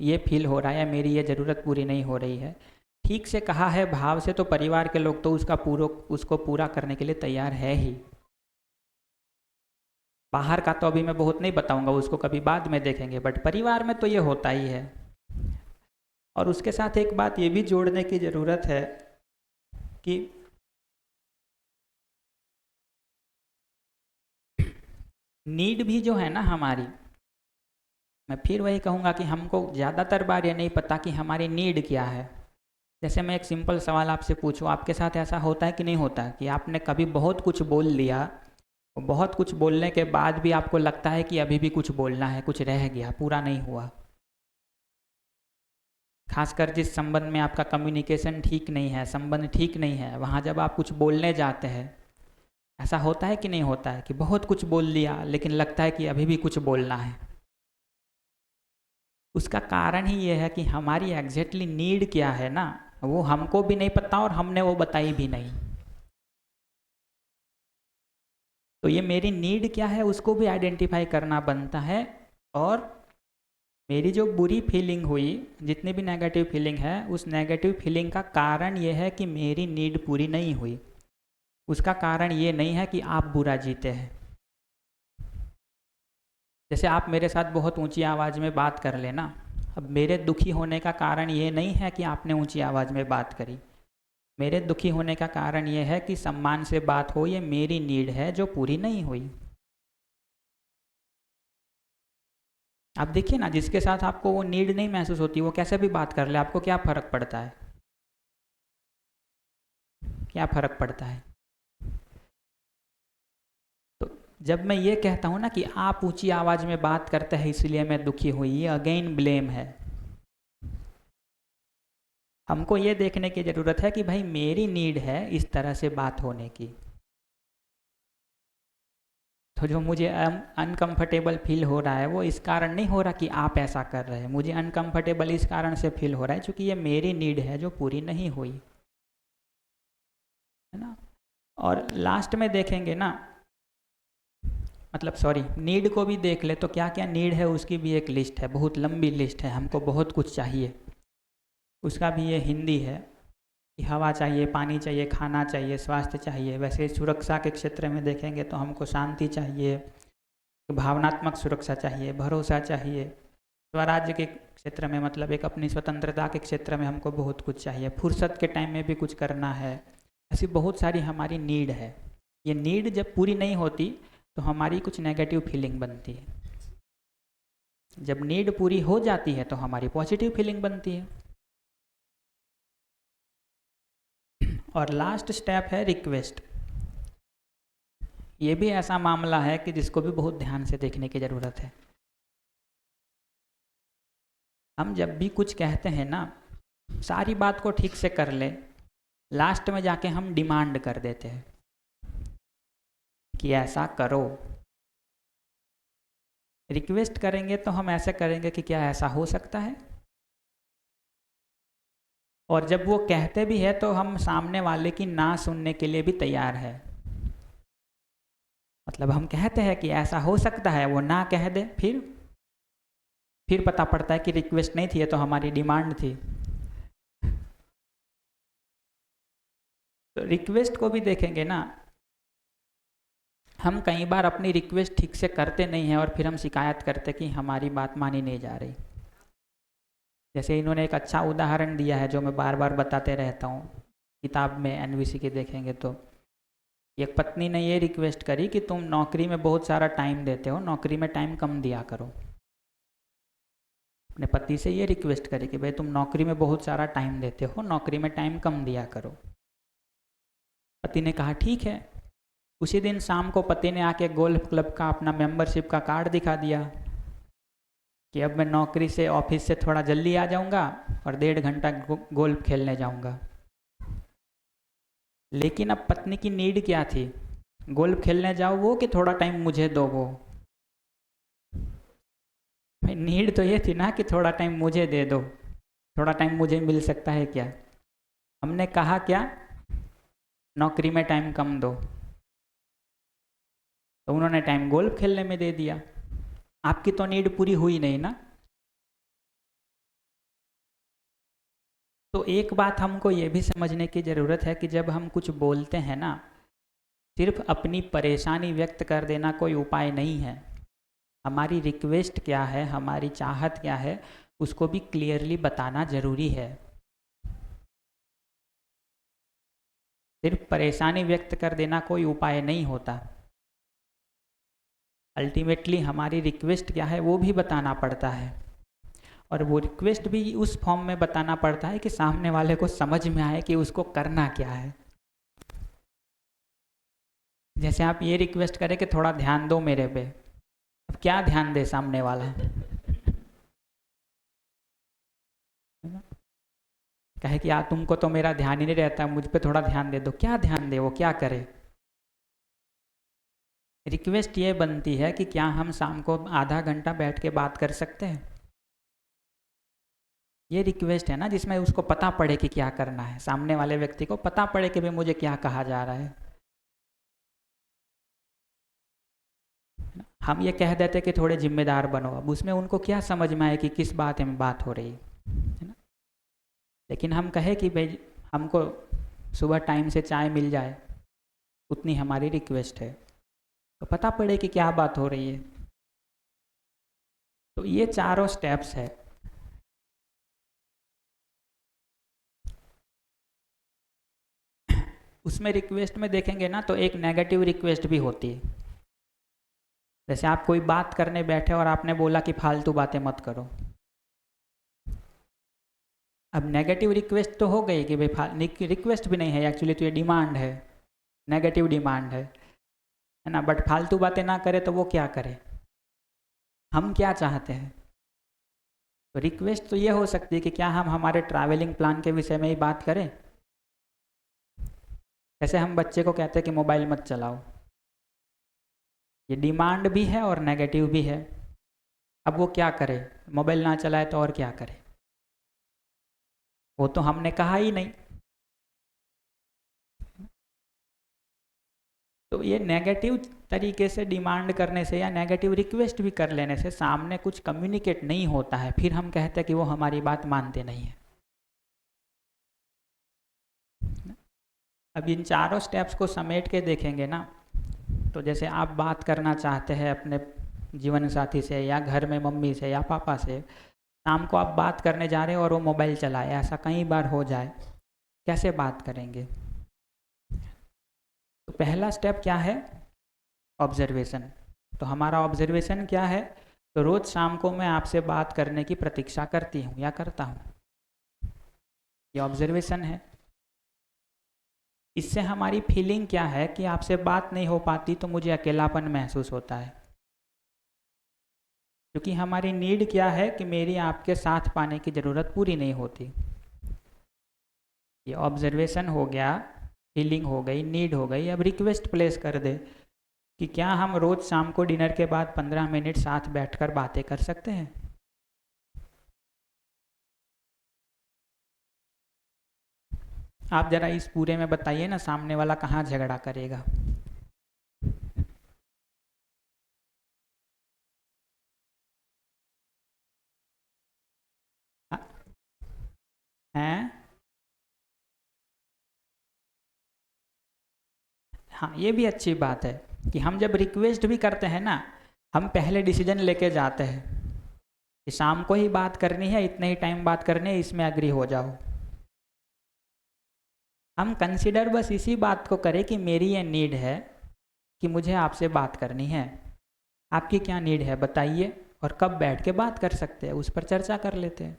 ये फील हो रहा है, मेरी ये ज़रूरत पूरी नहीं हो रही है, ठीक से कहा है भाव से, तो परिवार के लोग तो उसको पूरा करने के लिए तैयार है ही। बाहर का तो अभी मैं बहुत नहीं बताऊंगा, उसको कभी बाद में देखेंगे, बट परिवार में तो ये होता ही है। और उसके साथ एक बात ये भी जोड़ने की ज़रूरत है कि नीड भी जो है ना हमारी, मैं फिर वही कहूँगा कि हमको ज़्यादातर बार ये नहीं पता कि हमारी नीड क्या है। जैसे मैं एक सिंपल सवाल आपसे पूछूं, आपके साथ ऐसा होता है कि नहीं होता कि आपने कभी बहुत कुछ बोल लिया, बहुत कुछ बोलने के बाद भी आपको लगता है कि अभी भी कुछ बोलना है, कुछ रह गया, पूरा नहीं हुआ? खासकर जिस संबंध में आपका कम्युनिकेशन ठीक नहीं है, संबंध ठीक नहीं है, वहाँ जब आप कुछ बोलने जाते हैं, ऐसा होता है कि नहीं होता है कि बहुत कुछ बोल लिया लेकिन लगता है कि अभी भी कुछ बोलना है? उसका कारण ही ये है कि हमारी एग्जैक्टली नीड क्या है ना, वो हमको भी नहीं पता और हमने वो बताई भी नहीं। तो ये मेरी नीड क्या है उसको भी आइडेंटिफाई करना बनता है, और मेरी जो बुरी फीलिंग हुई, जितनी भी नेगेटिव फीलिंग है, उस नेगेटिव फीलिंग का कारण ये है कि मेरी नीड पूरी नहीं हुई। उसका कारण ये नहीं है कि आप बुरा जीते हैं। जैसे आप मेरे साथ बहुत ऊंची आवाज़ में बात कर लेना, अब मेरे दुखी होने का कारण ये नहीं है कि आपने ऊंची आवाज़ में बात करी। मेरे दुखी होने का कारण ये है कि सम्मान से बात हो, ये मेरी नीड है जो पूरी नहीं हुई। आप देखिए ना, जिसके साथ आपको वो नीड नहीं महसूस होती, वो कैसे भी बात कर ले, आपको क्या फ़र्क पड़ता है? क्या फ़र्क पड़ता है? तो जब मैं ये कहता हूँ ना कि आप ऊंची आवाज़ में बात करते हैं इसलिए मैं दुखी हुई, ये अगेन ब्लेम है। हमको ये देखने की ज़रूरत है कि भाई मेरी नीड है इस तरह से बात होने की। तो जो मुझे अनकंफर्टेबल फील हो रहा है वो इस कारण नहीं हो रहा कि आप ऐसा कर रहे हैं, मुझे अनकंफर्टेबल इस कारण से फील हो रहा है क्योंकि ये मेरी नीड है जो पूरी नहीं हुई, है ना। और लास्ट में देखेंगे ना, मतलब सॉरी, नीड को भी देख ले तो क्या क्या नीड है उसकी भी एक लिस्ट है, बहुत लंबी लिस्ट है। हमको बहुत कुछ चाहिए, उसका भी ये हिंदी है कि हवा चाहिए, पानी चाहिए, खाना चाहिए, स्वास्थ्य चाहिए। वैसे सुरक्षा के क्षेत्र में देखेंगे तो हमको शांति चाहिए, भावनात्मक सुरक्षा चाहिए, भरोसा चाहिए। स्वराज्य के क्षेत्र में मतलब एक अपनी स्वतंत्रता के क्षेत्र में हमको बहुत कुछ चाहिए, फुर्सत के टाइम में भी कुछ करना है। ऐसी बहुत सारी हमारी नीड है। ये नीड जब पूरी नहीं होती तो हमारी कुछ नेगेटिव फीलिंग बनती है, जब नीड पूरी हो जाती है तो हमारी पॉजिटिव फीलिंग बनती है। और लास्ट स्टेप है रिक्वेस्ट। ये भी ऐसा मामला है कि जिसको भी बहुत ध्यान से देखने की ज़रूरत है। हम जब भी कुछ कहते हैं ना, सारी बात को ठीक से कर ले, लास्ट में जाके हम डिमांड कर देते हैं कि ऐसा करो। रिक्वेस्ट करेंगे तो हम ऐसे करेंगे कि क्या ऐसा हो सकता है, और जब वो कहते भी है तो हम सामने वाले की ना सुनने के लिए भी तैयार है। मतलब हम कहते हैं कि ऐसा हो सकता है, वो ना कह दे, फिर पता पड़ता है कि रिक्वेस्ट नहीं थी, ये तो हमारी डिमांड थी। तो रिक्वेस्ट को भी देखेंगे ना, हम कई बार अपनी रिक्वेस्ट ठीक से करते नहीं हैं और फिर हम शिकायत करते कि हमारी बात मानी नहीं जा रही। जैसे इन्होंने एक अच्छा उदाहरण दिया है जो मैं बार बार बताते रहता हूँ, किताब में एनवीसी के देखेंगे तो एक पत्नी ने ये रिक्वेस्ट करी कि तुम नौकरी में बहुत सारा टाइम देते हो, नौकरी में टाइम कम दिया करो। अपने पति से ये रिक्वेस्ट करी कि भाई तुम नौकरी में बहुत सारा टाइम देते हो, नौकरी में टाइम कम दिया करो। पति ने कहा ठीक है। उसी दिन शाम को पति ने आके गोल्फ क्लब का अपना मेंबरशिप का कार्ड दिखा दिया कि अब मैं नौकरी से ऑफिस से थोड़ा जल्दी आ जाऊंगा और 1.5 घंटा गोल्फ खेलने जाऊंगा। लेकिन अब पत्नी की नीड क्या थी? गोल्फ खेलने जाओ वो कि थोड़ा टाइम मुझे दो वो? भाई नीड तो ये थी ना कि थोड़ा टाइम मुझे दे दो, थोड़ा टाइम मुझे मिल सकता है क्या? हमने कहा क्या? नौकरी में टाइम कम दो, तो उन्होंने टाइम गोल्फ खेलने में दे दिया। आपकी तो नीड पूरी हुई नहीं ना। तो एक बात हमको ये भी समझने की ज़रूरत है कि जब हम कुछ बोलते हैं ना, सिर्फ अपनी परेशानी व्यक्त कर देना कोई उपाय नहीं है। हमारी रिक्वेस्ट क्या है, हमारी चाहत क्या है, उसको भी क्लियरली बताना ज़रूरी है। सिर्फ परेशानी व्यक्त कर देना कोई उपाय नहीं होता। अल्टीमेटली हमारी रिक्वेस्ट क्या है वो भी बताना पड़ता है, और वो रिक्वेस्ट भी उस फॉर्म में बताना पड़ता है कि सामने वाले को समझ में आए कि उसको करना क्या है। जैसे आप ये रिक्वेस्ट करें कि थोड़ा ध्यान दो मेरे पे, अब क्या ध्यान दे सामने वाला? कहे कि यार तुमको तो मेरा ध्यान ही नहीं रहता, मुझ पे थोड़ा ध्यान दे दो। क्या ध्यान दे, वो क्या करे? रिक्वेस्ट ये बनती है कि क्या हम शाम को आधा घंटा बैठ के बात कर सकते हैं? ये रिक्वेस्ट है ना, जिसमें उसको पता पड़े कि क्या करना है, सामने वाले व्यक्ति को पता पड़े कि भाई मुझे क्या कहा जा रहा है। हम ये कह देते कि थोड़े जिम्मेदार बनो, अब उसमें उनको क्या समझ में आए कि किस बात में बात हो रही है ना। लेकिन हम कहे कि भाई हमको सुबह टाइम से चाय मिल जाए, उतनी हमारी रिक्वेस्ट है, तो पता पड़े कि क्या बात हो रही है। तो ये चारों स्टेप्स है। उसमें रिक्वेस्ट में देखेंगे ना तो एक नेगेटिव रिक्वेस्ट भी होती है। जैसे आप कोई बात करने बैठे और आपने बोला कि फालतू बातें मत करो। अब नेगेटिव रिक्वेस्ट तो हो गई कि भाई रिक्वेस्ट भी नहीं है एक्चुअली, तो ये डिमांड है, नेगेटिव डिमांड है ना। बट फालतू बातें ना करे तो वो क्या करे, हम क्या चाहते हैं। तो रिक्वेस्ट तो ये हो सकती है कि क्या हम हमारे ट्रैवलिंग प्लान के विषय में ही बात करें। जैसे हम बच्चे को कहते हैं कि मोबाइल मत चलाओ, ये डिमांड भी है और नेगेटिव भी है। अब वो क्या करे, मोबाइल ना चलाए तो और क्या करे, वो तो हमने कहा ही नहीं। तो ये नेगेटिव तरीके से डिमांड करने से या नेगेटिव रिक्वेस्ट भी कर लेने से सामने कुछ कम्युनिकेट नहीं होता है, फिर हम कहते हैं कि वो हमारी बात मानते नहीं है। अब इन चारों स्टेप्स को समेट के देखेंगे ना, तो जैसे आप बात करना चाहते हैं अपने जीवन साथी से या घर में मम्मी से या पापा से, शाम को आप बात करने जा रहे हो और वो मोबाइल चलाए, ऐसा कई बार हो जाए, कैसे बात करेंगे। तो पहला स्टेप क्या है, ऑब्जर्वेशन। तो हमारा ऑब्जर्वेशन क्या है, तो रोज़ शाम को मैं आपसे बात करने की प्रतीक्षा करती हूँ या करता हूँ, ये ऑब्जर्वेशन है। इससे हमारी फीलिंग क्या है कि आपसे बात नहीं हो पाती तो मुझे अकेलापन महसूस होता है, क्योंकि हमारी नीड क्या है कि मेरी आपके साथ पाने की ज़रूरत पूरी नहीं होती। ये ऑब्जर्वेशन हो गया, फीलिंग हो गई, नीड हो गई। अब रिक्वेस्ट प्लेस कर दे कि क्या हम रोज़ शाम को डिनर के बाद 15 मिनट साथ बैठकर बातें कर सकते हैं। आप ज़रा इस पूरे में बताइए ना, सामने वाला कहाँ झगड़ा करेगा। हैं? हाँ, ये भी अच्छी बात है कि हम जब रिक्वेस्ट भी करते हैं ना, हम पहले डिसीजन लेके जाते हैं कि शाम को ही बात करनी है, इतने ही टाइम बात करनी है, इसमें एग्री हो जाओ। हम कंसिडर बस इसी बात को करें कि मेरी ये नीड है कि मुझे आपसे बात करनी है। आपकी क्या नीड है बताइए, और कब बैठ के बात कर सकते हैं उस पर चर्चा कर लेते हैं।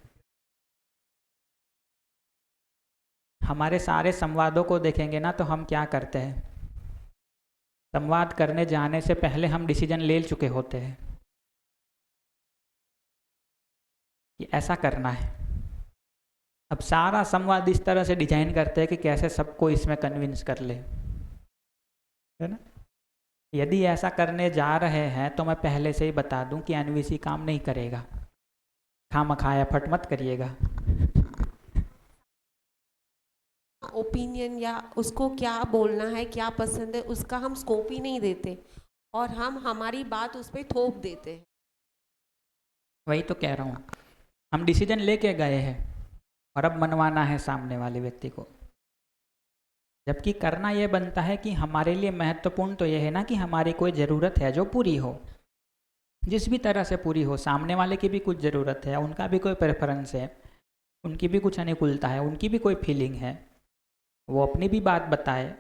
हमारे सारे संवादों को देखेंगे ना तो हम क्या करते हैं, संवाद करने जाने से पहले हम डिसीजन ले चुके होते हैं कि ऐसा करना है। अब सारा संवाद इस तरह से डिजाइन करते हैं कि कैसे सबको इसमें कन्विंस कर ले, है ना। यदि ऐसा करने जा रहे हैं तो मैं पहले से ही बता दूं कि एनवीसी काम नहीं करेगा, खामखा एफर्ट मत करिएगा। ओपिनियन या उसको क्या बोलना है, क्या पसंद है, उसका हम स्कोप ही नहीं देते और हम हमारी बात उस पर थोप देते हैं। वही तो कह रहा हूँ, हम डिसीजन लेके गए हैं और अब मनवाना है सामने वाले व्यक्ति को। जबकि करना ये बनता है कि हमारे लिए महत्वपूर्ण तो ये है ना कि हमारी कोई ज़रूरत है जो पूरी हो, जिस भी तरह से पूरी हो। सामने वाले की भी कुछ ज़रूरत है, उनका भी कोई प्रेफरेंस है, उनकी भी कुछ अनुकूलता है, उनकी भी कोई फीलिंग है, वो अपनी भी बात बताए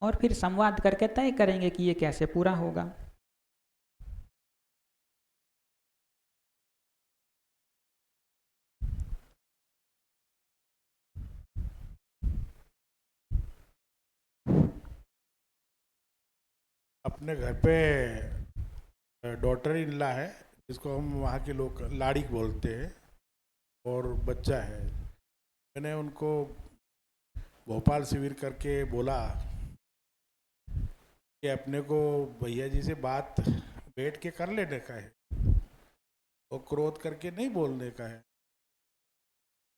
और फिर संवाद करके तय करेंगे कि ये कैसे पूरा होगा। अपने घर पे डॉटर इन लॉ है, जिसको हम वहाँ के लोग लाड़ी बोलते हैं, और बच्चा है। मैंने उनको भोपाल शिविर करके बोला कि अपने को भैया जी से बात बैठ के कर लेने का है और क्रोध करके नहीं बोलने का है।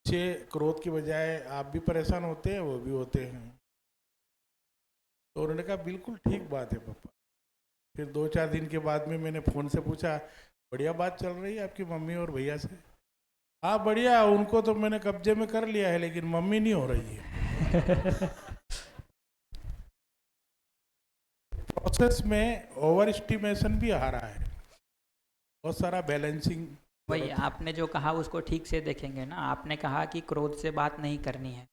अच्छे क्रोध की बजाय आप भी परेशान होते हैं, वो भी होते हैं। तो उन्होंने कहा बिल्कुल ठीक बात है पापा। फिर 2-4 दिन के बाद में मैंने फ़ोन से पूछा, बढ़िया बात चल रही है आपकी मम्मी और भैया से? हाँ बढ़िया, उनको तो मैंने कब्जे में कर लिया है लेकिन मम्मी नहीं हो रही है। प्रोसेस में ओवर एस्टिमेशन भी आ रहा है, बहुत सारा बैलेंसिंग। वही आपने जो कहा उसको ठीक से देखेंगे ना। आपने कहा कि क्रोध से बात नहीं करनी है,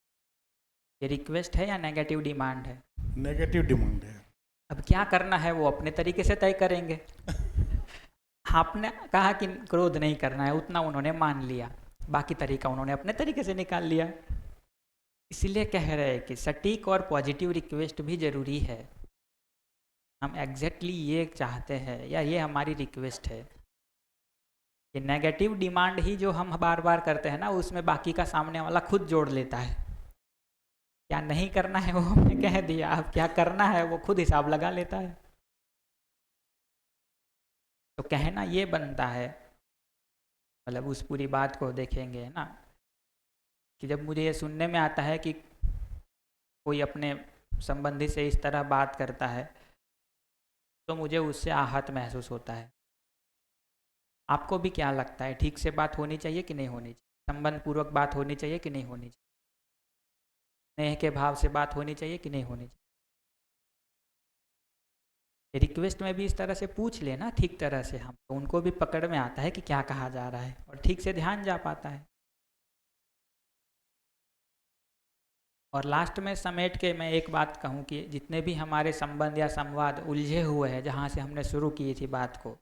ये रिक्वेस्ट है या नेगेटिव डिमांड है? नेगेटिव डिमांड है। अब क्या करना है वो अपने तरीके से तय करेंगे। आपने कहा कि क्रोध नहीं करना है, उतना उन्होंने मान लिया, बाकी तरीका उन्होंने अपने तरीके से निकाल लिया। इसलिए कह रहे हैं कि सटीक और पॉजिटिव रिक्वेस्ट भी ज़रूरी है। हम एग्जैक्टली ये चाहते हैं या ये हमारी रिक्वेस्ट है। ये नेगेटिव डिमांड ही जो हम बार बार करते हैं ना, उसमें बाकी का सामने वाला खुद जोड़ लेता है। क्या नहीं करना है वो हमने कह दिया, अब क्या करना है वो खुद हिसाब लगा लेता है। तो कहना ये बनता है, मतलब उस पूरी बात को देखेंगे ना, कि जब मुझे ये सुनने में आता है कि कोई अपने संबंधी से इस तरह बात करता है तो मुझे उससे आहत महसूस होता है। आपको भी क्या लगता है, ठीक से बात होनी चाहिए कि नहीं होनी चाहिए? संबंध पूर्वक बात होनी चाहिए कि नहीं होनी चाहिए? स्नेह के भाव से बात होनी चाहिए कि नहीं होनी चाहिए? रिक्वेस्ट में भी इस तरह से पूछ लेना ठीक तरह से, हम तो उनको भी पकड़ में आता है कि क्या कहा जा रहा है और ठीक से ध्यान जा पाता है। और लास्ट में समेट के मैं एक बात कहूँ कि जितने भी हमारे संबंध या संवाद उलझे हुए हैं, जहाँ से हमने शुरू की थी बात को,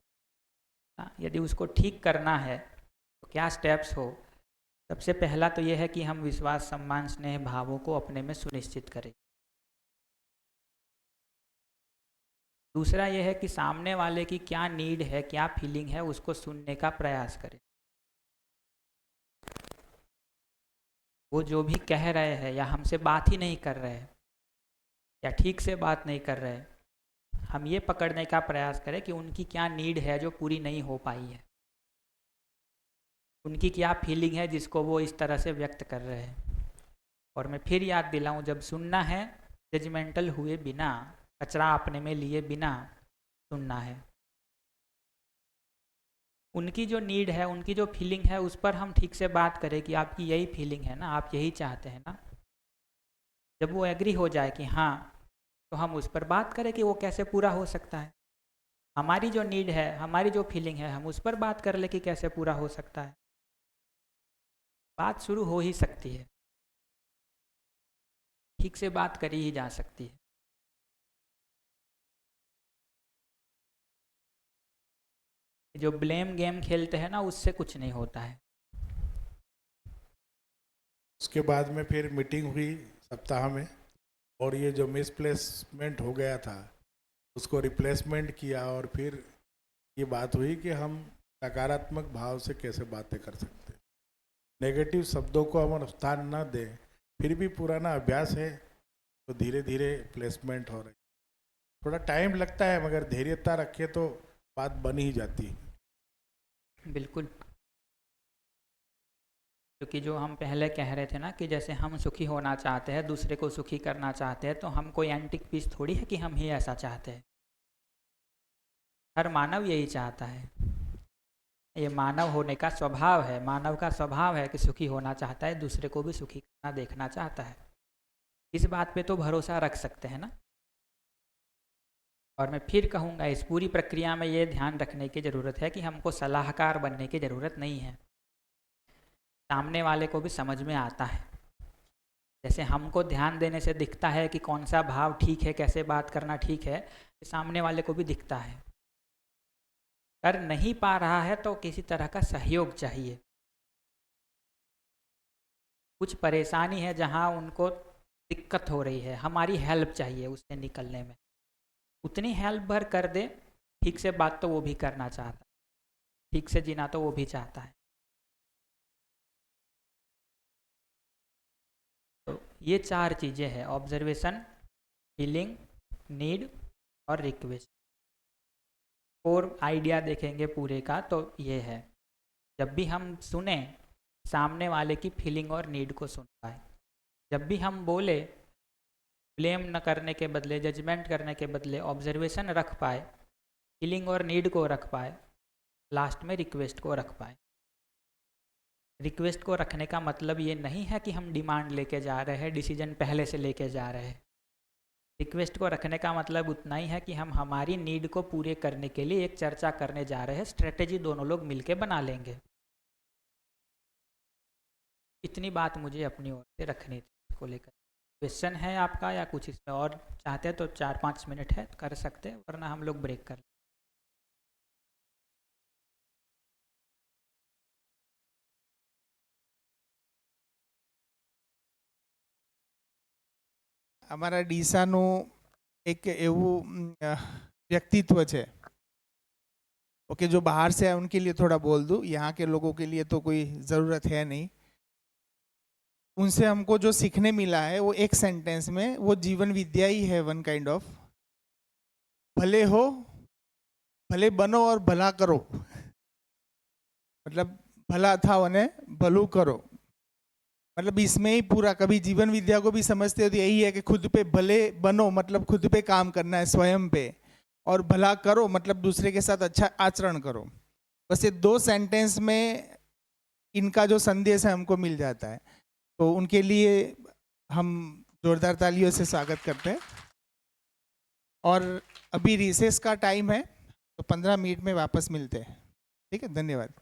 यदि उसको ठीक करना है तो क्या स्टेप्स हो? सबसे पहला तो यह है कि हम विश्वास, सम्मान, स्नेह भावों को अपने में सुनिश्चित करें। दूसरा यह है कि सामने वाले की क्या नीड है, क्या फीलिंग है, उसको सुनने का प्रयास करें। वो जो भी कह रहे हैं या हमसे बात ही नहीं कर रहे हैं या ठीक से बात नहीं कर रहे हैं, हम ये पकड़ने का प्रयास करें कि उनकी क्या नीड है जो पूरी नहीं हो पाई है, उनकी क्या फीलिंग है जिसको वो इस तरह से व्यक्त कर रहे हैं। और मैं फिर याद दिलाऊं, जब सुनना है जजमेंटल हुए बिना, कचरा अपने में लिए बिना सुनना है। उनकी जो नीड है, उनकी जो फीलिंग है, उस पर हम ठीक से बात करें कि आपकी यही फीलिंग है ना, आप यही चाहते हैं ना। जब वो एग्री हो जाए कि हाँ, तो हम उस पर बात करें कि वो कैसे पूरा हो सकता है। हमारी जो नीड है, हमारी जो फीलिंग है, हम उस पर बात कर ले कि कैसे पूरा हो सकता है। बात शुरू हो ही सकती है, ठीक से बात करी ही जा सकती है। जो ब्लेम गेम खेलते हैं ना, उससे कुछ नहीं होता है। उसके बाद में फिर मीटिंग हुई सप्ताह में, और ये जो मिसप्लेसमेंट हो गया था उसको रिप्लेसमेंट किया, और फिर ये बात हुई कि हम सकारात्मक भाव से कैसे बातें कर सकते हैं, नेगेटिव शब्दों को हम स्थान न दें। फिर भी पुराना अभ्यास है तो धीरे धीरे प्लेसमेंट हो रही। थोड़ा टाइम लगता है मगर धैर्यता रखे तो बात बन ही जाती है। बिल्कुल, क्योंकि जो हम पहले कह रहे थे ना कि जैसे हम सुखी होना चाहते हैं, दूसरे को सुखी करना चाहते हैं, तो हम कोई एंटिक पीस थोड़ी है कि हम ही ऐसा चाहते हैं। हर मानव यही चाहता है, ये मानव होने का स्वभाव है। मानव का स्वभाव है कि सुखी होना चाहता है, दूसरे को भी सुखी करना देखना चाहता है। इस बात पे तो भरोसा रख सकते हैं ना। और मैं फिर कहूँगा, इस पूरी प्रक्रिया में ये ध्यान रखने की ज़रूरत है कि हमको सलाहकार बनने की ज़रूरत नहीं है। सामने वाले को भी समझ में आता है। जैसे हमको ध्यान देने से दिखता है कि कौन सा भाव ठीक है, कैसे बात करना ठीक है, सामने वाले को भी दिखता है। कर नहीं पा रहा है तो किसी तरह का सहयोग चाहिए। कुछ परेशानी है जहाँ उनको दिक्कत हो रही है, हमारी हेल्प चाहिए उससे निकलने में। उतनी हेल्प भर कर दे, ठीक से बात तो वो भी करना चाहता है, ठीक से जीना तो वो भी चाहता है। तो ये 4 चीज़ें हैं: ऑब्जर्वेशन, फीलिंग, नीड और रिक्वेस्ट। और आइडिया देखेंगे पूरे का तो ये है, जब भी हम सुने सामने वाले की फीलिंग और नीड को सुन पाए। जब भी हम बोले, ब्लेम न करने के बदले, जजमेंट करने के बदले ऑब्जर्वेशन रख पाए फीलिंग और नीड को रख पाए, लास्ट में रिक्वेस्ट को रख पाए। रिक्वेस्ट को रखने का मतलब ये नहीं है कि हम डिमांड लेके जा रहे हैं, डिसीजन पहले से लेके जा रहे हैं। रिक्वेस्ट को रखने का मतलब उतना ही है कि हम हमारी नीड को पूरे करने के लिए एक चर्चा करने जा रहे हैं, स्ट्रेटेजी दोनों लोग मिलके बना लेंगे। इतनी बात मुझे अपनी ओर से रखनी थी इसको लेकर। क्वेश्चन है आपका या कुछ इसमें और चाहते हैं तो 4-5 मिनट है कर सकते हैं, वरना हम लोग ब्रेक कर लें। અમારા ડીસાનું એક એવું વ્યક્તિત્વ છે, ओके, जो बाहर से है उनके लिए थोड़ा बोल दूं, यहाँ के लोगों के लिए तो कोई ज़रूरत है नहीं। उनसे हमको जो सीखने मिला है वो एक सेंटेंस में, वो जीवन विद्या ही है, वन काइंड ऑफ। भले हो, भले बनो और भला करो, मतलब भला था उन्हें भलू करो, मतलब इसमें ही पूरा। कभी जीवन विद्या को भी समझते हो तो यही है कि खुद पे भले बनो, मतलब खुद पे काम करना है, स्वयं पे, और भला करो मतलब दूसरे के साथ अच्छा आचरण करो। बस ये 2 सेंटेंस में इनका जो संदेश है हमको मिल जाता है, तो उनके लिए हम जोरदार तालियों से स्वागत करते हैं। और अभी रिसेस का टाइम है, तो 15 मिनट में वापस मिलते हैं, ठीक है, धन्यवाद।